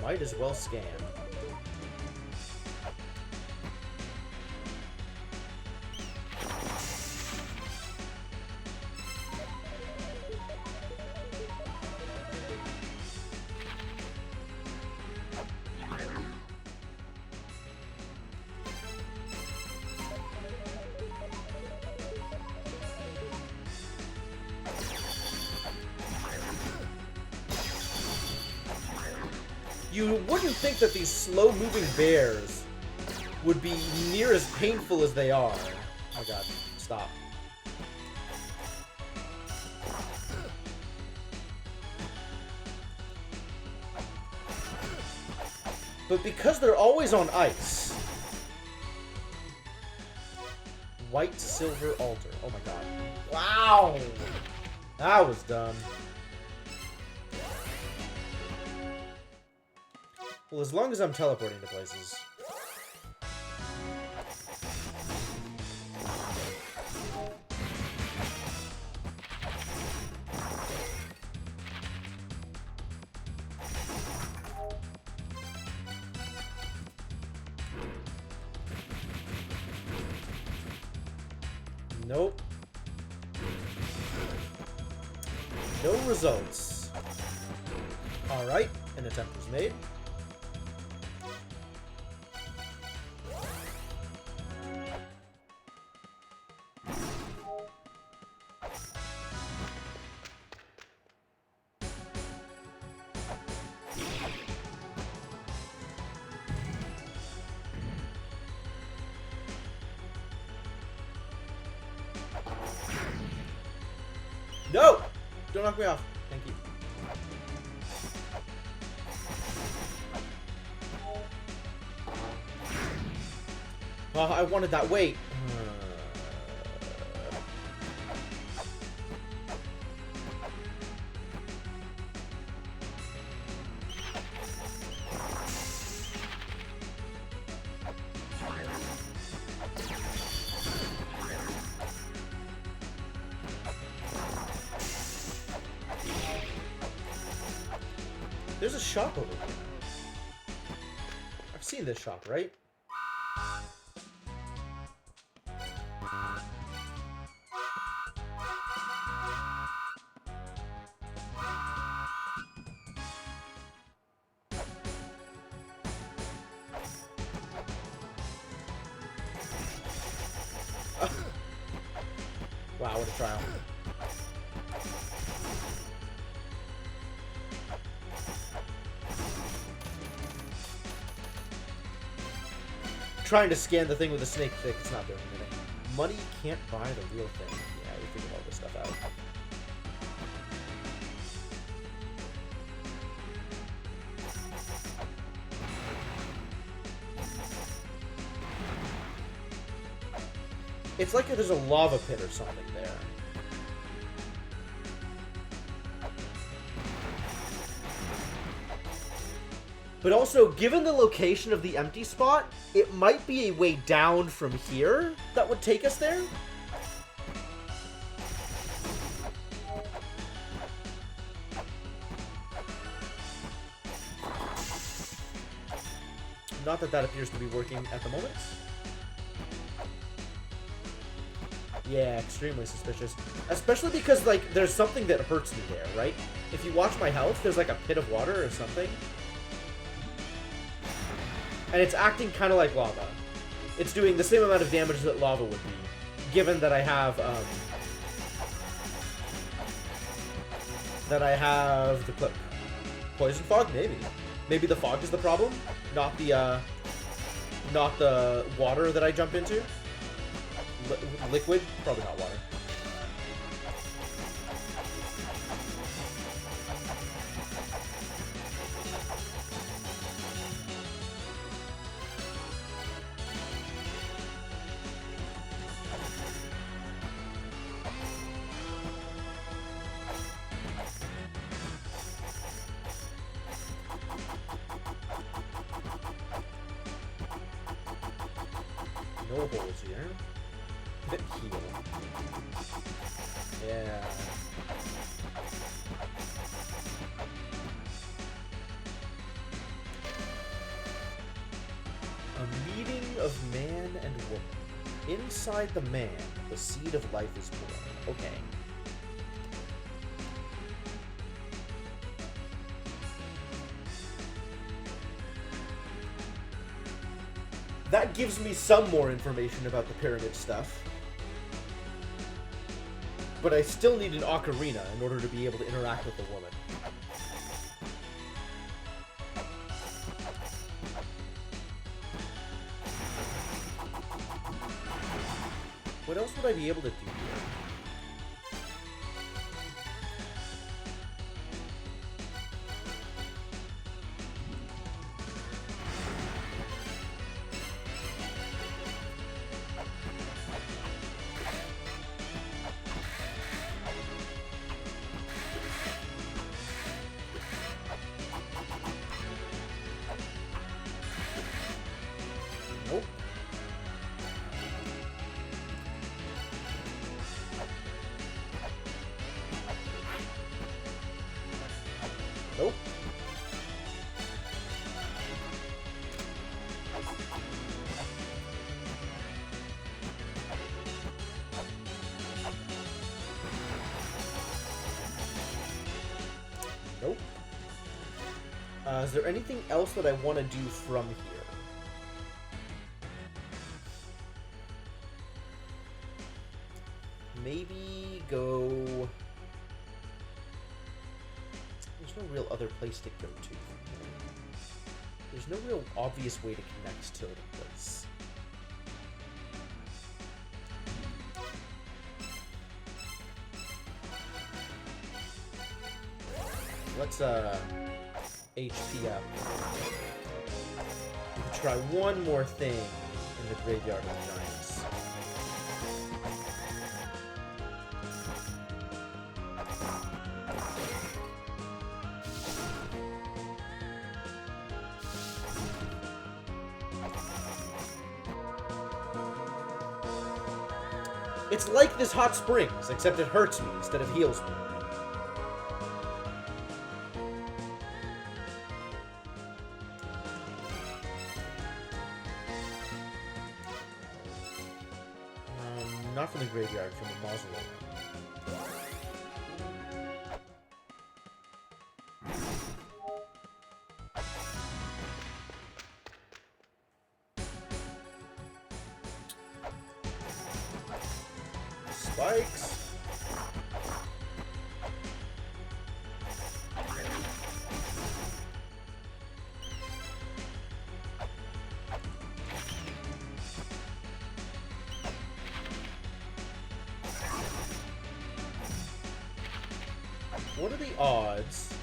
Might as well scan. You wouldn't think that these slow-moving bears would be near as painful as they are. Oh my god, stop. But because they're always on ice... White silver altar. Oh my god. Wow! That was dumb. Well, as long as I'm teleporting to places. Nope. No results. Alright, an attempt was made. No! Don't knock me off. Thank you. Oh, I wanted that weight. There's a shop over here. I've seen this shop, right? Wow, what a trial. Trying to scan the thing with a snake thick, it's not doing anything. Money can't buy the real thing. Yeah, we figured all this stuff out. It's like there's a lava pit or something there. But also, given the location of the empty spot, it might be a way down from here that would take us there. Not that that appears to be working at the moment. Yeah, extremely suspicious. Especially because, like, there's something that hurts me there, right? If you watch my health, there's like a pit of water or something. And it's acting kind of like lava. It's doing the same amount of damage that lava would be, given that I have, the clip. Poison fog? Maybe. Maybe the fog is the problem, not the water that I jump into. Liquid? Probably not water. No holes here. Bit heal. Yeah. A meeting of man and woman. Inside the man, the seed of life is born. Okay. That gives me some more information about the pyramid stuff. But I still need an ocarina in order to be able to interact with the woman. What else would I be able to do here? Nope. Nope. Nope. Is there anything else that I want to do from here? Maybe go... There's no real other place to go to. There's no real obvious way to connect to the place. Let's, HP up. We can try one more thing in the Graveyard of the Giants. It's like this hot springs, except it hurts me instead of heals me. Not from the graveyard, from the mausoleum. Spikes. What are the odds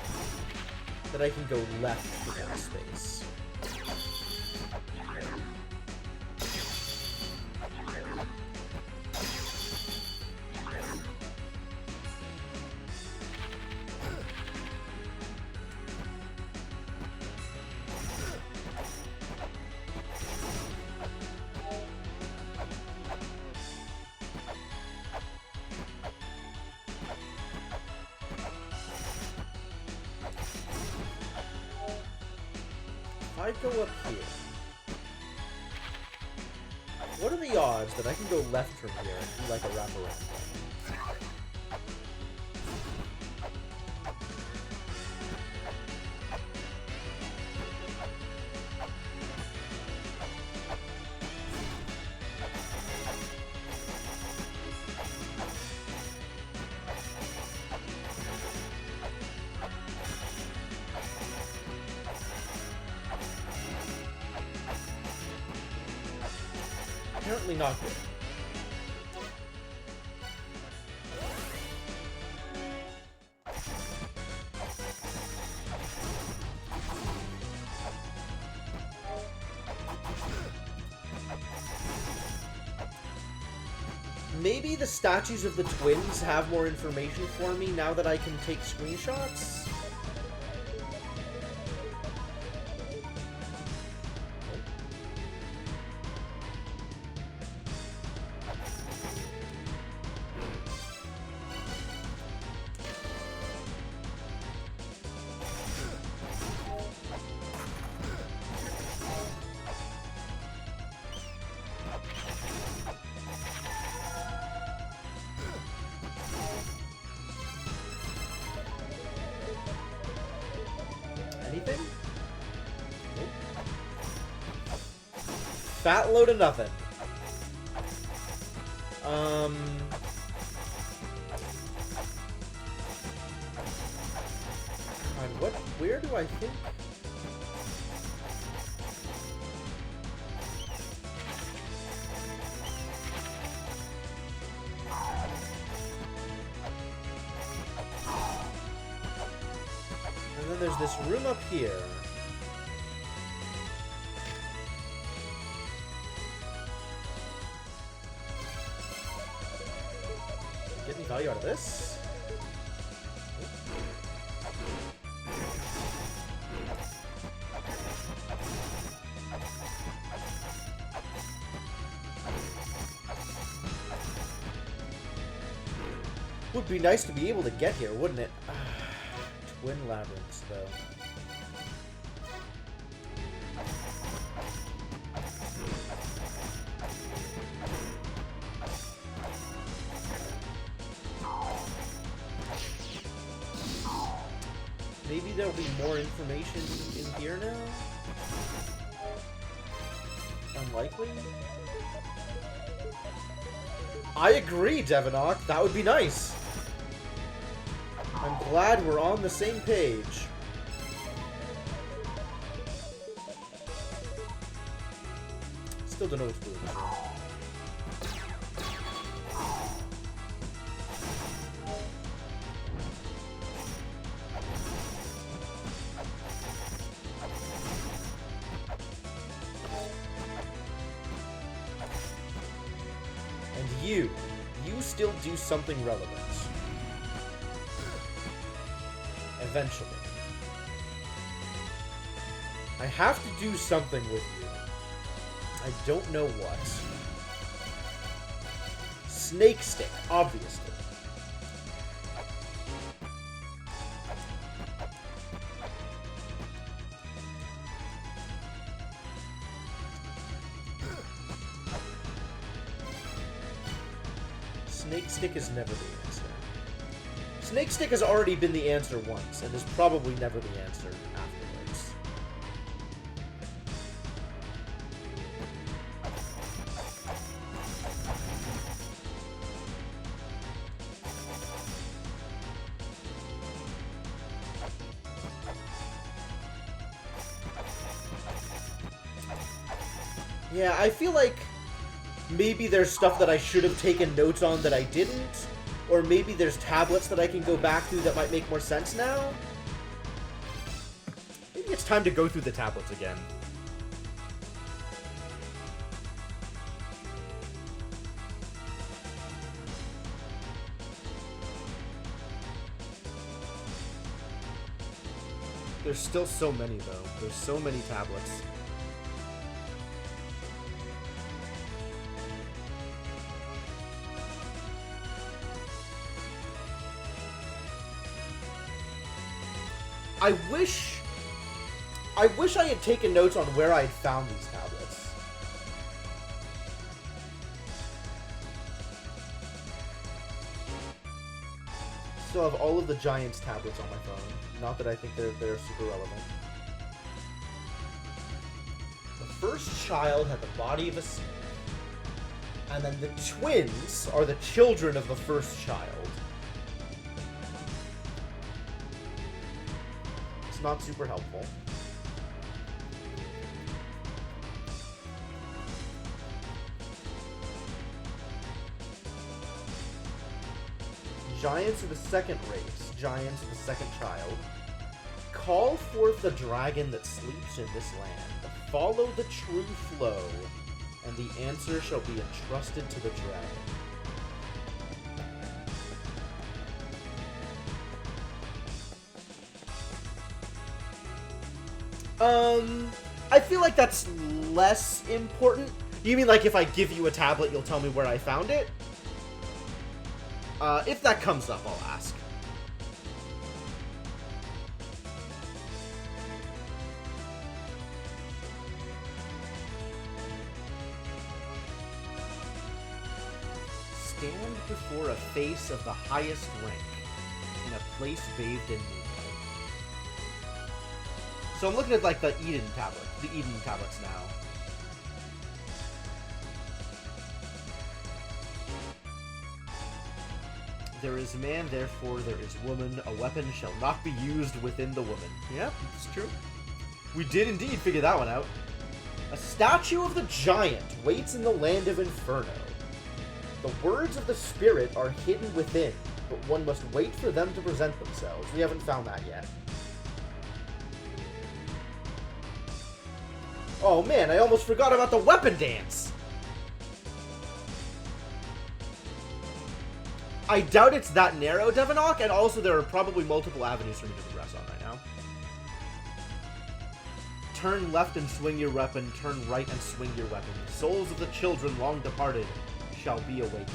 that I can go left for that space? I go up here. What are the odds that I can go left from here and do like a wraparound? Apparently not good. Maybe the statues of the twins have more information for me now that I can take screenshots? Anything? Nope. Fat load of nothing. God, where do I think? there's this room up here. Get any value out of this? Would be nice to be able to get here, wouldn't it? Twin labyrinths, though. Maybe there'll be more information in here now? Unlikely? I agree, Devonok. That would be nice. I'm glad we're on the same page. Still don't know what to do. And you still do something relevant. Eventually. I have to do something with you. I don't know what. Snake stick, obviously. Snake stick is never the answer. Snake stick has already been the answer once, and is probably never the answer afterwards. Yeah, I feel like maybe there's stuff that I should have taken notes on that I didn't. Or maybe there's tablets that I can go back through that might make more sense now? Maybe it's time to go through the tablets again. There's still so many, though. There's so many tablets. I wish I had taken notes on where I had found these tablets. Still have all of the Giants tablets on my phone. Not that I think they're super relevant. The first child had the body of a snake. And then the twins are the children of the first child. It's not super helpful. Giants of the second race, giants of the second child. Call forth the dragon that sleeps in this land. Follow the true flow, and the answer shall be entrusted to the dragon. I feel like that's less important. You mean like if I give you a tablet, you'll tell me where I found it? If that comes up, I'll ask. Stand before a face of the highest rank, in a place bathed in moonlight. So I'm looking at, like, the Eden tablets now. There is man, therefore there is woman. A weapon shall not be used within the woman. Yeah, it's true. We did indeed figure that one out. A statue of the giant waits in the land of Inferno. The words of the spirit are hidden within, but one must wait for them to present themselves. We haven't found that yet. Oh man, I almost forgot about the weapon dance! I doubt it's that narrow, Devonok, and also there are probably multiple avenues for me to progress on right now. Turn left and swing your weapon, turn right and swing your weapon. The souls of the children long departed shall be awakened.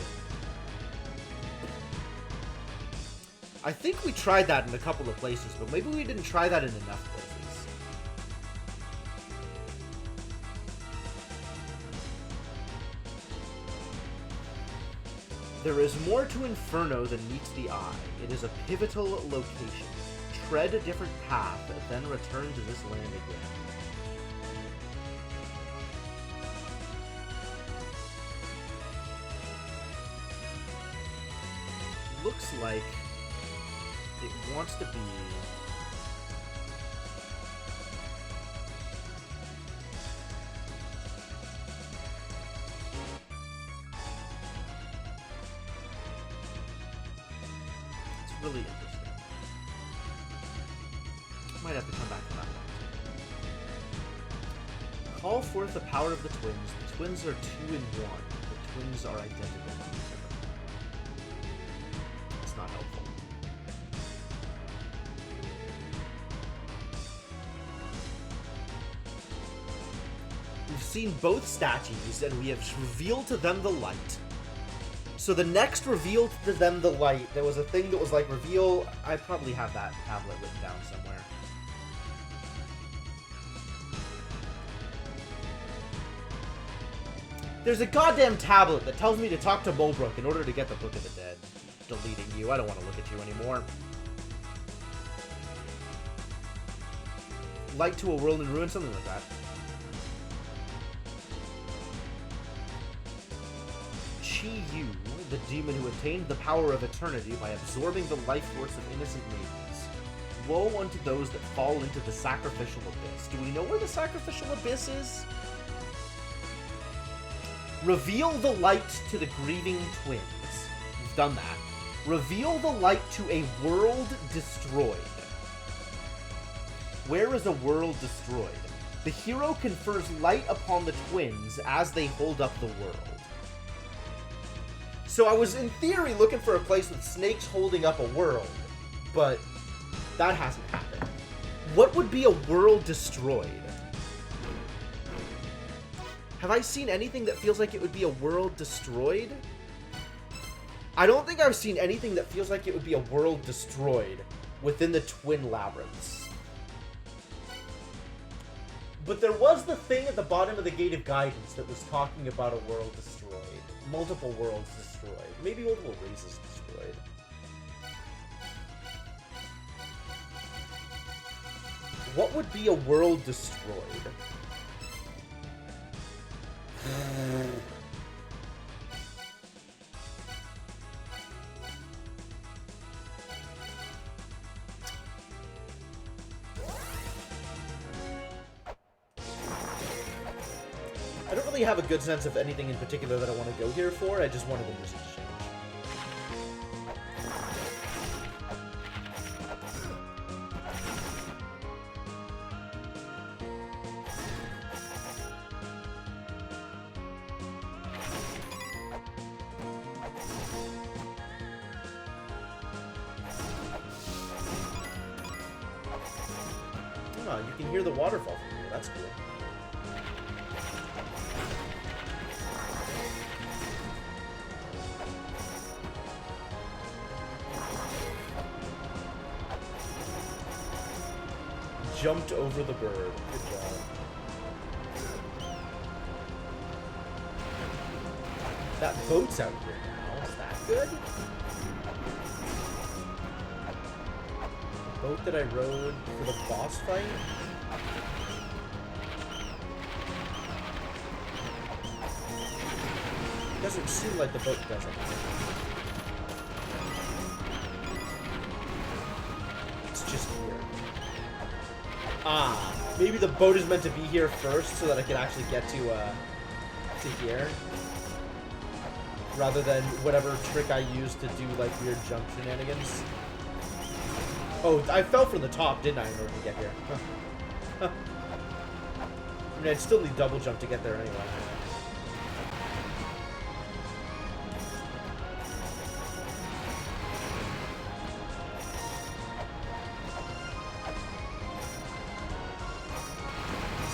I think we tried that in a couple of places, but maybe we didn't try that in enough places. There is more to Inferno than meets the eye. It is a pivotal location. Tread a different path, then return to this land again. Looks like it wants to be... It's really interesting. Might have to come back to that one. Call forth the power of the twins. The twins are 2 in 1. The twins are identical to each other. It's not helpful. We've seen both statues, and we have revealed to them the light. So the next reveal to them the light, there was a thing that was like reveal... I probably have that tablet written down somewhere. There's a goddamn tablet that tells me to talk to Mulbrook in order to get the Book of the Dead. Deleting you. I don't want to look at you anymore. Light to a world in ruin, something like that. Chi-Yu, the demon who attained the power of eternity by absorbing the life force of innocent maidens. Woe unto those that fall into the sacrificial abyss. Do we know where the sacrificial abyss is? Reveal the light to the grieving twins. We've done that. Reveal the light to a world destroyed. Where is a world destroyed? The hero confers light upon the twins as they hold up the world. So I was, in theory, looking for a place with snakes holding up a world, but that hasn't happened. What would be a world destroyed? Have I seen anything that feels like it would be a world destroyed? I don't think I've seen anything that feels like it would be a world destroyed within the Twin Labyrinths. But there was the thing at the bottom of the Gate of Guidance that was talking about a world destroyed. Multiple worlds destroyed. Maybe multiple races destroyed. What would be a world destroyed? I don't really have a good sense of anything in particular that I want to go here for. I just wanted the music to change. Oh, you can hear the waterfall from here. That's cool. Jumped over the bird. Good job. That boat's out here now. Is that good? The boat that I rode for the boss fight? Doesn't seem like the boat does it. It's just weird. Ah, maybe the boat is meant to be here first so that I can actually get to here. Rather than whatever trick I used to do, like, weird jump shenanigans. Oh, I fell from the top, didn't I, in order to get here? Huh. I mean, I'd still need double jump to get there anyway.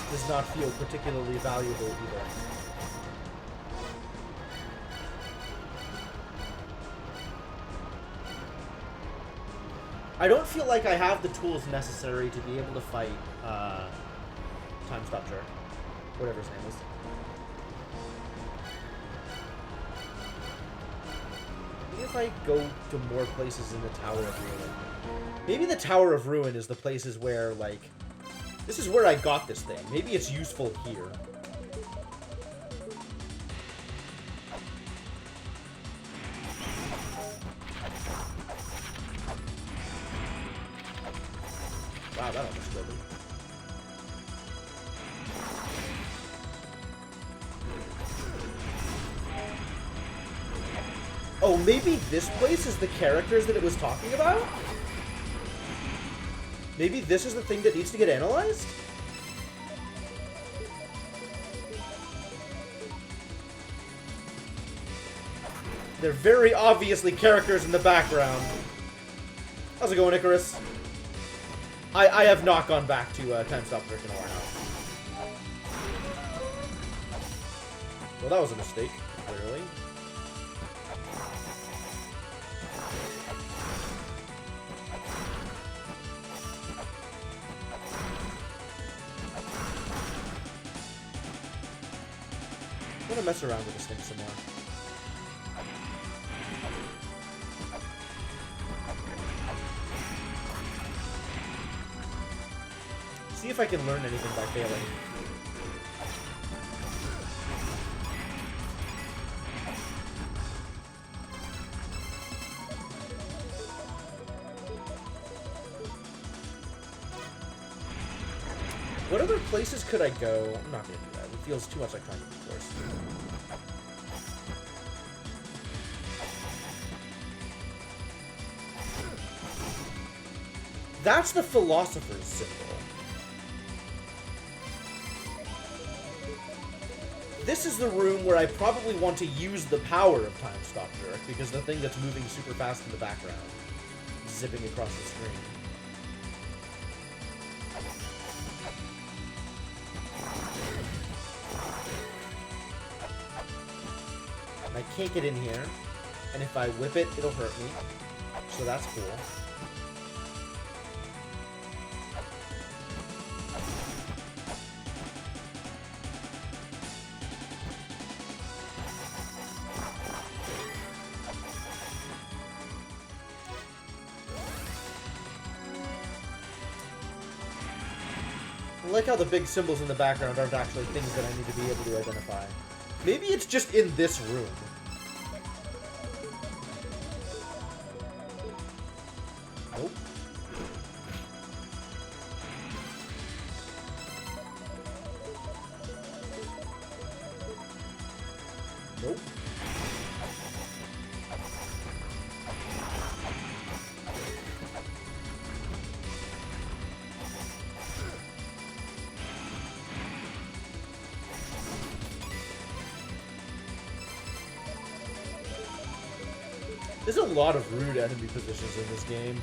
This does not feel particularly valuable either. I don't feel like I have the tools necessary to be able to fight Time Stop Jerk. Whatever his name is. Maybe if I go to more places in the Tower of Ruin. Maybe the Tower of Ruin is the places where, like... This is where I got this thing. Maybe it's useful here. Wow, that almost killed me. Oh, maybe this place is the characters that it was talking about? Maybe this is the thing that needs to get analyzed? They're very obviously characters in the background. How's it going, Icarus? I have not gone back to Time Stop Jerk in a while. Well, that was a mistake, clearly. I'm gonna mess around with this thing some more. See if I can learn anything by failing. What other places could I go? I'm not gonna do that. It feels too much like trying to be forced. That's the Philosopher's Symbol. This is the room where I probably want to use the power of Time Stop Jerk, because the thing that's moving super fast in the background, zipping across the screen. I can't get in here, and if I whip it, it'll hurt me, so that's cool. I like how the big symbols in the background aren't actually things that I need to be able to identify. Maybe it's just in this room. Nope. Nope. There's a lot of rude enemy positions in this game.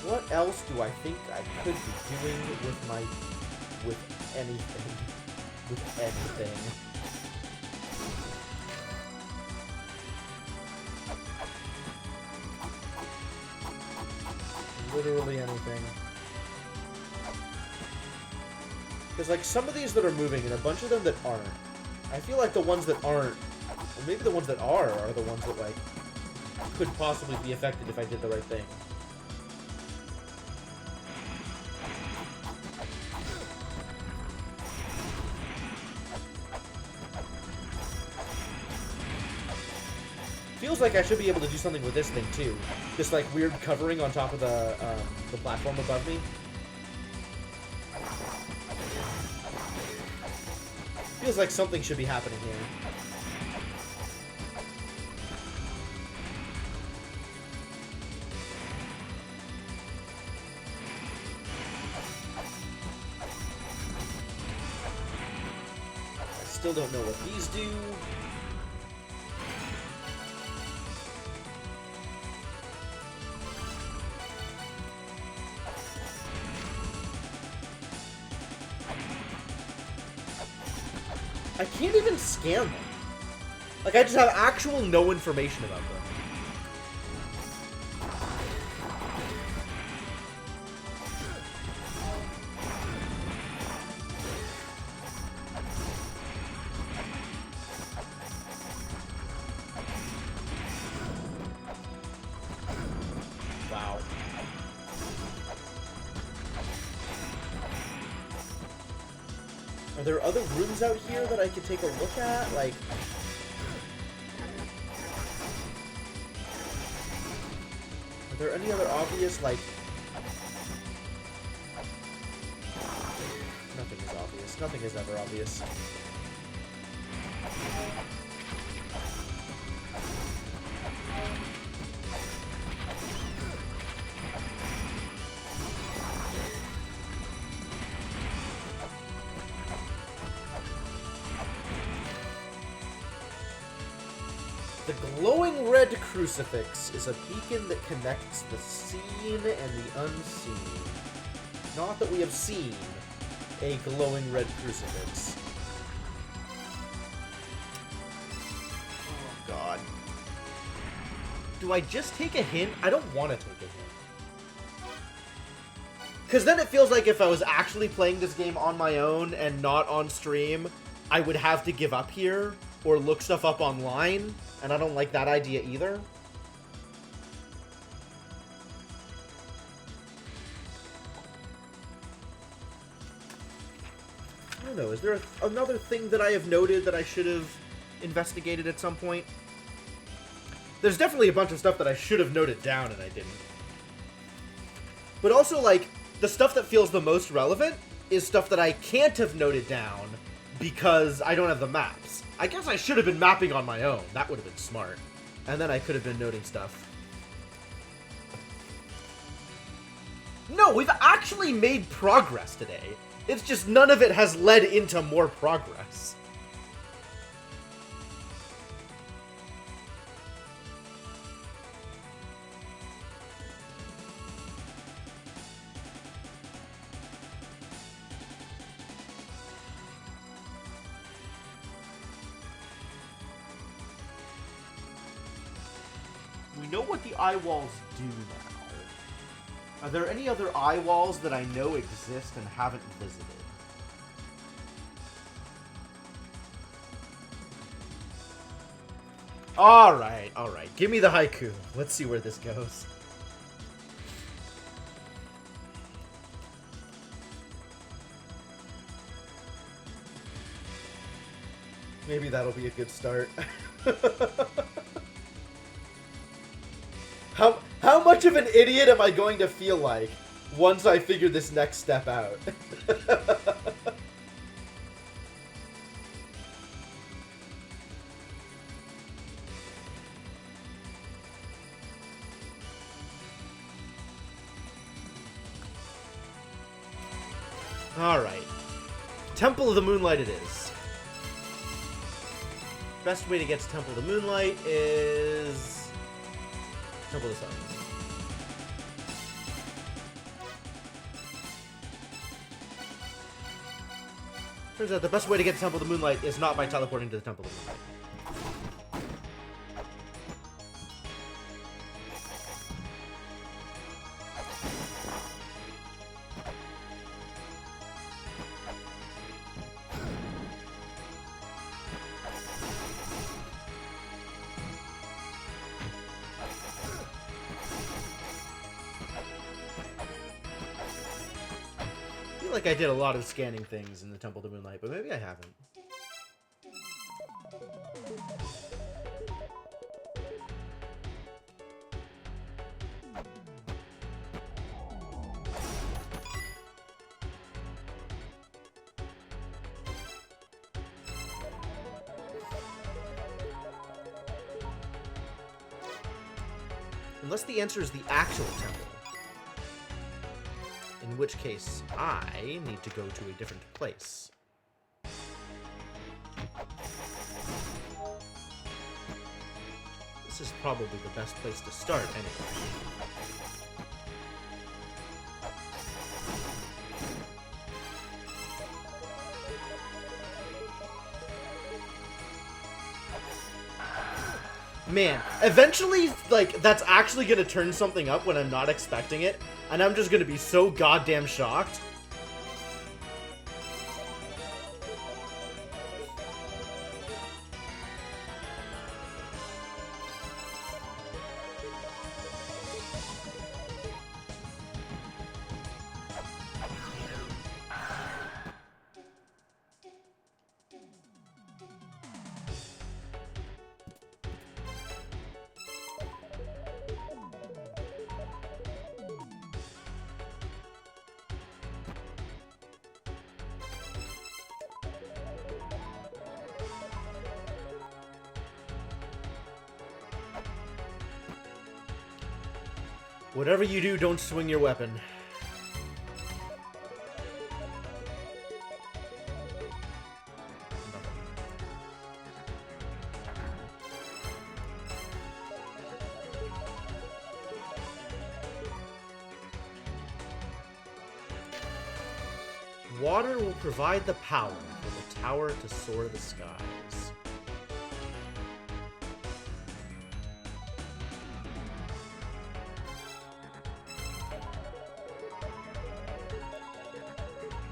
What else do I think I could be doing with anything? With anything. Literally anything. Because, like, some of these that are moving and a bunch of them that aren't. I feel like the ones that aren't, or maybe the ones that are the ones that, like, could possibly be affected if I did the right thing. Feels like I should be able to do something with this thing too. This like weird covering on top of the platform above me. feels like something should be happening here. I still don't know what these do. I can't even scan them. Like, I just have actual no information about them. Wow. Are there other rooms out here that I could take a look at? Like... Are there any other obvious, like... Nothing is obvious. Nothing is ever obvious. The glowing red crucifix is a beacon that connects the seen and the unseen. Not that we have seen a glowing red crucifix. Oh, God. Do I just take a hint? I don't want to take a hint. Because then it feels like if I was actually playing this game on my own and not on stream, I would have to give up here or look stuff up online. And I don't like that idea either. I don't know, is there another thing that I have noted that I should have investigated at some point? There's definitely a bunch of stuff that I should have noted down and I didn't. But also, like, the stuff that feels the most relevant is stuff that I can't have noted down because I don't have the maps. I guess I should have been mapping on my own. That would have been smart. And then I could have been noting stuff. No, we've actually made progress today. It's just none of it has led into more progress. We know what the eye walls do now. Are there any other eye walls that I know exist and haven't visited? Alright, alright. Give me the haiku. Let's see where this goes. Maybe that'll be a good start. How much of an idiot am I going to feel like once I figure this next step out? Alright. Temple of the Moonlight it is. Best way to get to Temple of the Moonlight is... Temple of the Sun. Turns out the best way to get to Temple of the Moonlight is not by teleporting to the Temple of the Moonlight. I feel like I did a lot of scanning things in the Temple of the Moonlight, but maybe I haven't. Unless the answer is the actual temple. In which case, I need to go to a different place. This is probably the best place to start, anyway. Man, eventually, like, that's actually gonna turn something up when I'm not expecting it, and I'm just gonna be so goddamn shocked. Whatever you do, don't swing your weapon. Water will provide the power for the tower to soar the skies.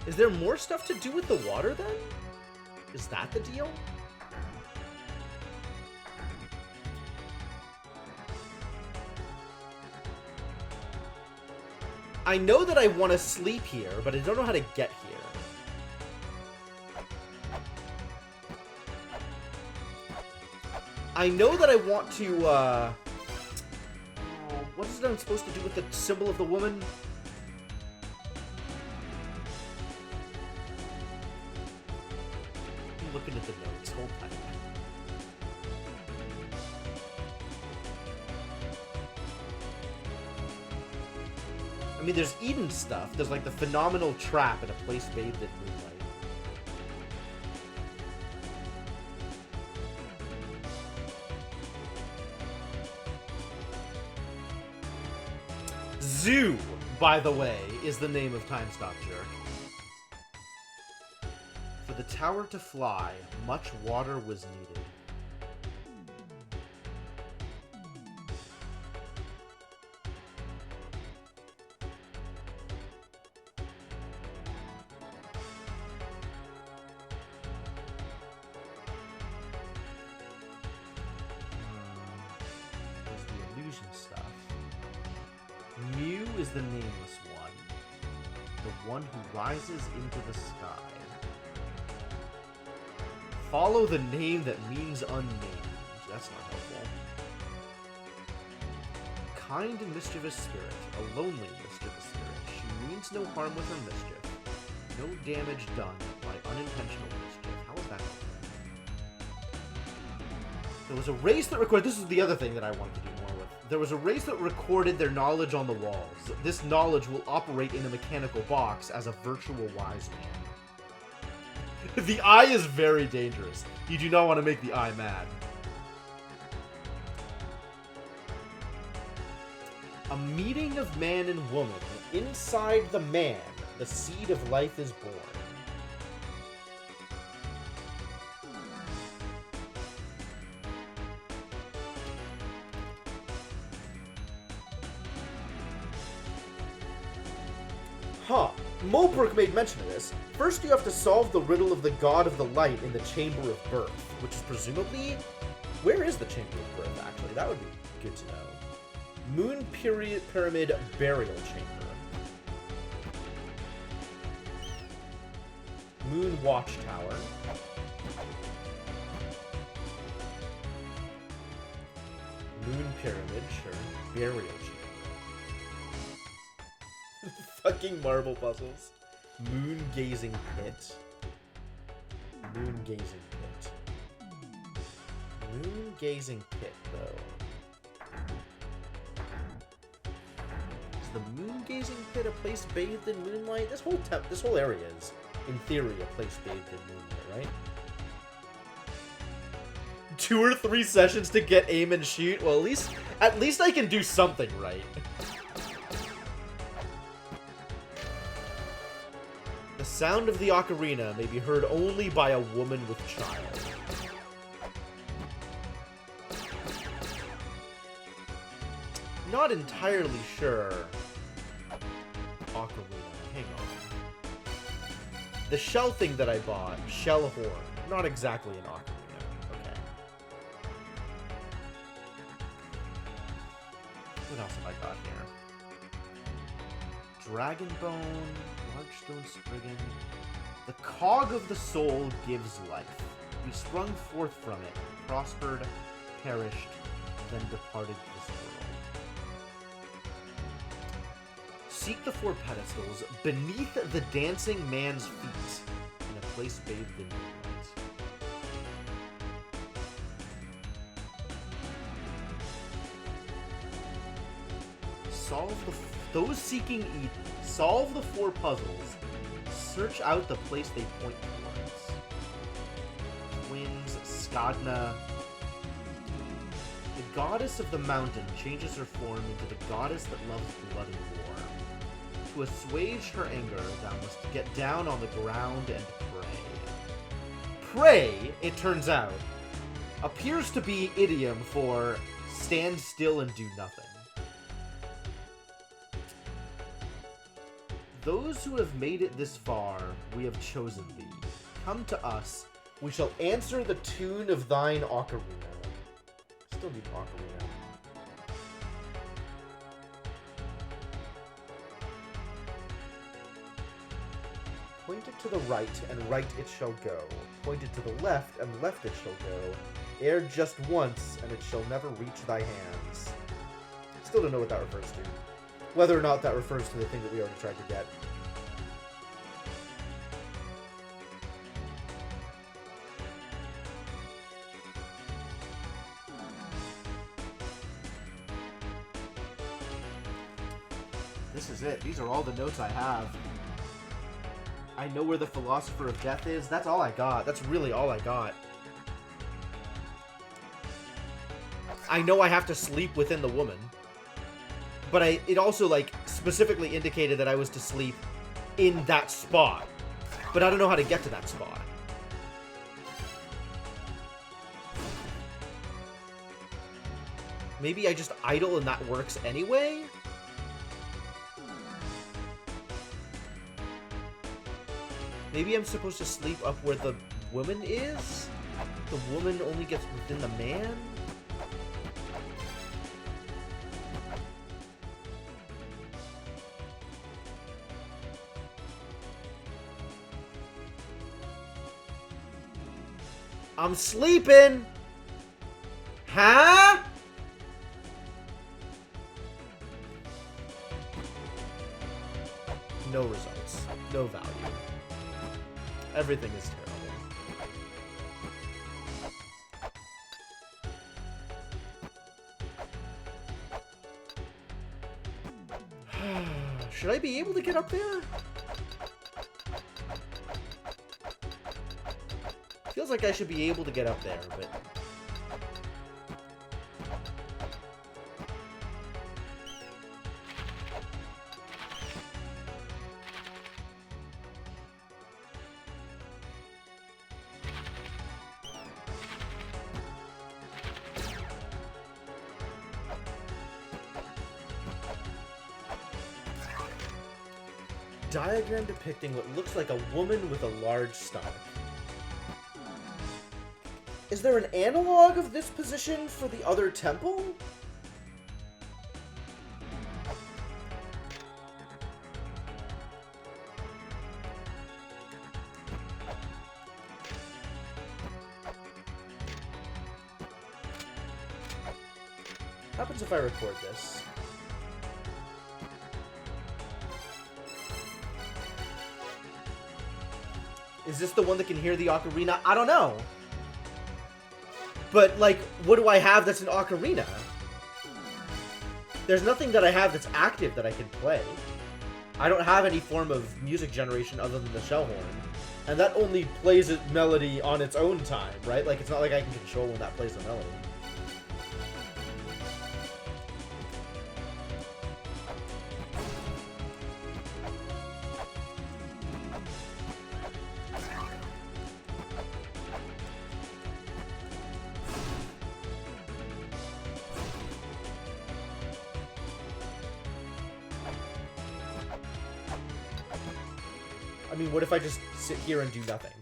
Is there more stuff to do with the water, then? Is that the deal? I know that I want to sleep here, but I don't know how to get here. I know that I want to, what is it I'm supposed to do with the symbol of the woman? Looking at the notes, hold tight. I mean, there's Eden stuff. There's like the phenomenal trap in a place bathed in moonlight. Zoo, by the way, is the name of Time Stop Jerk. For the tower to fly, much water was needed. There's the illusion stuff. Mew is the nameless one. The one who rises into the sky. Follow the name that means unnamed. That's not helpful. Kind and mischievous spirit. A lonely mischievous spirit. She means no harm with her mischief. No damage done by unintentional mischief. How is that helpful? There was a race that recorded... This is the other thing that I wanted to do more with. There was a race that recorded their knowledge on the walls. This knowledge will operate in a mechanical box as a virtual wise man. The eye is very dangerous. You do not want to make the eye mad. A meeting of man and woman. Inside the man, the seed of life is born. Huh. Mulbrook made mention of this. First, you have to solve the riddle of the god of the light in the Chamber of Birth, which is presumably... Where is the Chamber of Birth, actually? That would be good to know. Moon Pyramid Burial Chamber. Moon Watchtower. Moon Pyramid, sure. Burial Chamber. Fucking marble puzzles. Moon Gazing Pit. Moon Gazing Pit. Moon Gazing Pit, though. Is the moon-gazing pit a place bathed in moonlight? This whole area is, in theory, a place bathed in moonlight, right? 2 or 3 sessions to get aim and shoot? Well, at least I can do something right. The sound of the ocarina may be heard only by a woman with child. Not entirely sure. Ocarina, hang on. The shell thing that I bought, shell horn, not exactly an ocarina. Okay. What else have I got here? Dragon bone, large stone spriggan. The cog of the soul gives life. We sprung forth from it, prospered, perished, then departed this world. Seek the 4 pedestals beneath the dancing man's feet in a place bathed in moonlight. Those seeking Eden, solve the 4 puzzles, search out the place they point towards. Twins, Skadna. The goddess of the mountain changes her form into the goddess that loves blood and war. To assuage her anger, thou must get down on the ground and pray. Pray, it turns out, appears to be idiom for stand still and do nothing. Those who have made it this far, we have chosen thee. Come to us, we shall answer the tune of thine ocarina. Still need ocarina. Point it to the right, and right it shall go. Point it to the left, and left it shall go. Ere just once, and it shall never reach thy hands. Still don't know what that refers to. Whether or not that refers to the thing that we already tried to get. This is it. These are all the notes I have. I know where the Philosopher of Death is. That's all I got. That's really all I got. I know I have to sleep within the woman. But it also, like, specifically indicated that I was to sleep in that spot. But I don't know how to get to that spot. Maybe I just idle and that works anyway? Maybe I'm supposed to sleep up where the woman is? The woman only gets within the man? I'm sleeping! Huh? No results. No value. Everything is terrible. Should I be able to get up there? Feels like I should be able to get up there, but... Diagram depicting what looks like a woman with a large stomach. Is there an analog of this position for the other temple? What happens if I record this? Is this the one that can hear the ocarina? I don't know. But, like, what do I have that's an ocarina? There's nothing that I have that's active that I can play. I don't have any form of music generation other than the shell horn. And that only plays a melody on its own time, right? Like, it's not like I can control when that plays a melody. I mean, what if I just sit here and do nothing?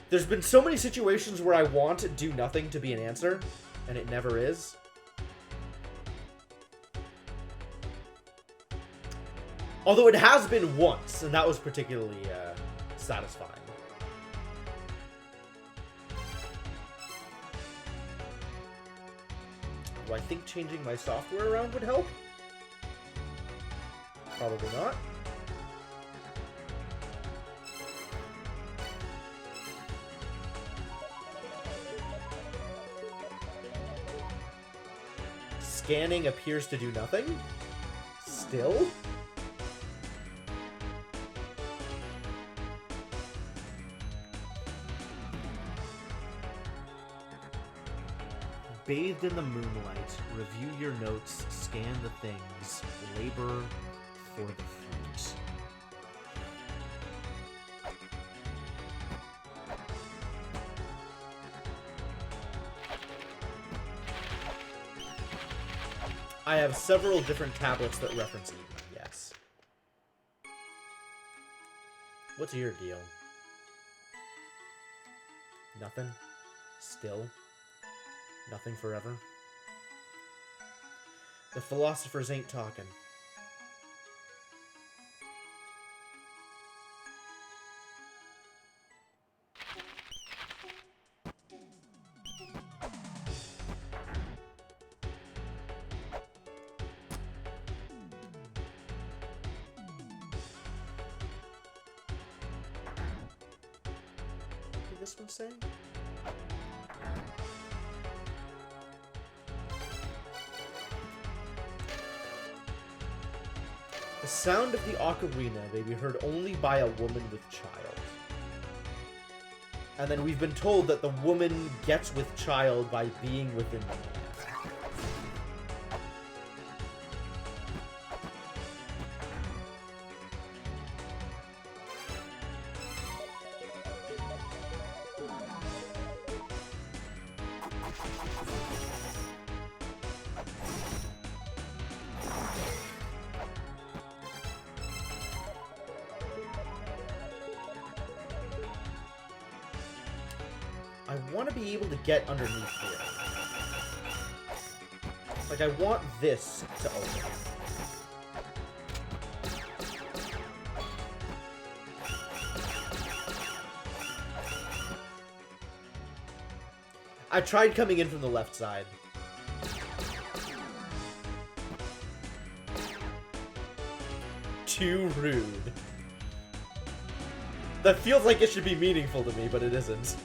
There's been so many situations where I want do nothing to be an answer, and it never is. Although it has been once, and that was particularly satisfying. Do I think changing my software around would help? Probably not. Scanning appears to do nothing. Still? Bathed in the moonlight, review your notes, scan the things, labor for the fruit. I have several different tablets that reference Eden, yes. What's your deal? Nothing? Still? Nothing forever? The philosophers ain't talking. What did this one say? The sound of the ocarina may be heard only by a woman with child. And then we've been told that the woman gets with child by being within the man. I want to be able to get underneath here. Like, I want this to open. I tried coming in from the left side. Too rude. That feels like it should be meaningful to me, but it isn't.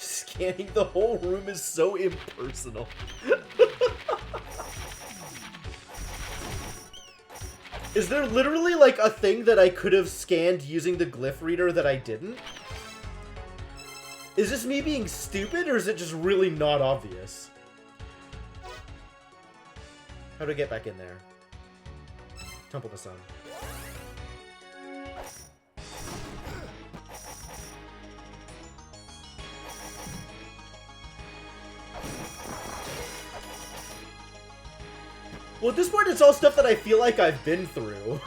Scanning the whole room is so impersonal. Is there literally like a thing that I could have scanned using the glyph reader that I didn't? Is this me being stupid, or is it just really not obvious? How do I get back in there? Temple of the Sun. Well, at this point, it's all stuff that I feel like I've been through.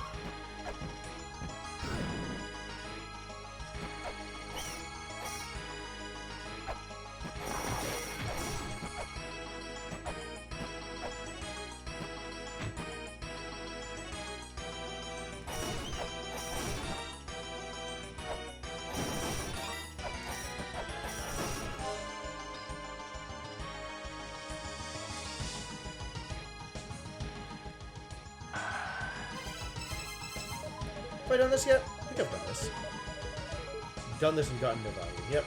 Have I done this yet? I think I've done this. Done this and gotten no value. Yep.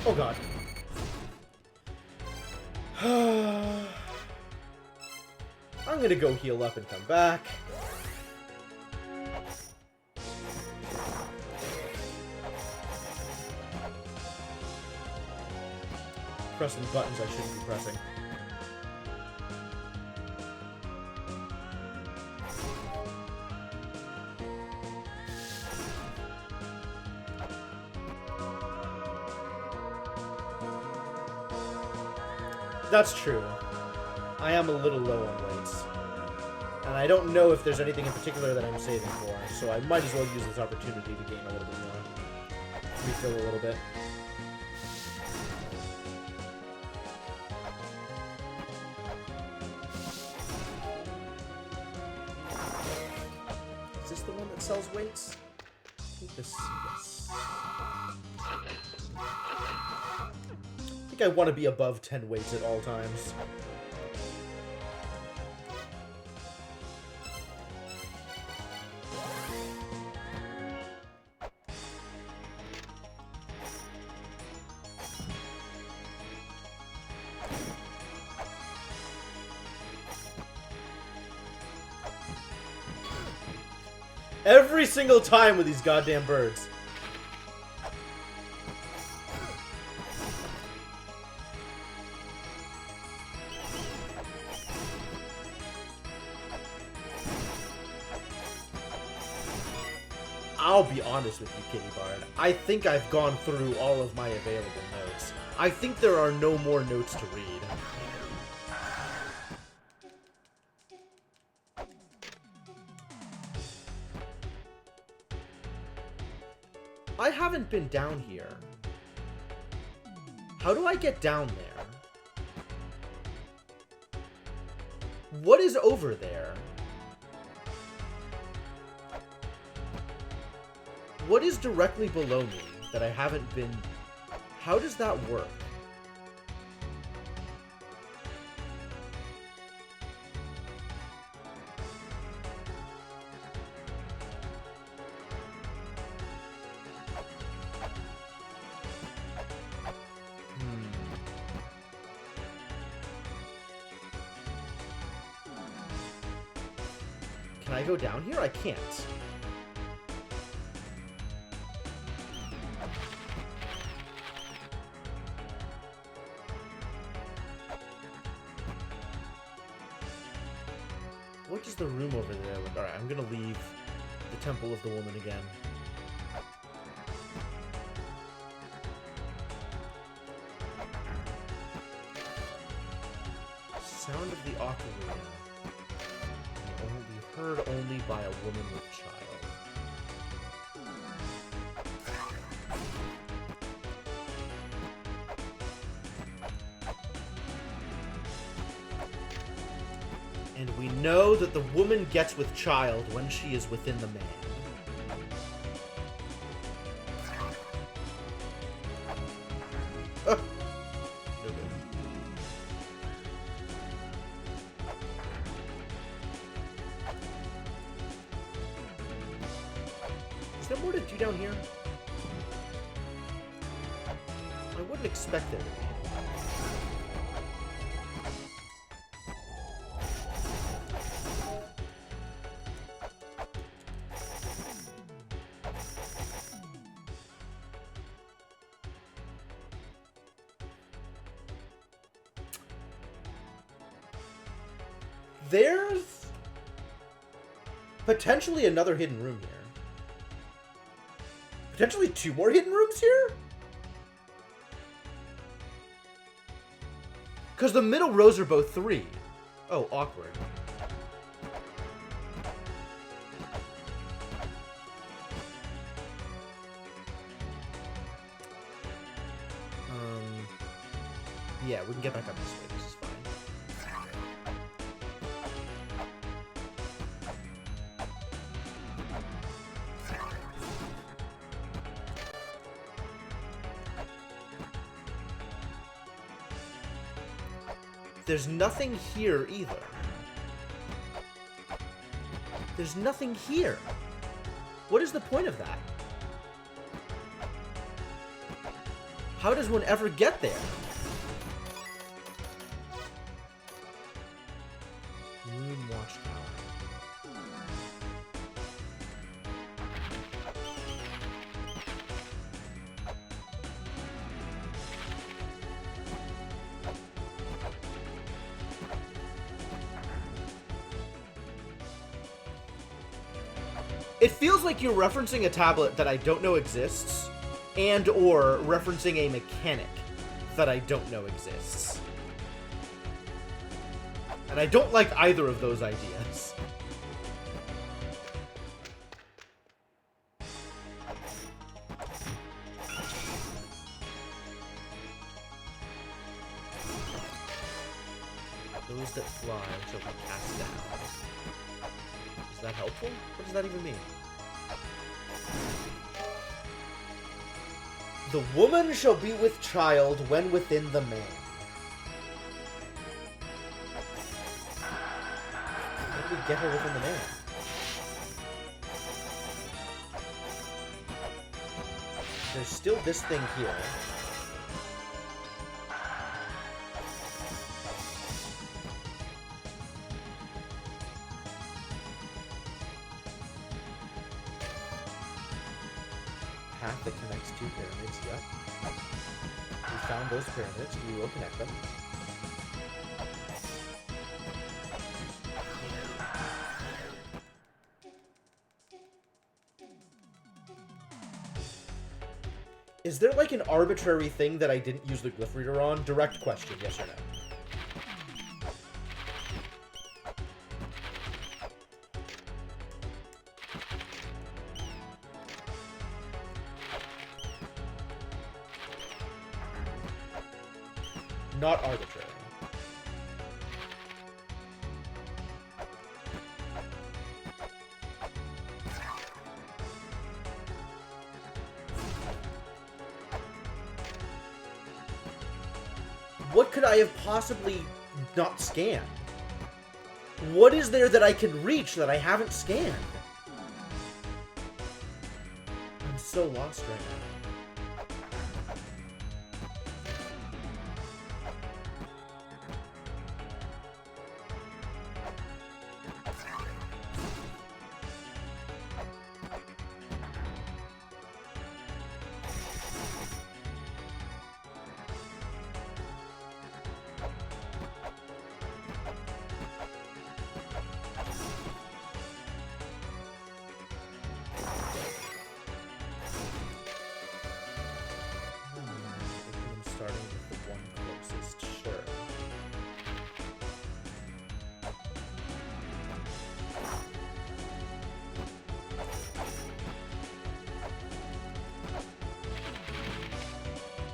Oh god. I'm gonna go heal up and come back. Pressing buttons I shouldn't be pressing. That's true. I am a little low on weights. And I don't know if there's anything in particular that I'm saving for, so I might as well use this opportunity to gain a little bit more. Refill a little bit. Is this the one that sells weights? I think this, yes. I think I want to be above 10 weights at all times. Every single time with these goddamn birds. I'll be honest with you, Kitty Bard. I think I've gone through all of my available notes. I think there are no more notes to read. I haven't been down here. How do I get down there? What is over there? What is directly below me that I haven't been... How does that work? Can I go down here? I can't. What is the room over there? Alright, I'm gonna leave the Temple of the Woman again. Sound of the ocarina. Heard only by a woman with child. And we know that the woman gets with child when she is within the man. Is there more to do down here? I wouldn't expect there to be. There's potentially another hidden room here. Potentially 2 more hidden rooms here? Because the middle rows are both 3. Oh, awkward. Yeah, we can get back up this way. There's nothing here either. There's nothing here. What is the point of that? How does one ever get there? Moon Watchtower. It feels like you're referencing a tablet that I don't know exists, and or referencing a mechanic that I don't know exists. And I don't like either of those ideas. Those that fly shall be cast down. Is that helpful? What does that even mean? The woman shall be with child when within the man. How do we get her within the man? There's still this thing here. Path that connects two pyramids, yep. We found those pyramids, we will connect them. Is there like an arbitrary thing that I didn't use the glyph reader on? Direct question, yes or no? Not arbitrary. What could I have possibly not scanned? What is there that I can reach that I haven't scanned? I'm so lost right now. Starting with the one closest, sure.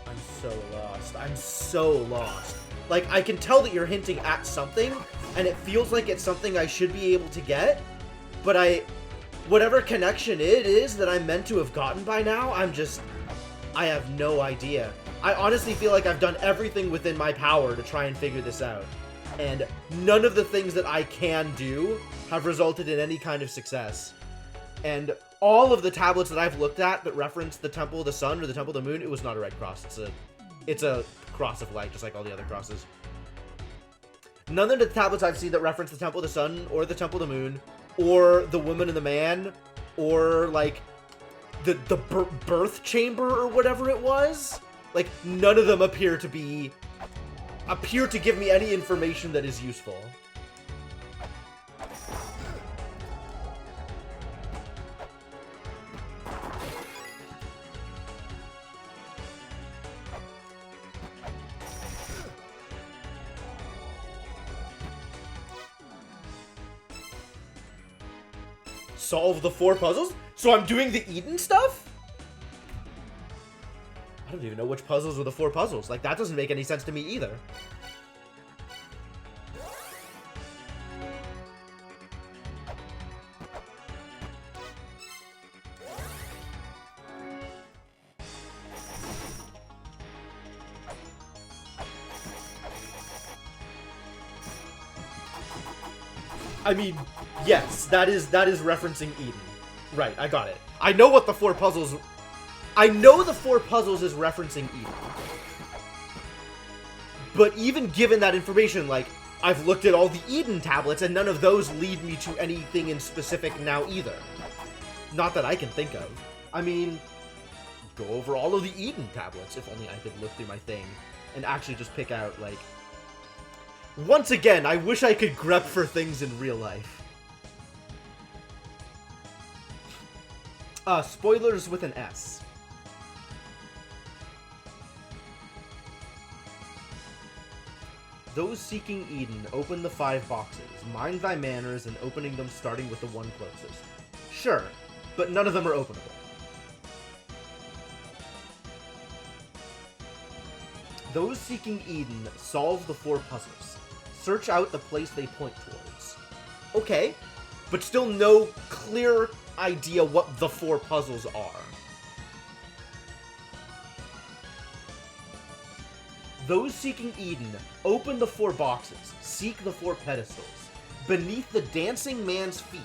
I'm so lost. I'm so lost. Like, I can tell that you're hinting at something, and it feels like it's something I should be able to get, but whatever connection it is that I'm meant to have gotten by now, I have no idea. I honestly feel like I've done everything within my power to try and figure this out. And none of the things that I can do have resulted in any kind of success. And all of the tablets that I've looked at that reference the Temple of the Sun or the Temple of the Moon, it was not a red cross. It's a cross of light, just like all the other crosses. None of the tablets I've seen that reference the Temple of the Sun or the Temple of the Moon or the Woman and the Man or like the birth chamber or whatever it was. Like, none of them appear to give me any information that is useful. Solve the 4 puzzles? So I'm doing the Eden stuff? I don't even know which puzzles were the 4 puzzles. Like, that doesn't make any sense to me either. I mean, yes, that is referencing Eden. Right, I got it. I know what the 4 puzzles... I know the 4 puzzles is referencing Eden. But even given that information, like, I've looked at all the Eden tablets, and none of those lead me to anything in specific now either. Not that I can think of. I mean, go over all of the Eden tablets, if only I could look through my thing, and actually just pick out, like... Once again, I wish I could grep for things in real life. Spoilers with an S. Those seeking Eden, open the 5 boxes. Mind thy manners in opening them, starting with the one closest. Sure, but none of them are openable. Those seeking Eden, solve the 4 puzzles. Search out the place they point towards. Okay, but still no clear idea what the 4 puzzles are. Those seeking Eden, open the 4 boxes, seek the 4 pedestals, beneath the dancing man's feet,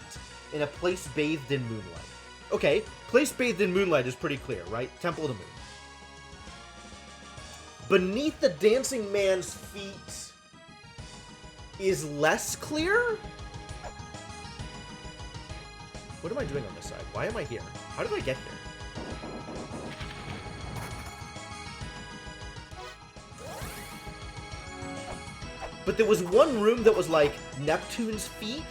in a place bathed in moonlight. Okay, place bathed in moonlight is pretty clear, right? Temple of the Moon. Beneath the dancing man's feet is less clear? What am I doing on this side? Why am I here? How did I get here? But there was one room that was like Neptune's feet.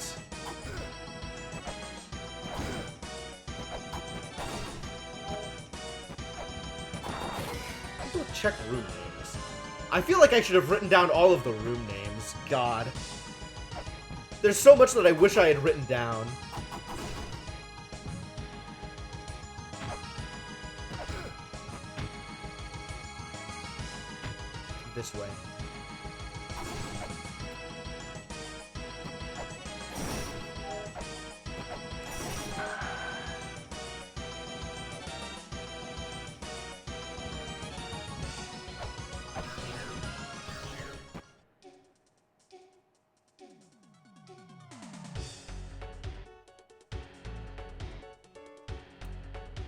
Let's go check room names. I feel like I should have written down all of the room names. God. There's so much that I wish I had written down. This way.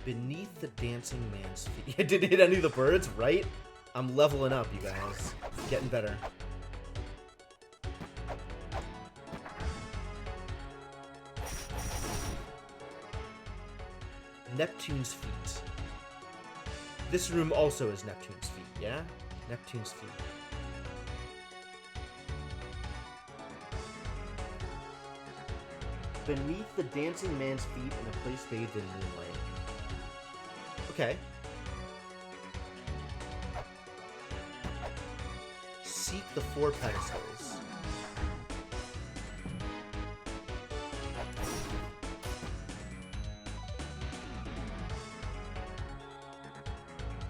Beneath the dancing man's feet. Did it hit any of the birds? Right? I'm leveling up, you guys. Getting better. Neptune's feet. This room also is Neptune's feet, yeah? Neptune's feet. Beneath the dancing man's feet in a place bathed in moonlight. Okay. Seek the 4 pedestals.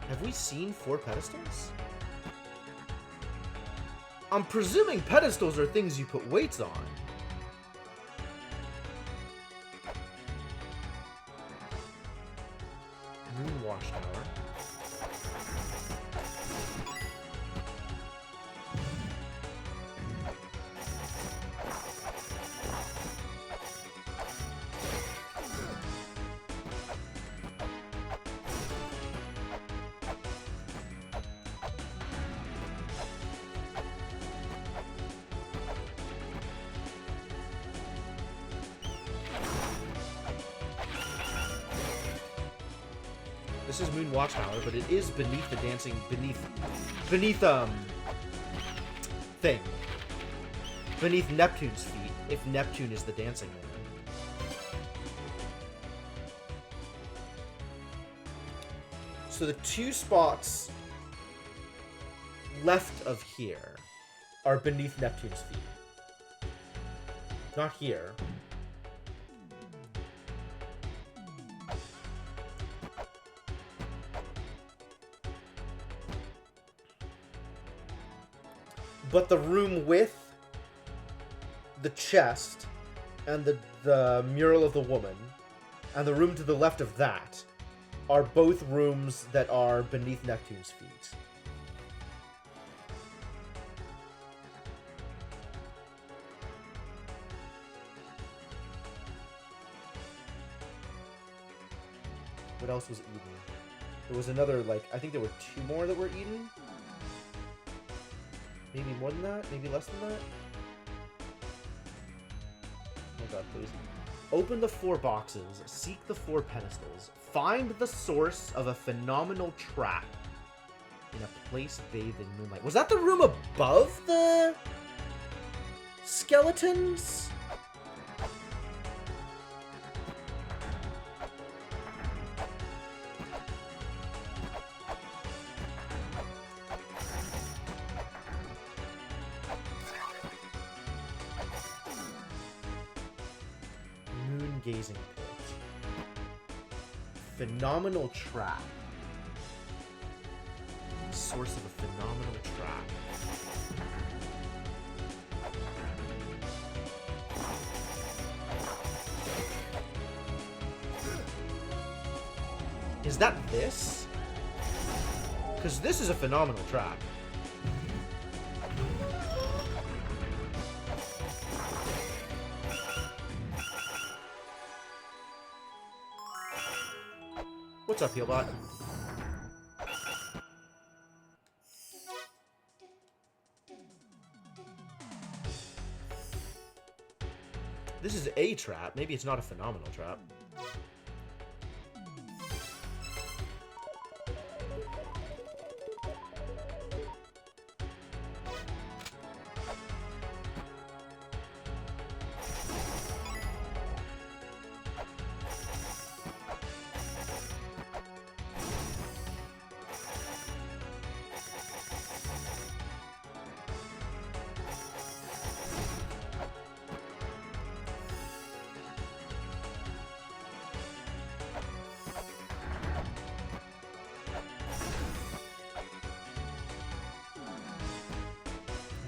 Have we seen 4 pedestals? I'm presuming pedestals are things you put weights on. Moon Watchtower. This is Moon Watchtower, but it is beneath the dancing... Beneath, thing. Beneath Neptune's feet, if Neptune is the dancing man. So the 2 spots left of here are beneath Neptune's feet. Not here. But the room with the chest and the mural of the woman and the room to the left of that are both rooms that are beneath Neptune's feet. What else was eaten? There was another, like, I think there were 2 more that were eaten. Maybe more than that? Maybe less than that? Oh god, please. Open the 4 boxes. Seek the 4 pedestals. Find the source of a phenomenal trap in a place bathed in moonlight. Was that the room above the skeletons? Gazing pit. Phenomenal trap. Source of a phenomenal trap. Is that this? Because this is a phenomenal trap. What's up, Healbot? This is a trap. Maybe it's not a phenomenal trap.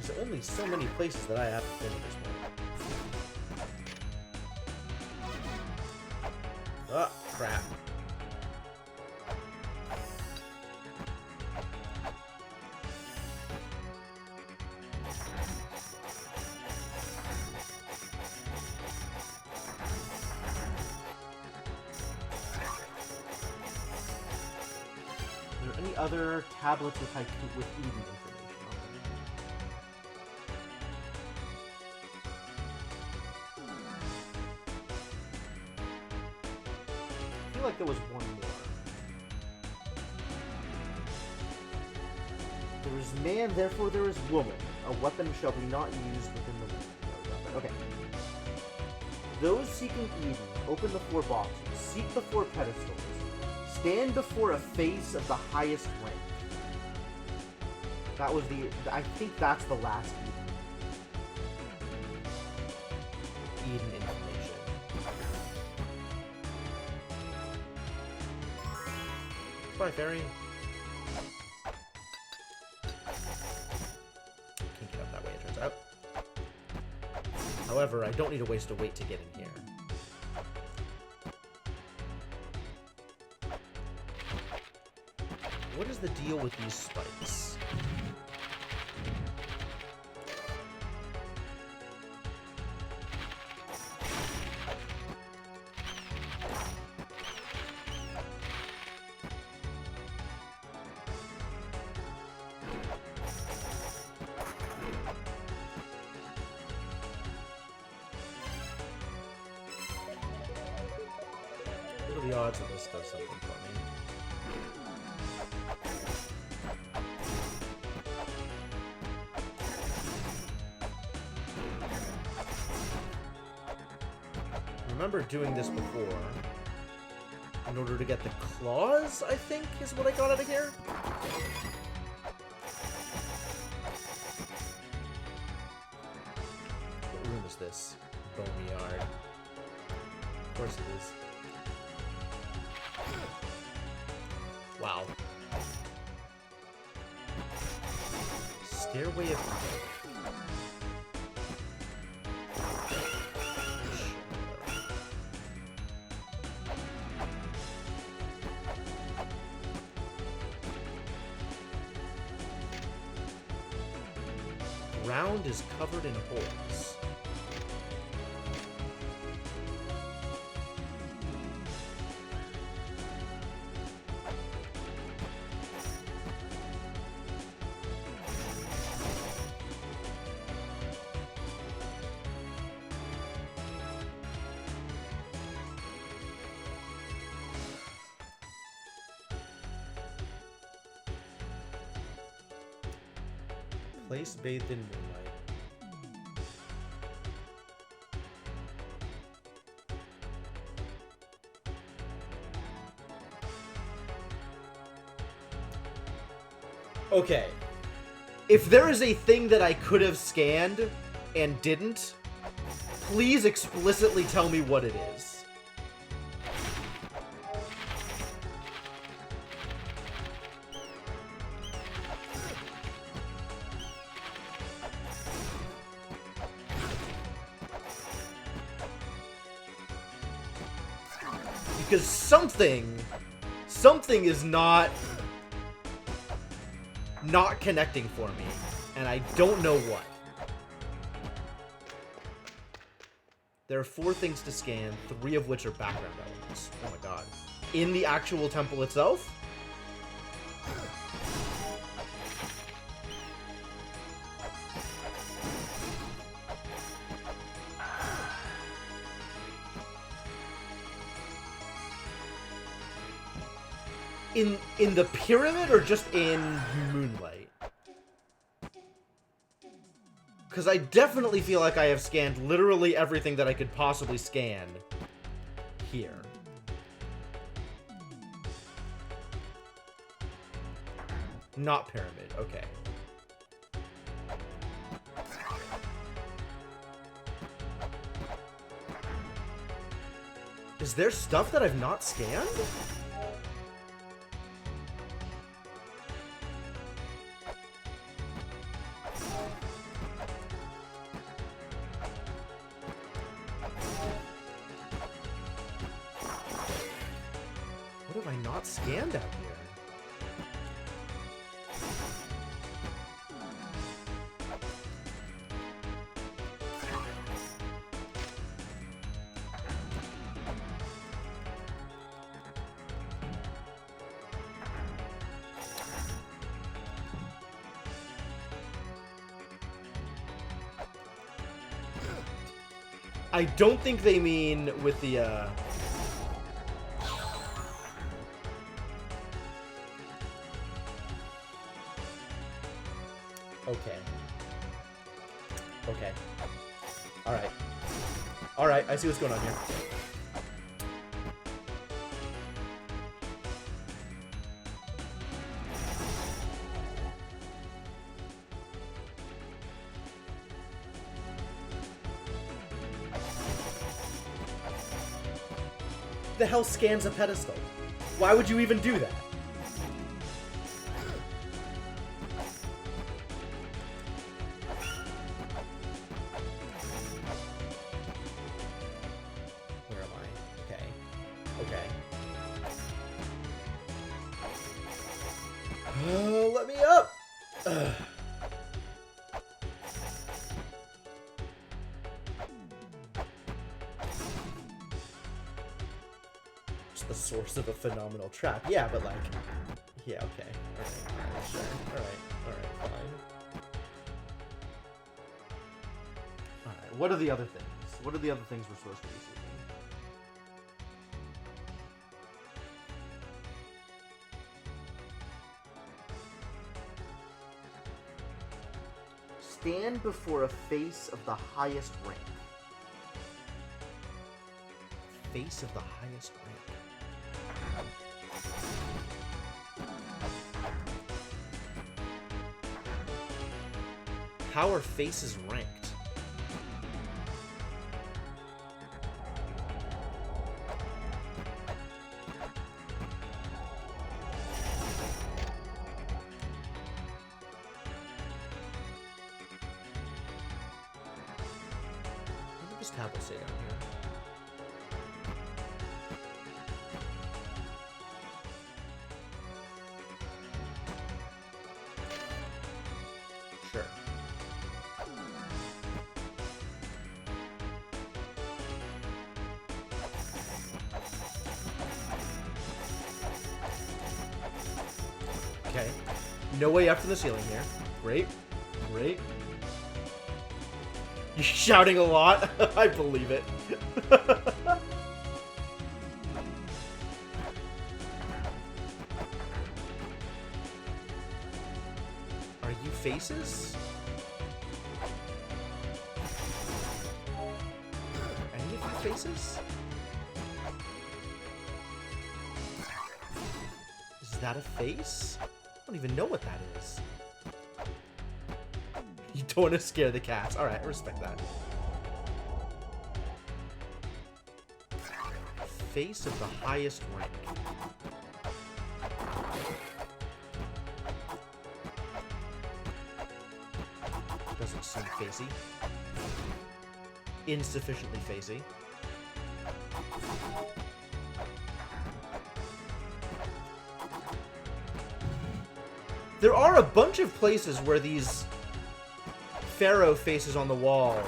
There's only so many places that I haven't been at this point. Ah, crap. Are there any other tablets with haiku with Eden information on them? I feel like there was one more. There is man, therefore there is woman. A weapon shall be not used within the weapon. Okay. Those seeking Eden, open the 4 boxes, seek the 4 pedestals, stand before a face of the highest rank. That was the... I think that's the last Eden information. Bye, fairy. Can't get up that way, it turns out. However, I don't need to waste a wait to get in here. What is the deal with these spikes? What are the odds that this does something for me? I remember doing this before. In order to get the claws, I think, is what I got out of here. What room is this? Boneyard. Of course it is. Wow. Stairway of... Ground is covered in holes. Place bathed in moonlight. Okay. If there is a thing that I could have scanned and didn't, please explicitly tell me what it is. Because something is not connecting for me, and I don't know what. There are 4 things to scan, 3 of which are background elements. Oh my god. In the actual temple itself? In the pyramid or just in Moonlight? Because I definitely feel like I have scanned literally everything that I could possibly scan here. Not pyramid, okay. Is there stuff that I've not scanned? What have I not scanned out here? I don't think they mean with the, Okay. Okay. Alright. Alright, I see what's going on here. The hell scans a pedestal? Why would you even do that? Where am I? Okay. Okay. Let me up! Ugh. The source of a phenomenal trap. Yeah, but like... Yeah, okay. Alright, sure. Alright, fine. Alright, what are the other things? What are the other things we're supposed to be seeing? Stand before a face of the highest rank. Face of the highest rank. How are faces ranked? What does this tablet say down here? Sure. Okay. No way up from the ceiling here. Great. Great. You're shouting a lot. I believe it. Are you faces? faces? Is that a face? I don't even know what that is. You don't want to scare the cats. Alright, I respect that. Face of the highest rank. Doesn't seem facey. Insufficiently facey. There are a bunch of places where these pharaoh faces on the wall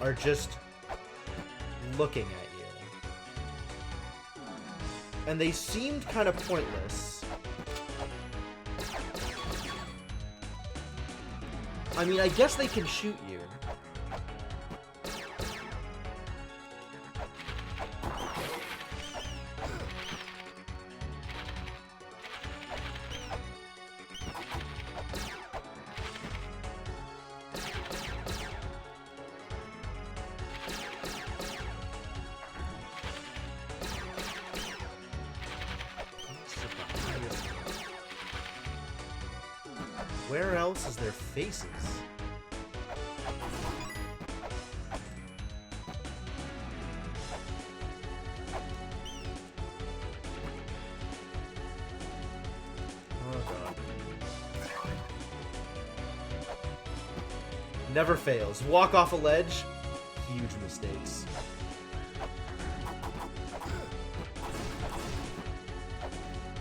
are just looking at you. And they seemed kind of pointless. I mean, I guess they can shoot you. Where else is there faces? Oh god. Never fails. Walk off a ledge. Huge mistakes.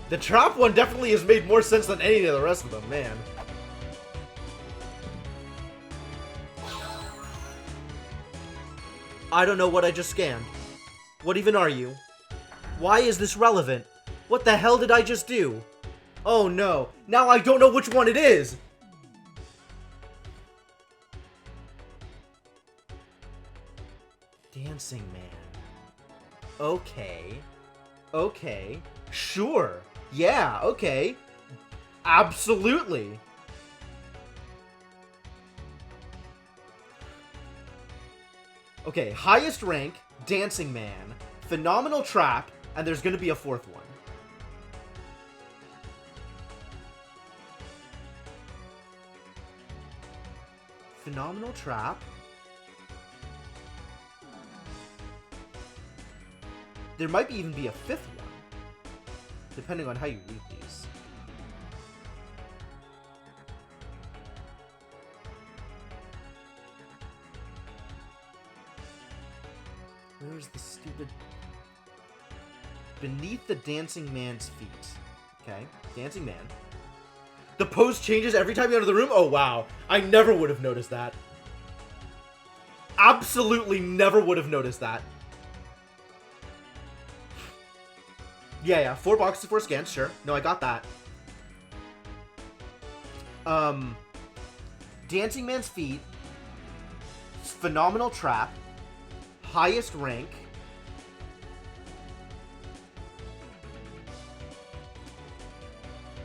The trap one definitely has made more sense than any of the rest of them, man. I don't know what I just scanned. What even are you? Why is this relevant? What the hell did I just do? Oh no, now I don't know which one it is! Dancing man. Okay. Okay. Sure. Yeah, okay. Absolutely. Okay, highest rank, Dancing Man, Phenomenal Trap, and there's gonna be a fourth one. Phenomenal Trap. There might even be a fifth one, depending on how you read these. Where's the stupid... Beneath the Dancing Man's feet. Okay, Dancing Man. The pose changes every time you enter the room? Oh, wow. I never would have noticed that. Absolutely never would have noticed that. Yeah, 4 boxes, 4 scans, sure. No, I got that. Dancing Man's feet. Phenomenal Trap. Highest rank.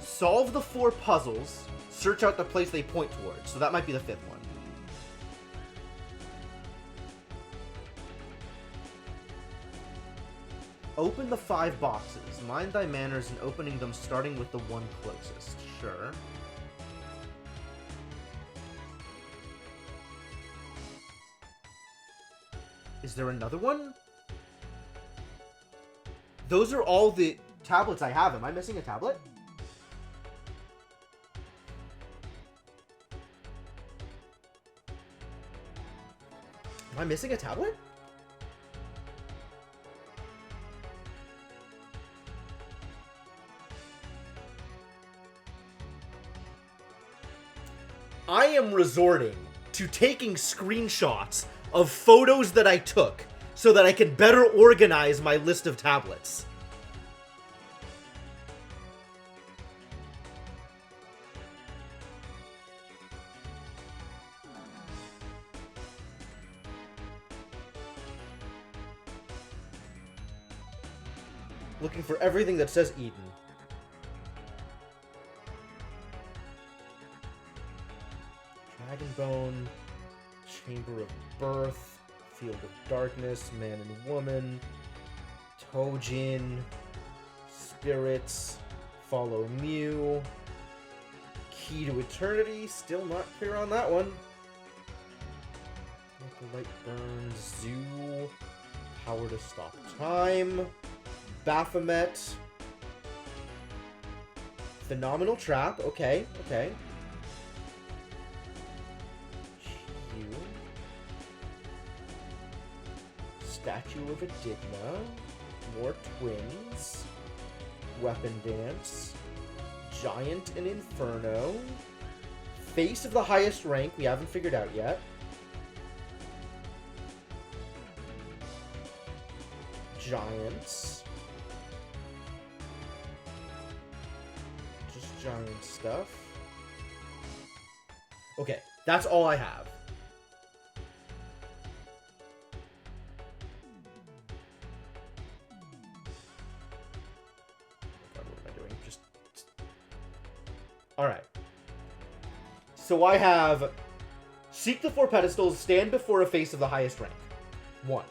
Solve the 4 puzzles. Search out the place they point towards. So that might be the 5th one. Open the 5 boxes. Mind thy manners in opening them, starting with the one closest. Sure. Is there another one? Those are all the tablets I have. Am I missing a tablet? Am I missing a tablet? I am resorting to taking screenshots of photos that I took so that I can better organize my list of tablets. Looking for everything that says Eden. Dragon Bone, Chamber of Birth, Field of Darkness, Man and Woman, Tojin, Spirits, Follow Mew, Key to Eternity, still not clear on that one. Let the Light Burn, Zoo, Power to Stop Time, Baphomet, Phenomenal Trap, okay. Q, Statue of Edigma, more Twins, Weapon Dance, Giant and Inferno, Face of the highest rank, we haven't figured out yet. Giants. Just giant stuff. Okay, that's all I have. God, what am I doing? Just... Alright. So I have... Seek the 4 pedestals, stand before a face of the highest rank. 1.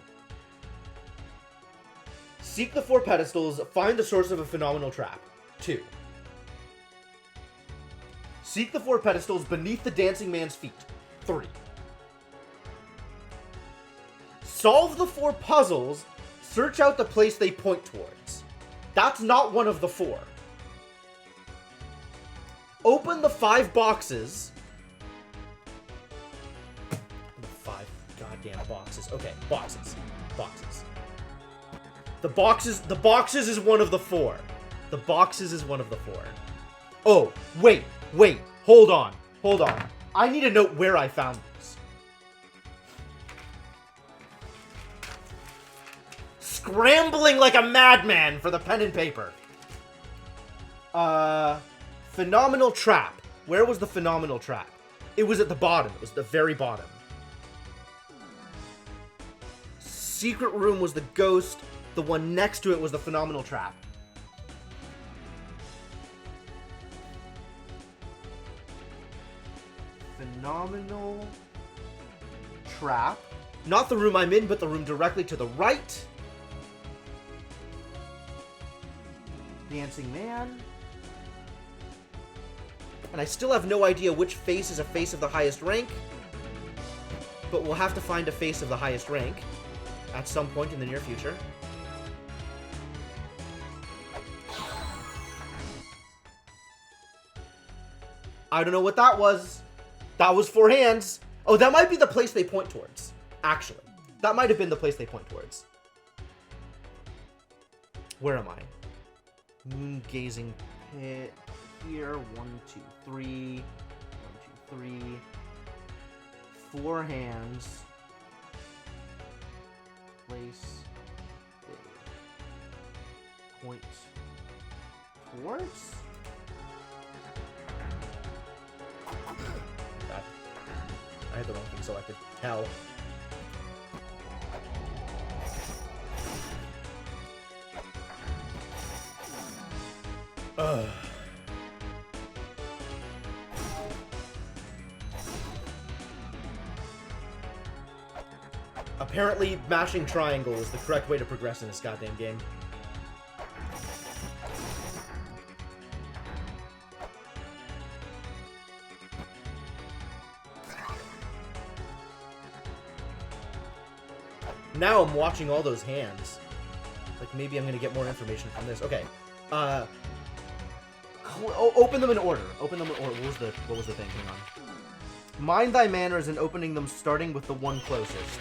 Seek the 4 pedestals, find the source of a phenomenal trap. 2. Seek the 4 pedestals beneath the dancing man's feet. 3. Solve the 4 puzzles, search out the place they point towards. That's not one of the 4. Open the 5 boxes. The 5 goddamn boxes. Okay, boxes. The boxes is one of the 4. The boxes is one of the 4. Oh, wait, hold on. I need to note where I found these. Scrambling like a madman for the pen and paper. Phenomenal Trap. Where was the Phenomenal Trap? It was at the bottom. It was the very bottom. Secret Room was the ghost. The one next to it was the Phenomenal Trap. Phenomenal Trap. Not the room I'm in, but the room directly to the right. Dancing Man. And I still have no idea which face is a face of the highest rank. But we'll have to find a face of the highest rank at some point in the near future. I don't know what that was. That was 4 hands. Oh, that might be the place they point towards. Actually, that might have been the place they point towards. Where am I? Moon Gazing Pit. Here. 1, 2, 3. 1, 2, 3. 4 hands. Place they point towards. God. I had the wrong thing selected. Hell. Ugh. Apparently, mashing triangle is the correct way to progress in this goddamn game. Now I'm watching all those hands. Like, maybe I'm gonna get more information from this. Okay. Open them in order. Open them in order. What was the thing? Hang on. Mind thy manners and opening them starting with the one closest.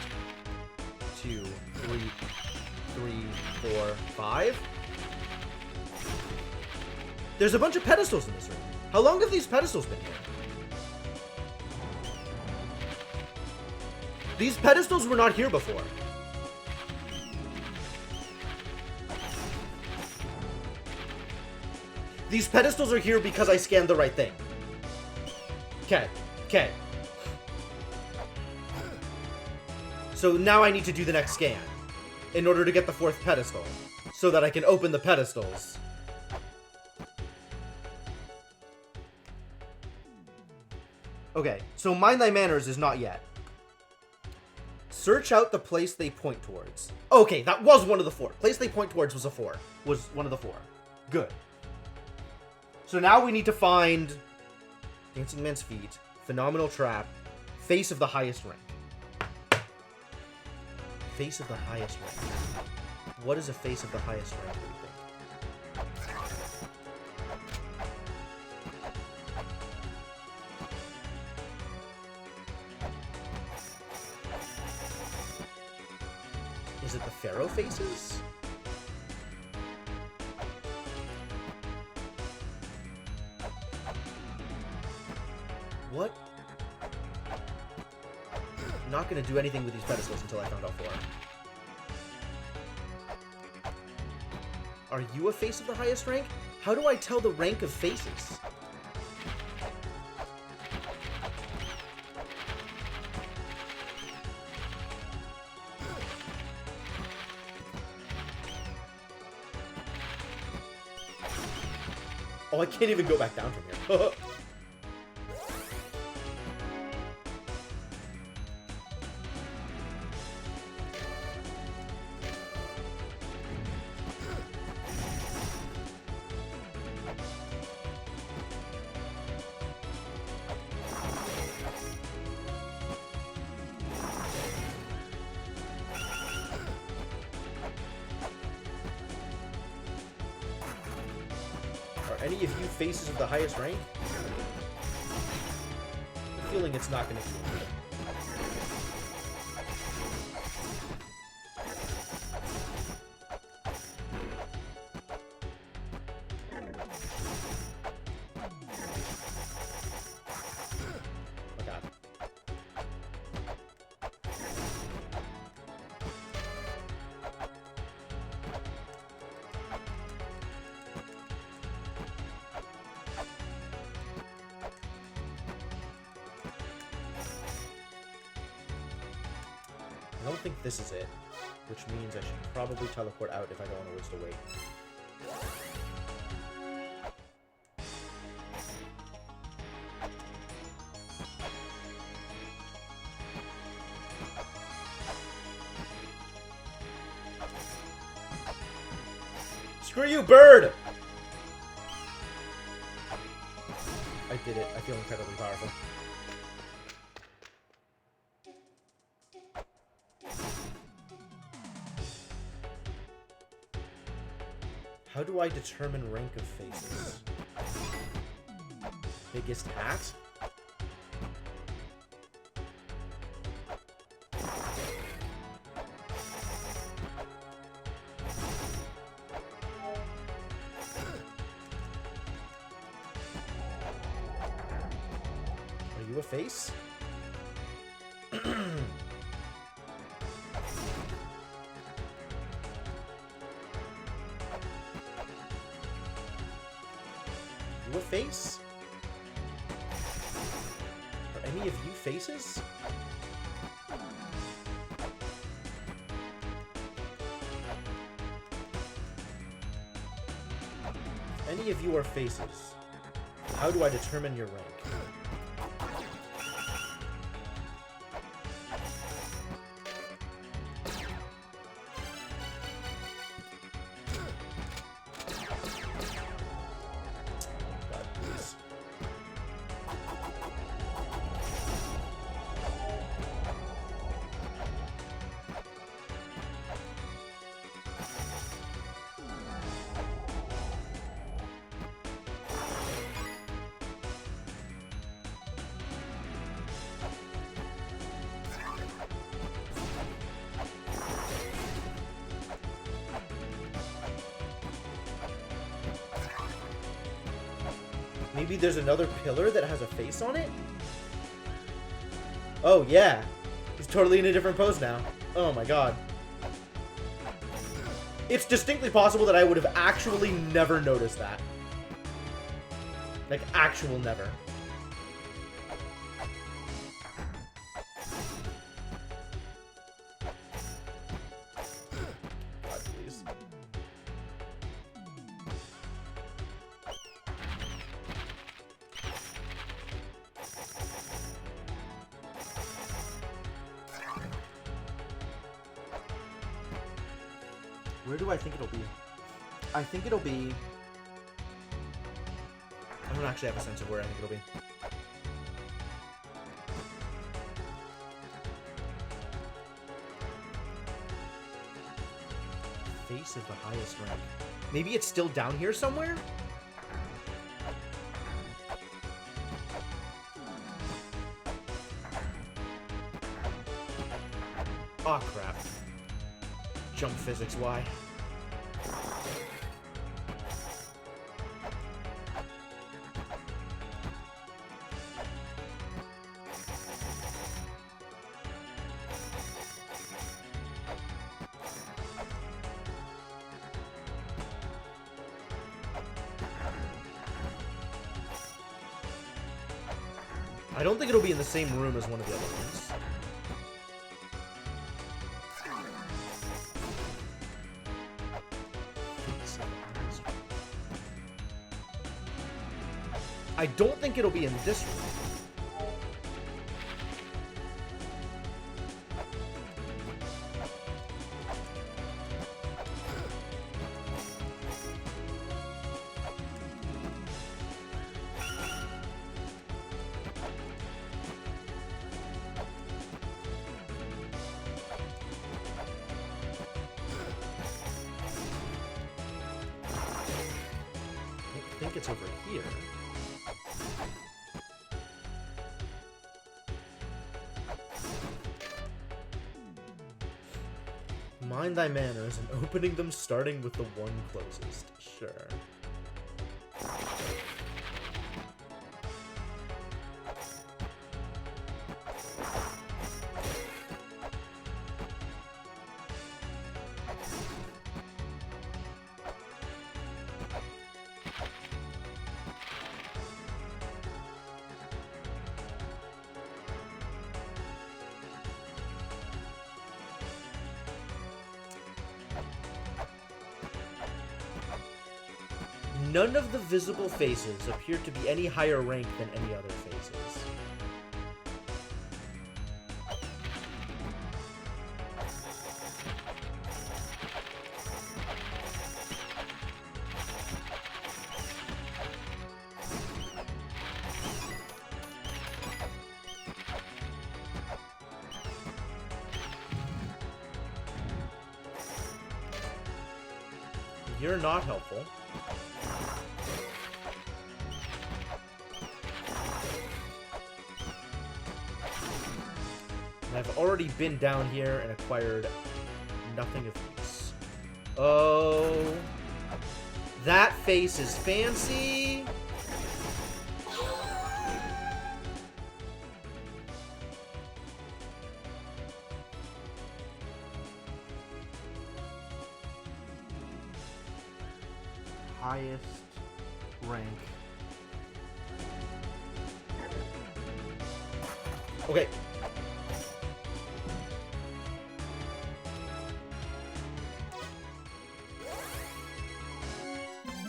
2, 3, 4, 5. There's a bunch of pedestals in this room. How long have these pedestals been here? These pedestals were not here before. These pedestals are here because I scanned the right thing. Okay. So now I need to do the next scan in order to get the 4th pedestal so that I can open the pedestals. Okay, so Mind Thy Manners is not yet. Search out the place they point towards. Okay, that was one of the 4. Place they point towards was a 4. Was one of the 4. Good. So now we need to find Dancing Man's Feet, Phenomenal Trap, Face of the Highest Rank. Face of the Highest Rank. What is a Face of the Highest Rank, do you think? Is it the Pharaoh Faces? What? I'm not going to do anything with these pedestals until I found out 4. Are you a face of the highest rank? How do I tell the rank of faces? Oh, I can't even go back down from here. Are any of you faces of the highest rank? I have a feeling it's not going to be. Oh god. I don't think this is it, which means I should probably teleport out if I don't want to waste a wait. Screw you, bird! I did it. I feel incredibly powerful. How do I determine rank of faces? Biggest hat? Are you a face? You a face? Are any of you faces? If any of you are faces, how do I determine your rank? Maybe there's another pillar that has a face on it? Oh, yeah. He's totally in a different pose now. Oh my god. It's distinctly possible that I would have actually never noticed that. Like, actual never. God, please. Where do I think it'll be? I think it'll be... I don't actually have a sense of where I think it'll be. Face of the highest rank. Maybe it's still down here somewhere? Aw, crap. Jump physics, why? I don't think it'll be in the same room as one of the other rooms. I don't think it'll be in this room. I think it's over here. Mind thy manners and opening them starting with the one closest. Sure. None of the visible faces appear to be any higher rank than any other faces. You're not helpful. I've already been down here and acquired nothing of use. Oh, that face is fancy. Highest rank. Okay.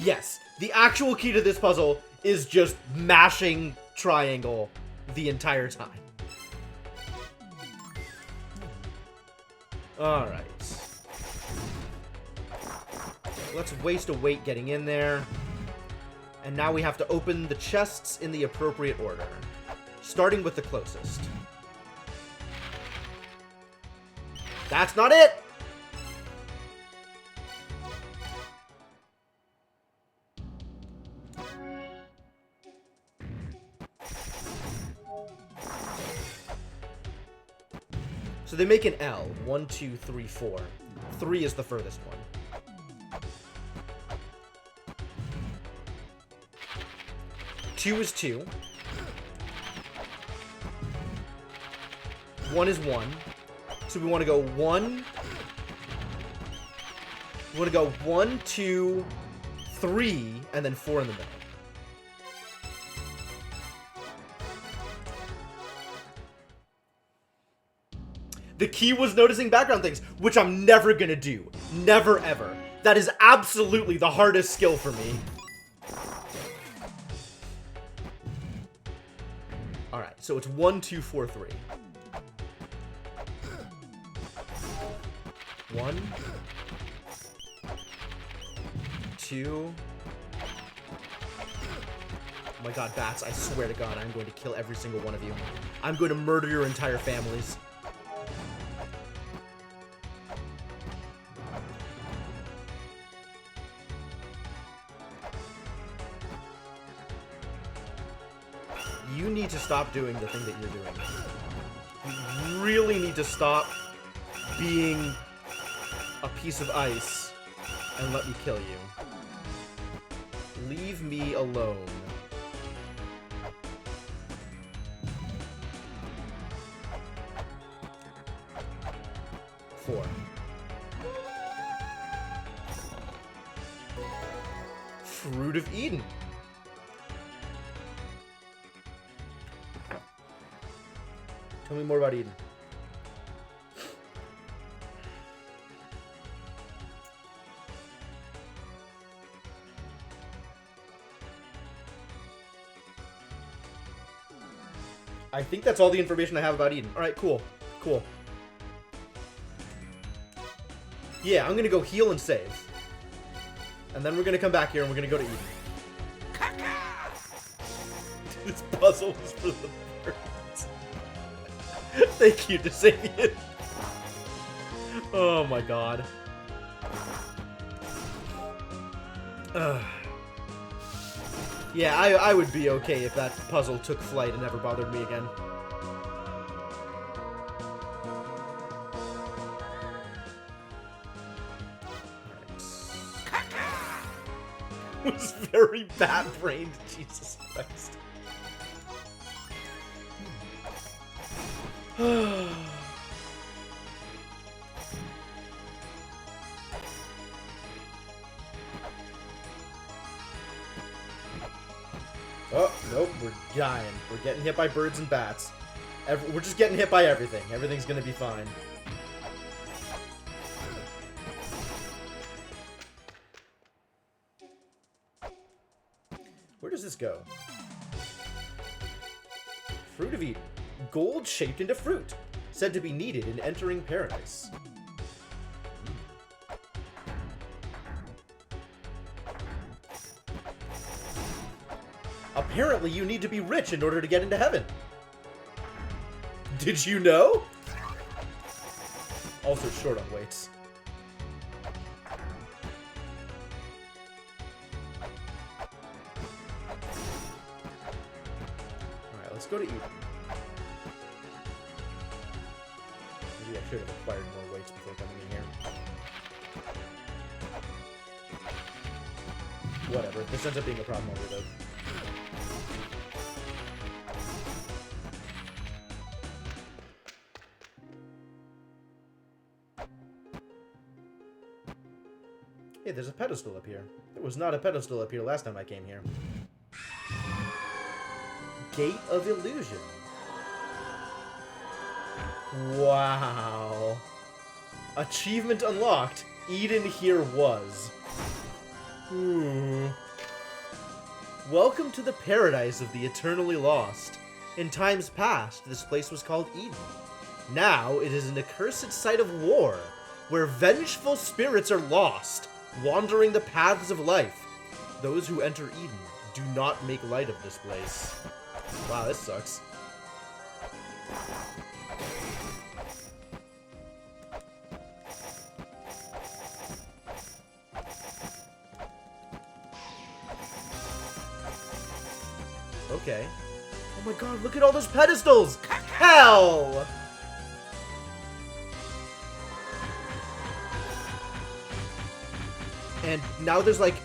Yes, the actual key to this puzzle is just mashing triangle the entire time. Alright. Let's waste a weight getting in there. And now we have to open the chests in the appropriate order, starting with the closest. That's not it! So they make an L. 1, 2, 3, 4. 3 is the furthest one. 2 is 2. 1 is 1. So we want to go 1. We want to go 1, 2, 3, and then 4 in the middle. The key was noticing background things, which I'm never gonna do. Never, ever. That is absolutely the hardest skill for me. Alright, so it's 1, 2, 4, 3. 1, 2. Oh my god, bats, I swear to god, I'm going to kill every single one of you. I'm going to murder your entire families. You need to stop doing the thing that you're doing. You really need to stop being a piece of ice and let me kill you. Leave me alone. Four. Fruit of Eden. Tell me more about Eden. I think that's all the information I have about Eden. Alright, cool. Cool. Yeah, I'm gonna go heal and save. And then we're gonna come back here and we're gonna go to Eden. This puzzle was for the birds. Thank you, Desavian. Oh my god. Yeah, I would be okay if that puzzle took flight and never bothered me again. Right. Was very bad-brained, Jesus Christ. Oh, nope, we're dying. We're getting hit by birds and bats. We're just getting hit by everything. Everything's gonna be fine. Where does this go? Fruit of Eden. Gold shaped into fruit. Said to be needed in entering paradise. Apparently, you need to be rich in order to get into heaven. Did you know? Also short on weights. Alright, let's go to Eden. Maybe I should have acquired more weights before coming in here. Whatever, this ends up being a problem over though. Hey, there's a pedestal up here. There was not a pedestal up here last time I came here. Gate of Illusion. Wow. Achievement unlocked. Eden here was. Ooh. Welcome to the paradise of the eternally lost. In times past, this place was called Eden. Now, it is an accursed site of war, where vengeful spirits are lost, wandering the paths of life. Those who enter Eden do not make light of this place. Wow, this sucks. Okay. Oh my god, look at all those pedestals! Hell! And now there's, like,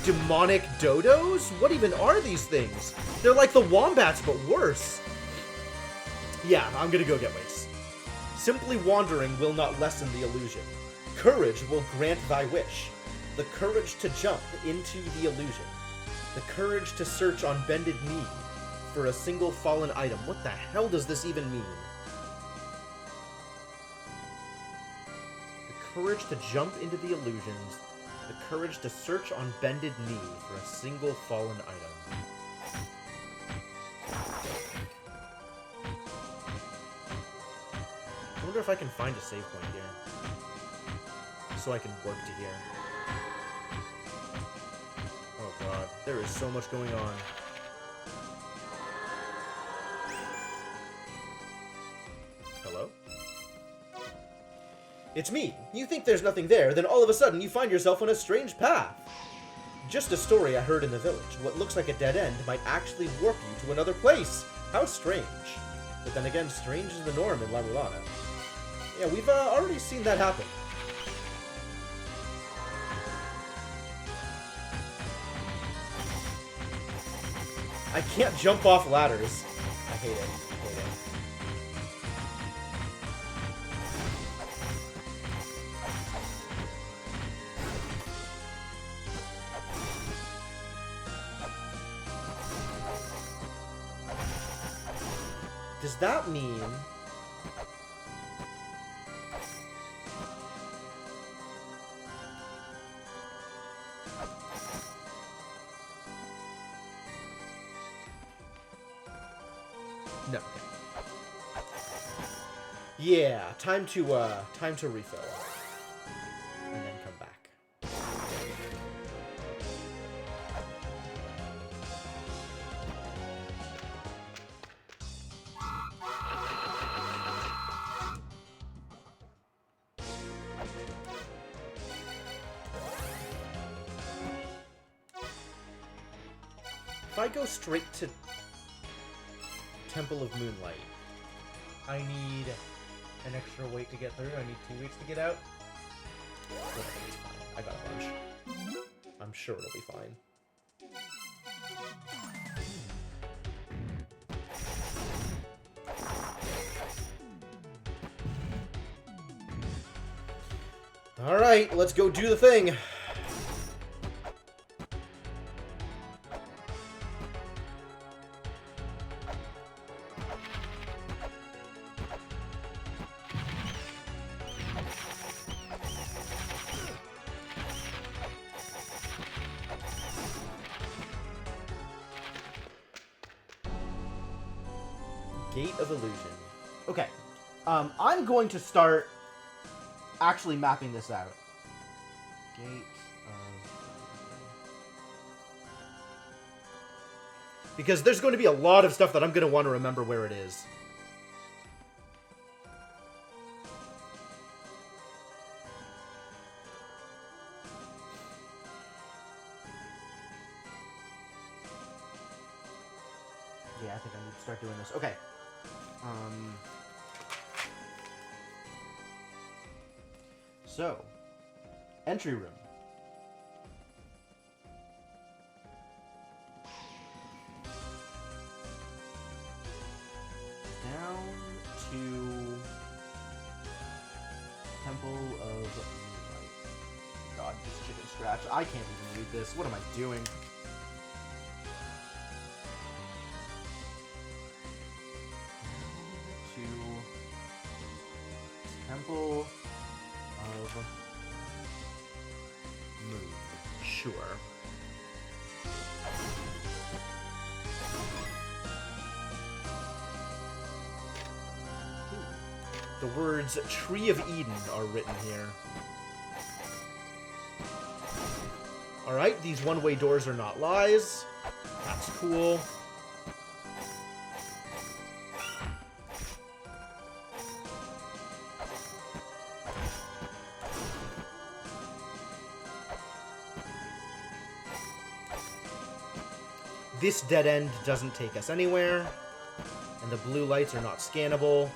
demonic dodos? What even are these things? They're like the wombats, but worse. Yeah, I'm gonna go get weights. Simply wandering will not lessen the illusion. Courage will grant thy wish. The courage to jump into the illusion. The courage to search on bended knee for a single fallen item. What the hell does this even mean? The courage to jump into the illusions. The courage to search on bended knee for a single fallen item. I wonder if I can find a save point here. So I can work to here. There is so much going on. Hello? It's me. You think there's nothing there, then all of a sudden you find yourself on a strange path. Just a story I heard in the village. What looks like a dead end might actually warp you to another place. How strange. But then again, strange is the norm in La-Mulana. Yeah, we've already seen that happen. I can't jump off ladders. I hate it. I hate it. Does that mean... No. Yeah, time to refill. And then come back. If I go straight to Temple of Moonlight, I need an extra weight to get through. I need 2 weeks to get out. Whatever, it's fine. I got a bunch. I'm sure it'll be fine. Alright, let's go do the thing. Gate of Illusion. Okay. I'm going to start actually mapping this out. Gate of... Because there's going to be a lot of stuff that I'm going to want to remember where it is. Yeah, I think I need to start doing this. Okay. So, entry room. Down to Temple of Moonlight. God, this chicken scratch. I can't even read this. What am I doing? Temple of Moon. Sure. The words Tree of Eden are written here. Alright, these one-way doors are not lies. That's cool. This dead end doesn't take us anywhere, and the blue lights are not scannable.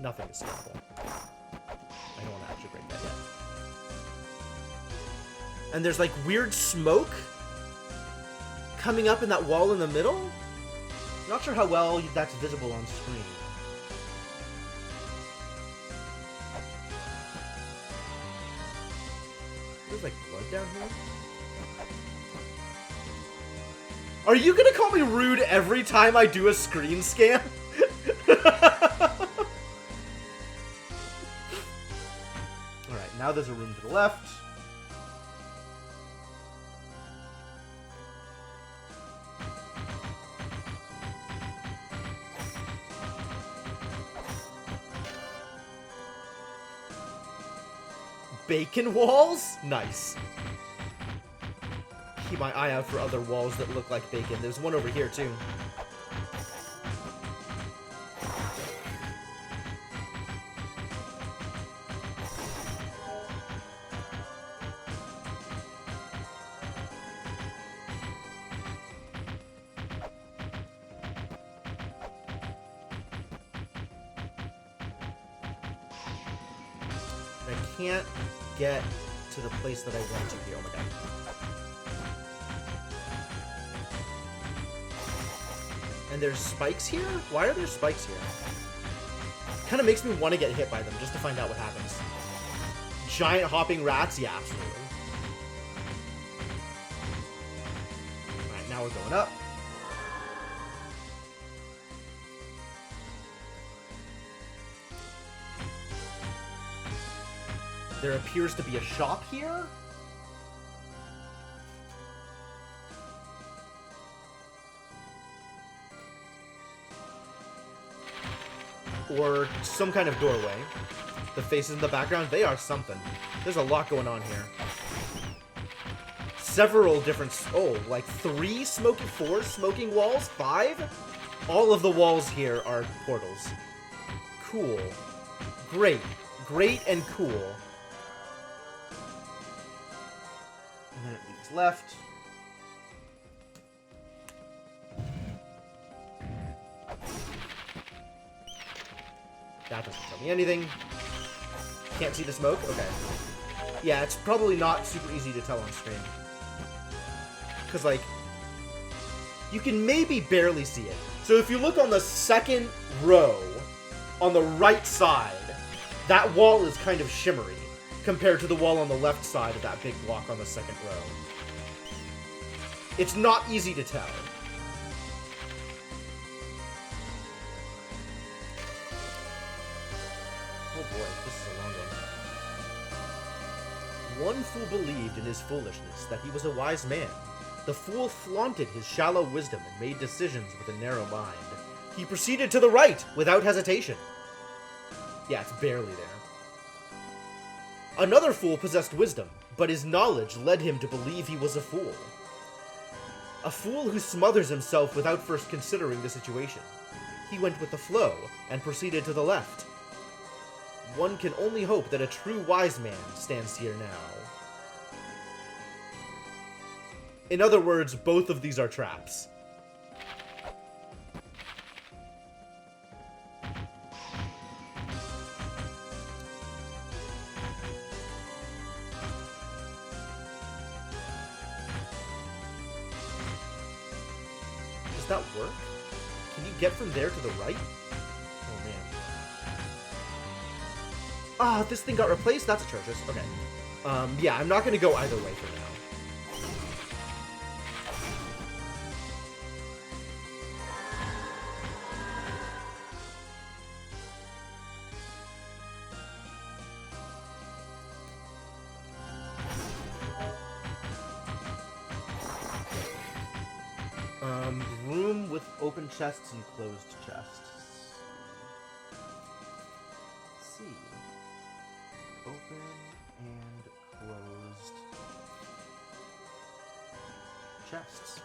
Nothing is scannable. I don't want to actually break that yet. And there's like weird smoke coming up in that wall in the middle? Not sure how well that's visible on screen. There's like blood down here. Are you gonna call me rude every time I do a screen scan? Alright, now there's a room to the left. Bacon walls? Nice. Keep my eye out for other walls that look like bacon. There's one over here, too. I can't get to the place that I want to here. Oh my god. And there's spikes here? Why are there spikes here? Kind of makes me want to get hit by them just to find out what happens. Giant hopping rats? Yeah, absolutely. Alright, now we're going up. There appears to be a shop here? Or some kind of doorway. The faces in the background, they are something. There's a lot going on here. Several different... Oh, like 4 smoking walls? 5? All of the walls here are portals. Cool. Great. Great and cool. And then it leads left. That doesn't tell me anything. Can't see the smoke? Okay. Yeah, it's probably not super easy to tell on screen. Because, like, you can maybe barely see it. So if you look on the second row, on the right side, that wall is kind of shimmery compared to the wall on the left side of that big block on the second row. It's not easy to tell. Oh boy, this is a long one. One fool believed in his foolishness, that he was a wise man. The fool flaunted his shallow wisdom and made decisions with a narrow mind. He proceeded to the right, without hesitation. Yeah, it's barely there. Another fool possessed wisdom, but his knowledge led him to believe he was a fool. A fool who smothers himself without first considering the situation. He went with the flow, and proceeded to the left. One can only hope that a true wise man stands here now. In other words, both of these are traps. Does that work? Can you get from there to the right? Oh, man. Ah, this thing got replaced? That's atrocious. Okay. Yeah, I'm not going to go either way for now. Room with open chests and closed chests. Let's see. Open and closed chests.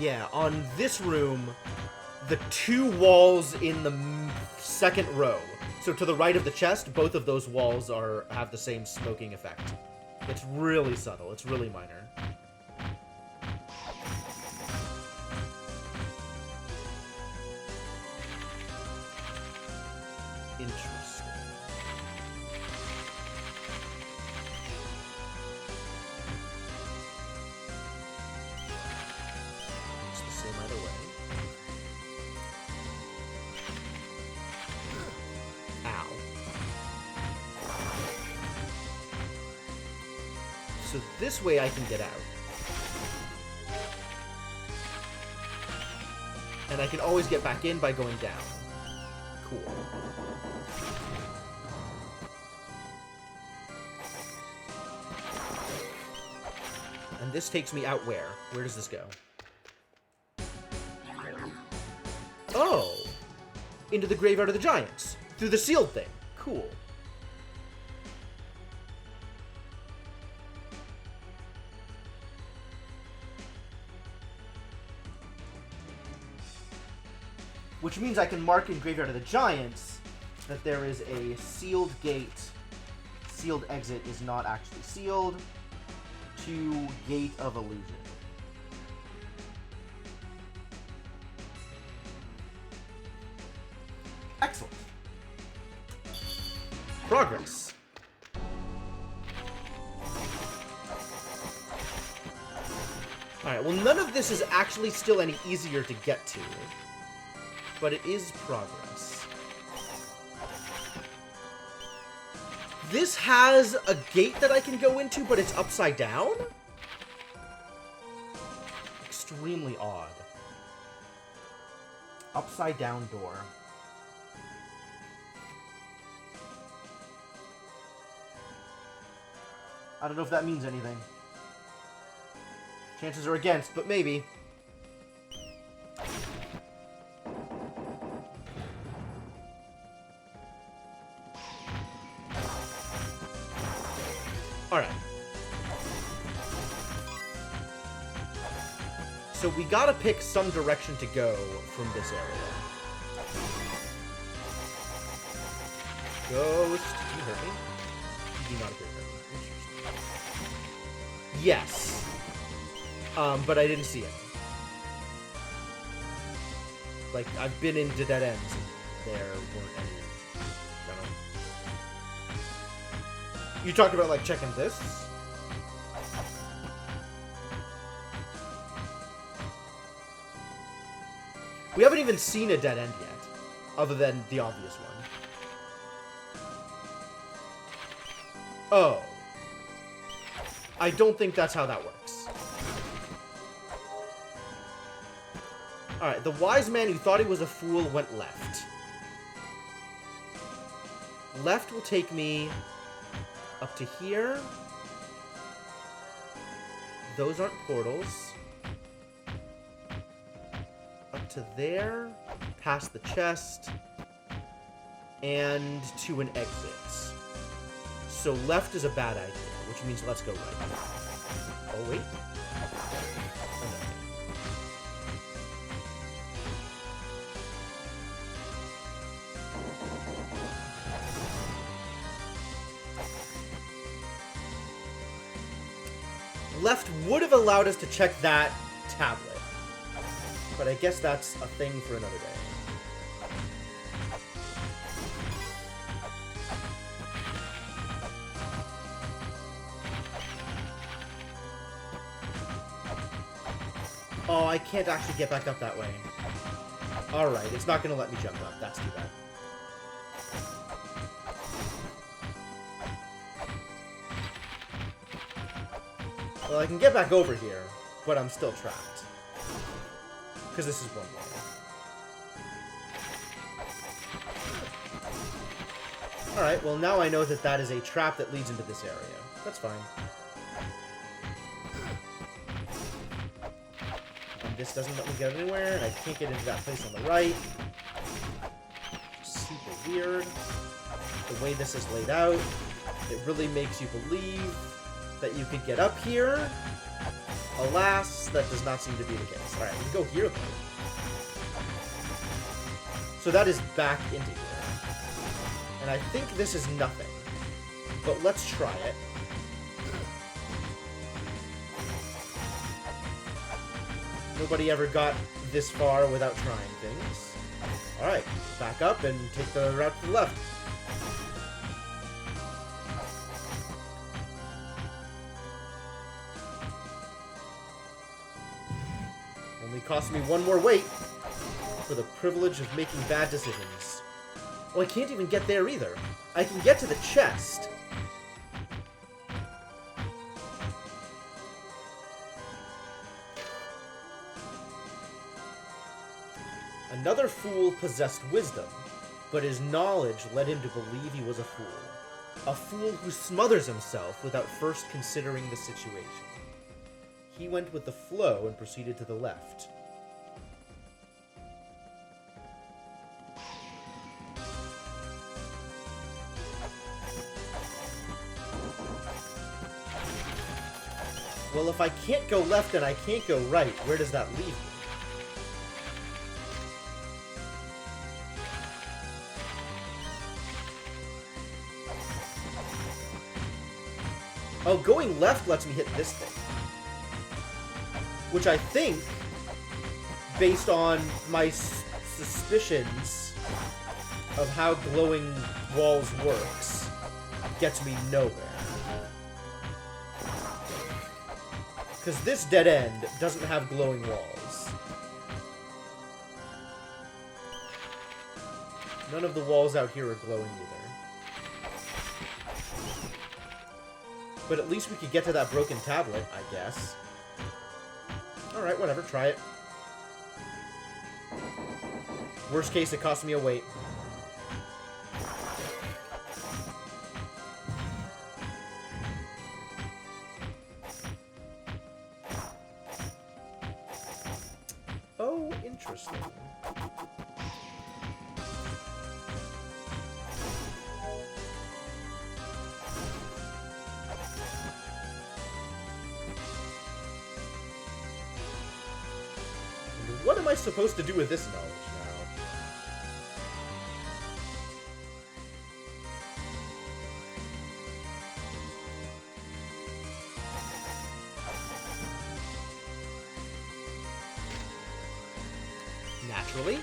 Yeah, on this room, the 2 walls in the second row. So to the right of the chest, both of those walls have the same smoking effect. It's really subtle. It's really minor. Interesting. It's the same either way. Ow. So this way I can get out. And I can always get back in by going down. Cool. And this takes me out where? Where does this go? Oh! into the Graveyard of the Giants through the sealed thing. Cool. Which means I can mark in Graveyard of the Giants that there is a sealed gate. Sealed exit is not actually sealed. To Gate of Illusion. Excellent. Progress. Alright, well none of this is actually still any easier to get to. But it is progress. This has a gate that I can go into, but it's upside down? Extremely odd. Upside down door. I don't know if that means anything. Chances are against, but maybe. Alright. So we gotta pick some direction to go from this area. Ghost. Did you hurt me? You did not appear to hurt me. Interesting. Yes. But I didn't see it. Like, I've been into dead ends and there weren't any. You talked about, like, checking this? We haven't even seen a dead end yet, other than the obvious one. Oh. I don't think that's how that works. Alright, the wise man who thought he was a fool went left. Left will take me up to here. Those aren't portals. Up to there. Past the chest. And to an exit. So left is a bad idea, which means let's go right. Oh, wait. Left would have allowed us to check that tablet. But I guess that's a thing for another day. Oh, I can't actually get back up that way. Alright, it's not going to let me jump up. That's too bad. Well, I can get back over here, but I'm still trapped. Because this is one way. Alright, well now I know that that is a trap that leads into this area. That's fine. And this doesn't let me get anywhere, and I can't get into that place on the right. Super weird. The way this is laid out, it really makes you believe that you could get up here. Alas, that does not seem to be the case. Alright, we can go here though. So that is back into here. And I think this is nothing. But let's try it. Nobody ever got this far without trying things. Alright, back up and take the route to the left. Only cost me one more wait for the privilege of making bad decisions. Oh, I can't even get there either. I can get to the chest. Another fool possessed wisdom, but his knowledge led him to believe he was a fool. A fool who smothers himself without first considering the situation. He went with the flow and proceeded to the left. Well, if I can't go left and I can't go right, where does that leave me? Oh, going left lets me hit this thing. Which I think, based on my suspicions of how glowing walls works, gets me nowhere. Because this dead end doesn't have glowing walls. None of the walls out here are glowing either. But at least we could get to that broken tablet, I guess. Alright, whatever, try it. Worst case, it cost me a wait. Oh, interesting. What am I supposed to do with this knowledge now? Naturally.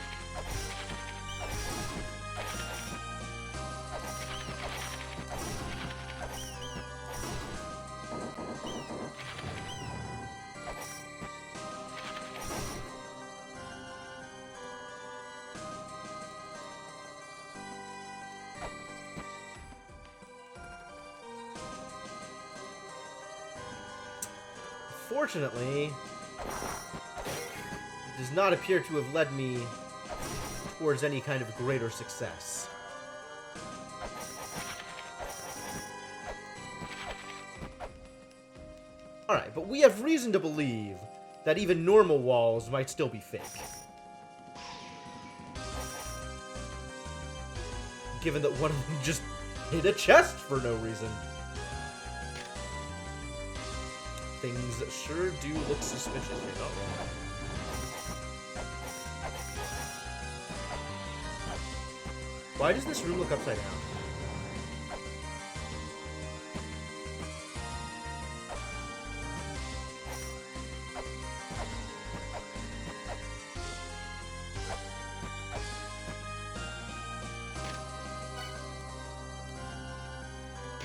Fortunately, it does not appear to have led me towards any kind of greater success. Alright, but we have reason to believe that even normal walls might still be fake. Given that one of them just hit a chest for no reason. Things sure do look suspicious. You're not wrong. Why does this room look upside down?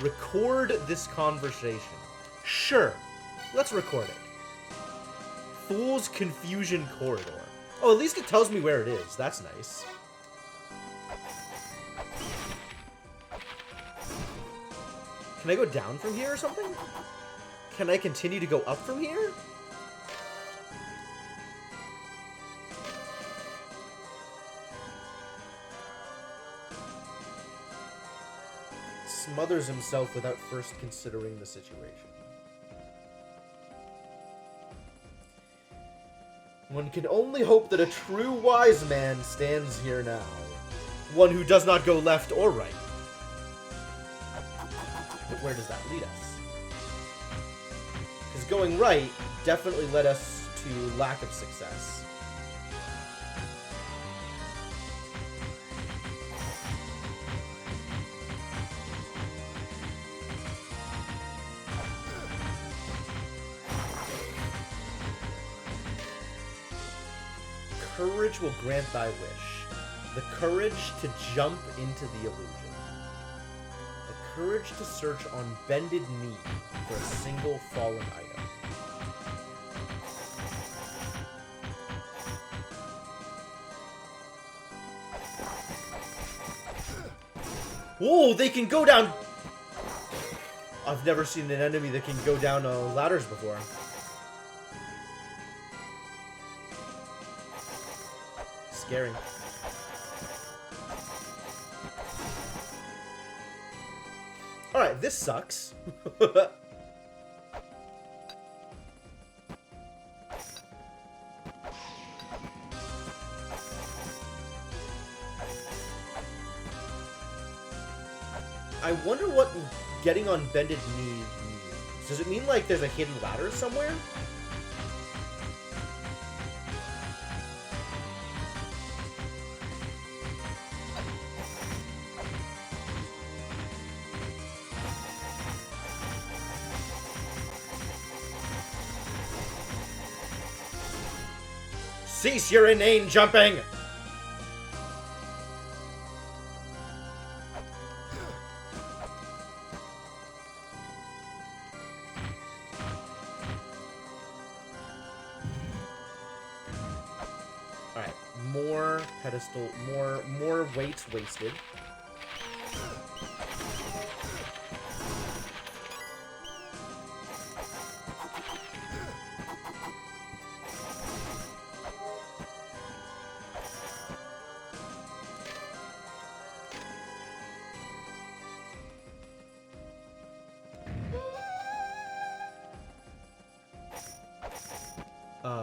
Record this conversation. Sure. Let's record it. Fool's Confusion Corridor. Oh, at least it tells me where it is. That's nice. Can I go down from here or something? Can I continue to go up from here? Smothers himself without first considering the situation. One can only hope that a true wise man stands here now. One who does not go left or right. But where does that lead us? Because going right definitely led us to lack of success. Courage will grant thy wish. The courage to jump into the illusion. The courage to search on bended knee for a single fallen item. Whoa, they can go down! I've never seen an enemy that can go down ladders before. Scary. Alright, this sucks. I wonder what getting on bended knee means. confused. Does it mean, like, there's a hidden ladder somewhere? Cease your inane jumping! Alright, more pedestal, more weights wasted.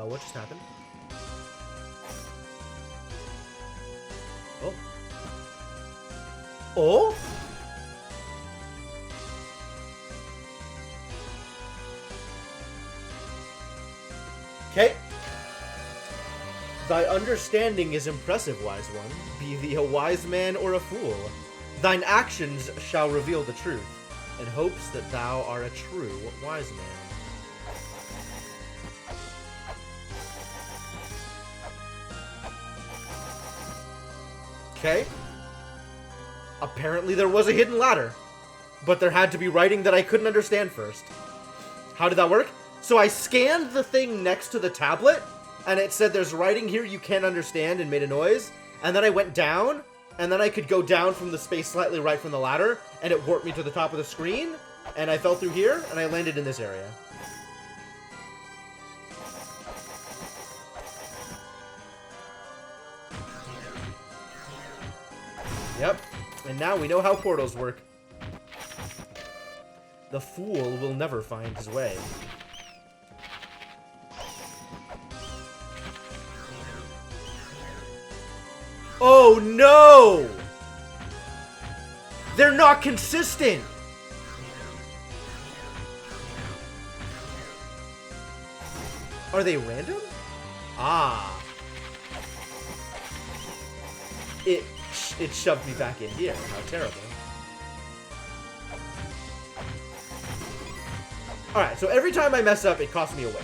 What just happened? Oh. Oh? Okay. Thy understanding is impressive, wise one. Be thee a wise man or a fool. Thine actions shall reveal the truth, in hopes that thou art a true wise man. Okay. Apparently there was a hidden ladder, but there had to be writing that I couldn't understand first. How did that work? So I scanned the thing next to the tablet, and it said there's writing here you can't understand and made a noise, and then I went down, and then I could go down from the space slightly right from the ladder, and it warped me to the top of the screen, and I fell through here, and I landed in this area. Yep, and now we know how portals work. The fool will never find his way. Oh no! They're not consistent! Are they random? Ah. It shoved me back in here. How terrible. Alright, so every time I mess up, it costs me a weight.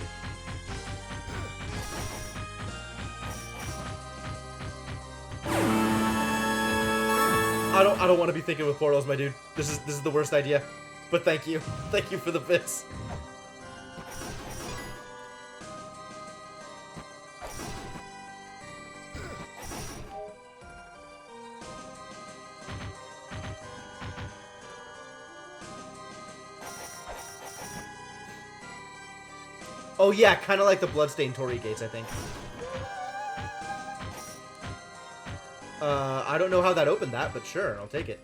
I don't want to be thinking with portals, my dude. This is the worst idea. But thank you. Thank you for the bits. Oh yeah, kind of like the Bloodstained Torii gates, I think. I don't know how that opened that, but sure, I'll take it.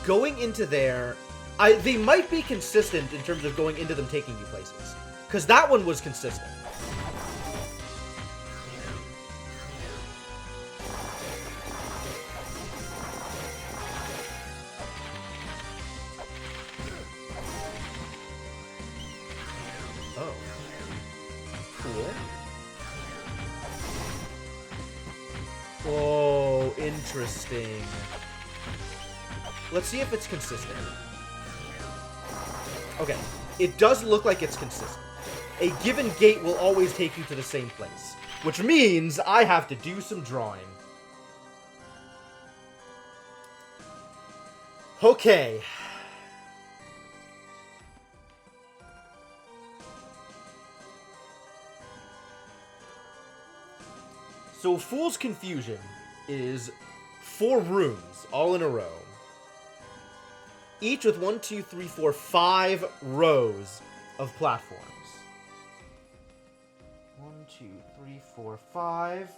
Going into there, they might be consistent in terms of going into them taking you places. Because that one was consistent. Oh. Cool. Oh, interesting. Let's see if it's consistent. Okay, it does look like it's consistent. A given gate will always take you to the same place, which means I have to do some drawing. Okay. So Fool's Confusion is 4 rooms, all in a row. Each with 1, 2, 3, 4, 5 rows of platforms. 1, 2, 3, 4, 5.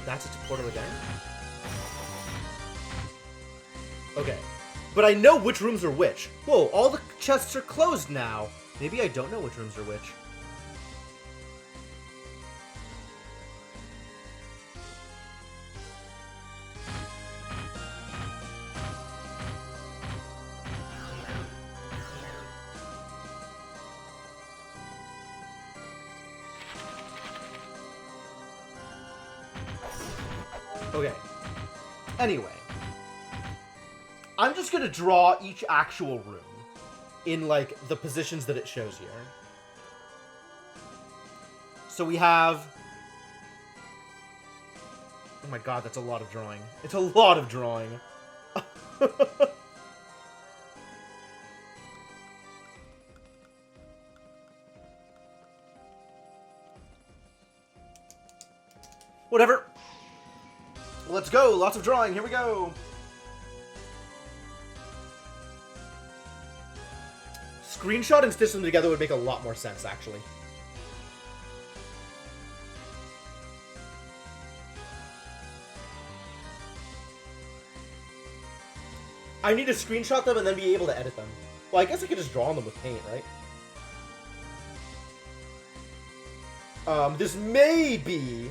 That's its portal again? Okay. But I know which rooms are which. Whoa, all the chests are closed now. Maybe I don't know which rooms are which. Okay. Anyway. I'm just gonna draw each actual room in, like, the positions that it shows here. So we have... Oh my god, that's a lot of drawing. It's a lot of drawing. Whatever. Let's go. Lots of drawing. Here we go. Screenshot and stitch them together would make a lot more sense, actually. I need to screenshot them and then be able to edit them. Well, I guess I could just draw them with paint, right? This may be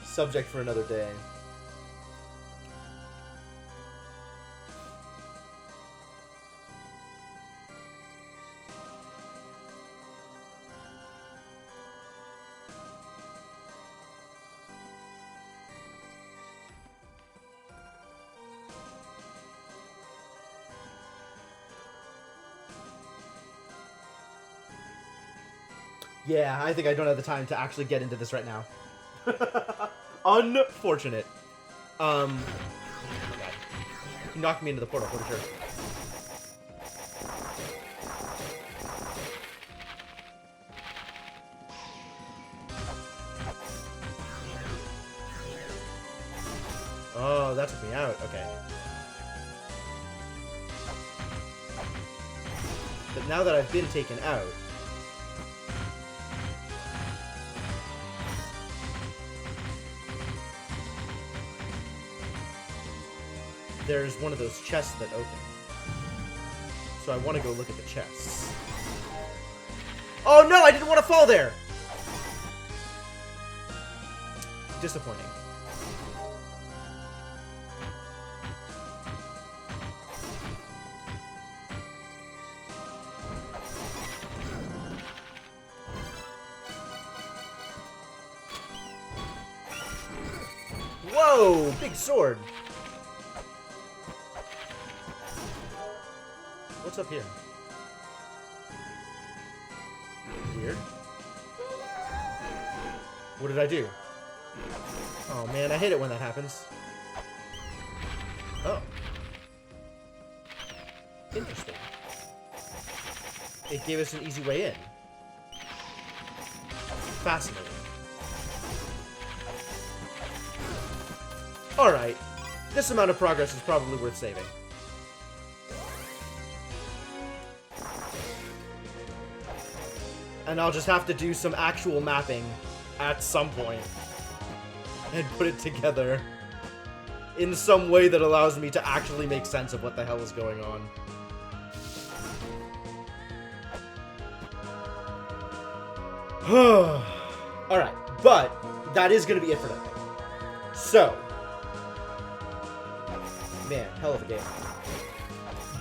subject for another day. Yeah, I think I don't have the time to actually get into this right now. Unfortunate. Oh my god. He knocked me into the portal, for sure. Oh, that took me out. Okay. But now that I've been taken out... there's one of those chests that open. So I want to go look at the chests. Oh no, I didn't want to fall there! Disappointing. Whoa! Big sword! What's up here? Weird. What did I do? Oh man, I hate it when that happens. Oh. Interesting. It gave us an easy way in. Fascinating. Alright. This amount of progress is probably worth saving. And I'll just have to do some actual mapping at some point and put it together in some way that allows me to actually make sense of what the hell is going on. Alright, but that is going to be it for today. So, man, hell of a game.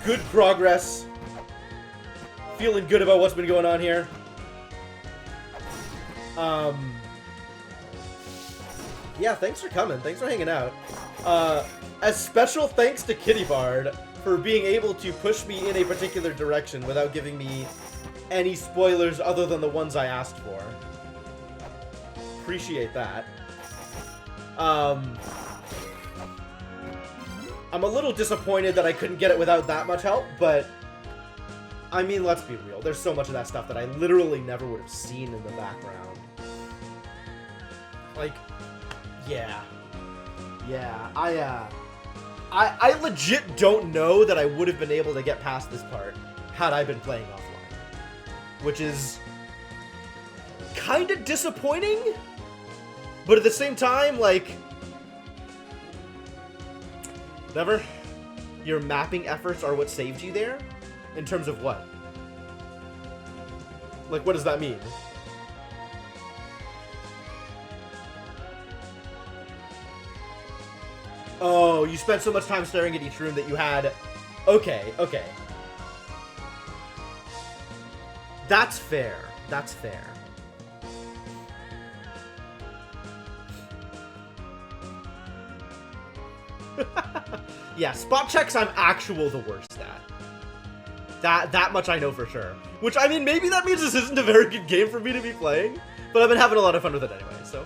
Good progress. Feeling good about what's been going on here. Yeah, thanks for coming. Thanks for hanging out. A special thanks to Kitty Bard for being able to push me in a particular direction without giving me any spoilers other than the ones I asked for. Appreciate that. I'm a little disappointed that I couldn't get it without that much help, but I mean, let's be real. There's so much of that stuff that I literally never would have seen in the background. Like, yeah. Yeah, I legit don't know that I would have been able to get past this part had I been playing offline. Which is kind of disappointing, but at the same time, like, whatever. Your mapping efforts are what saved you there? In terms of what? Like, what does that mean? Oh, you spent so much time staring at each room that you had... Okay, okay. That's fair. That's fair. Yeah, spot checks I'm the worst at. That much I know for sure. Which, I mean, maybe that means this isn't a very good game for me to be playing, but I've been having a lot of fun with it anyway, so...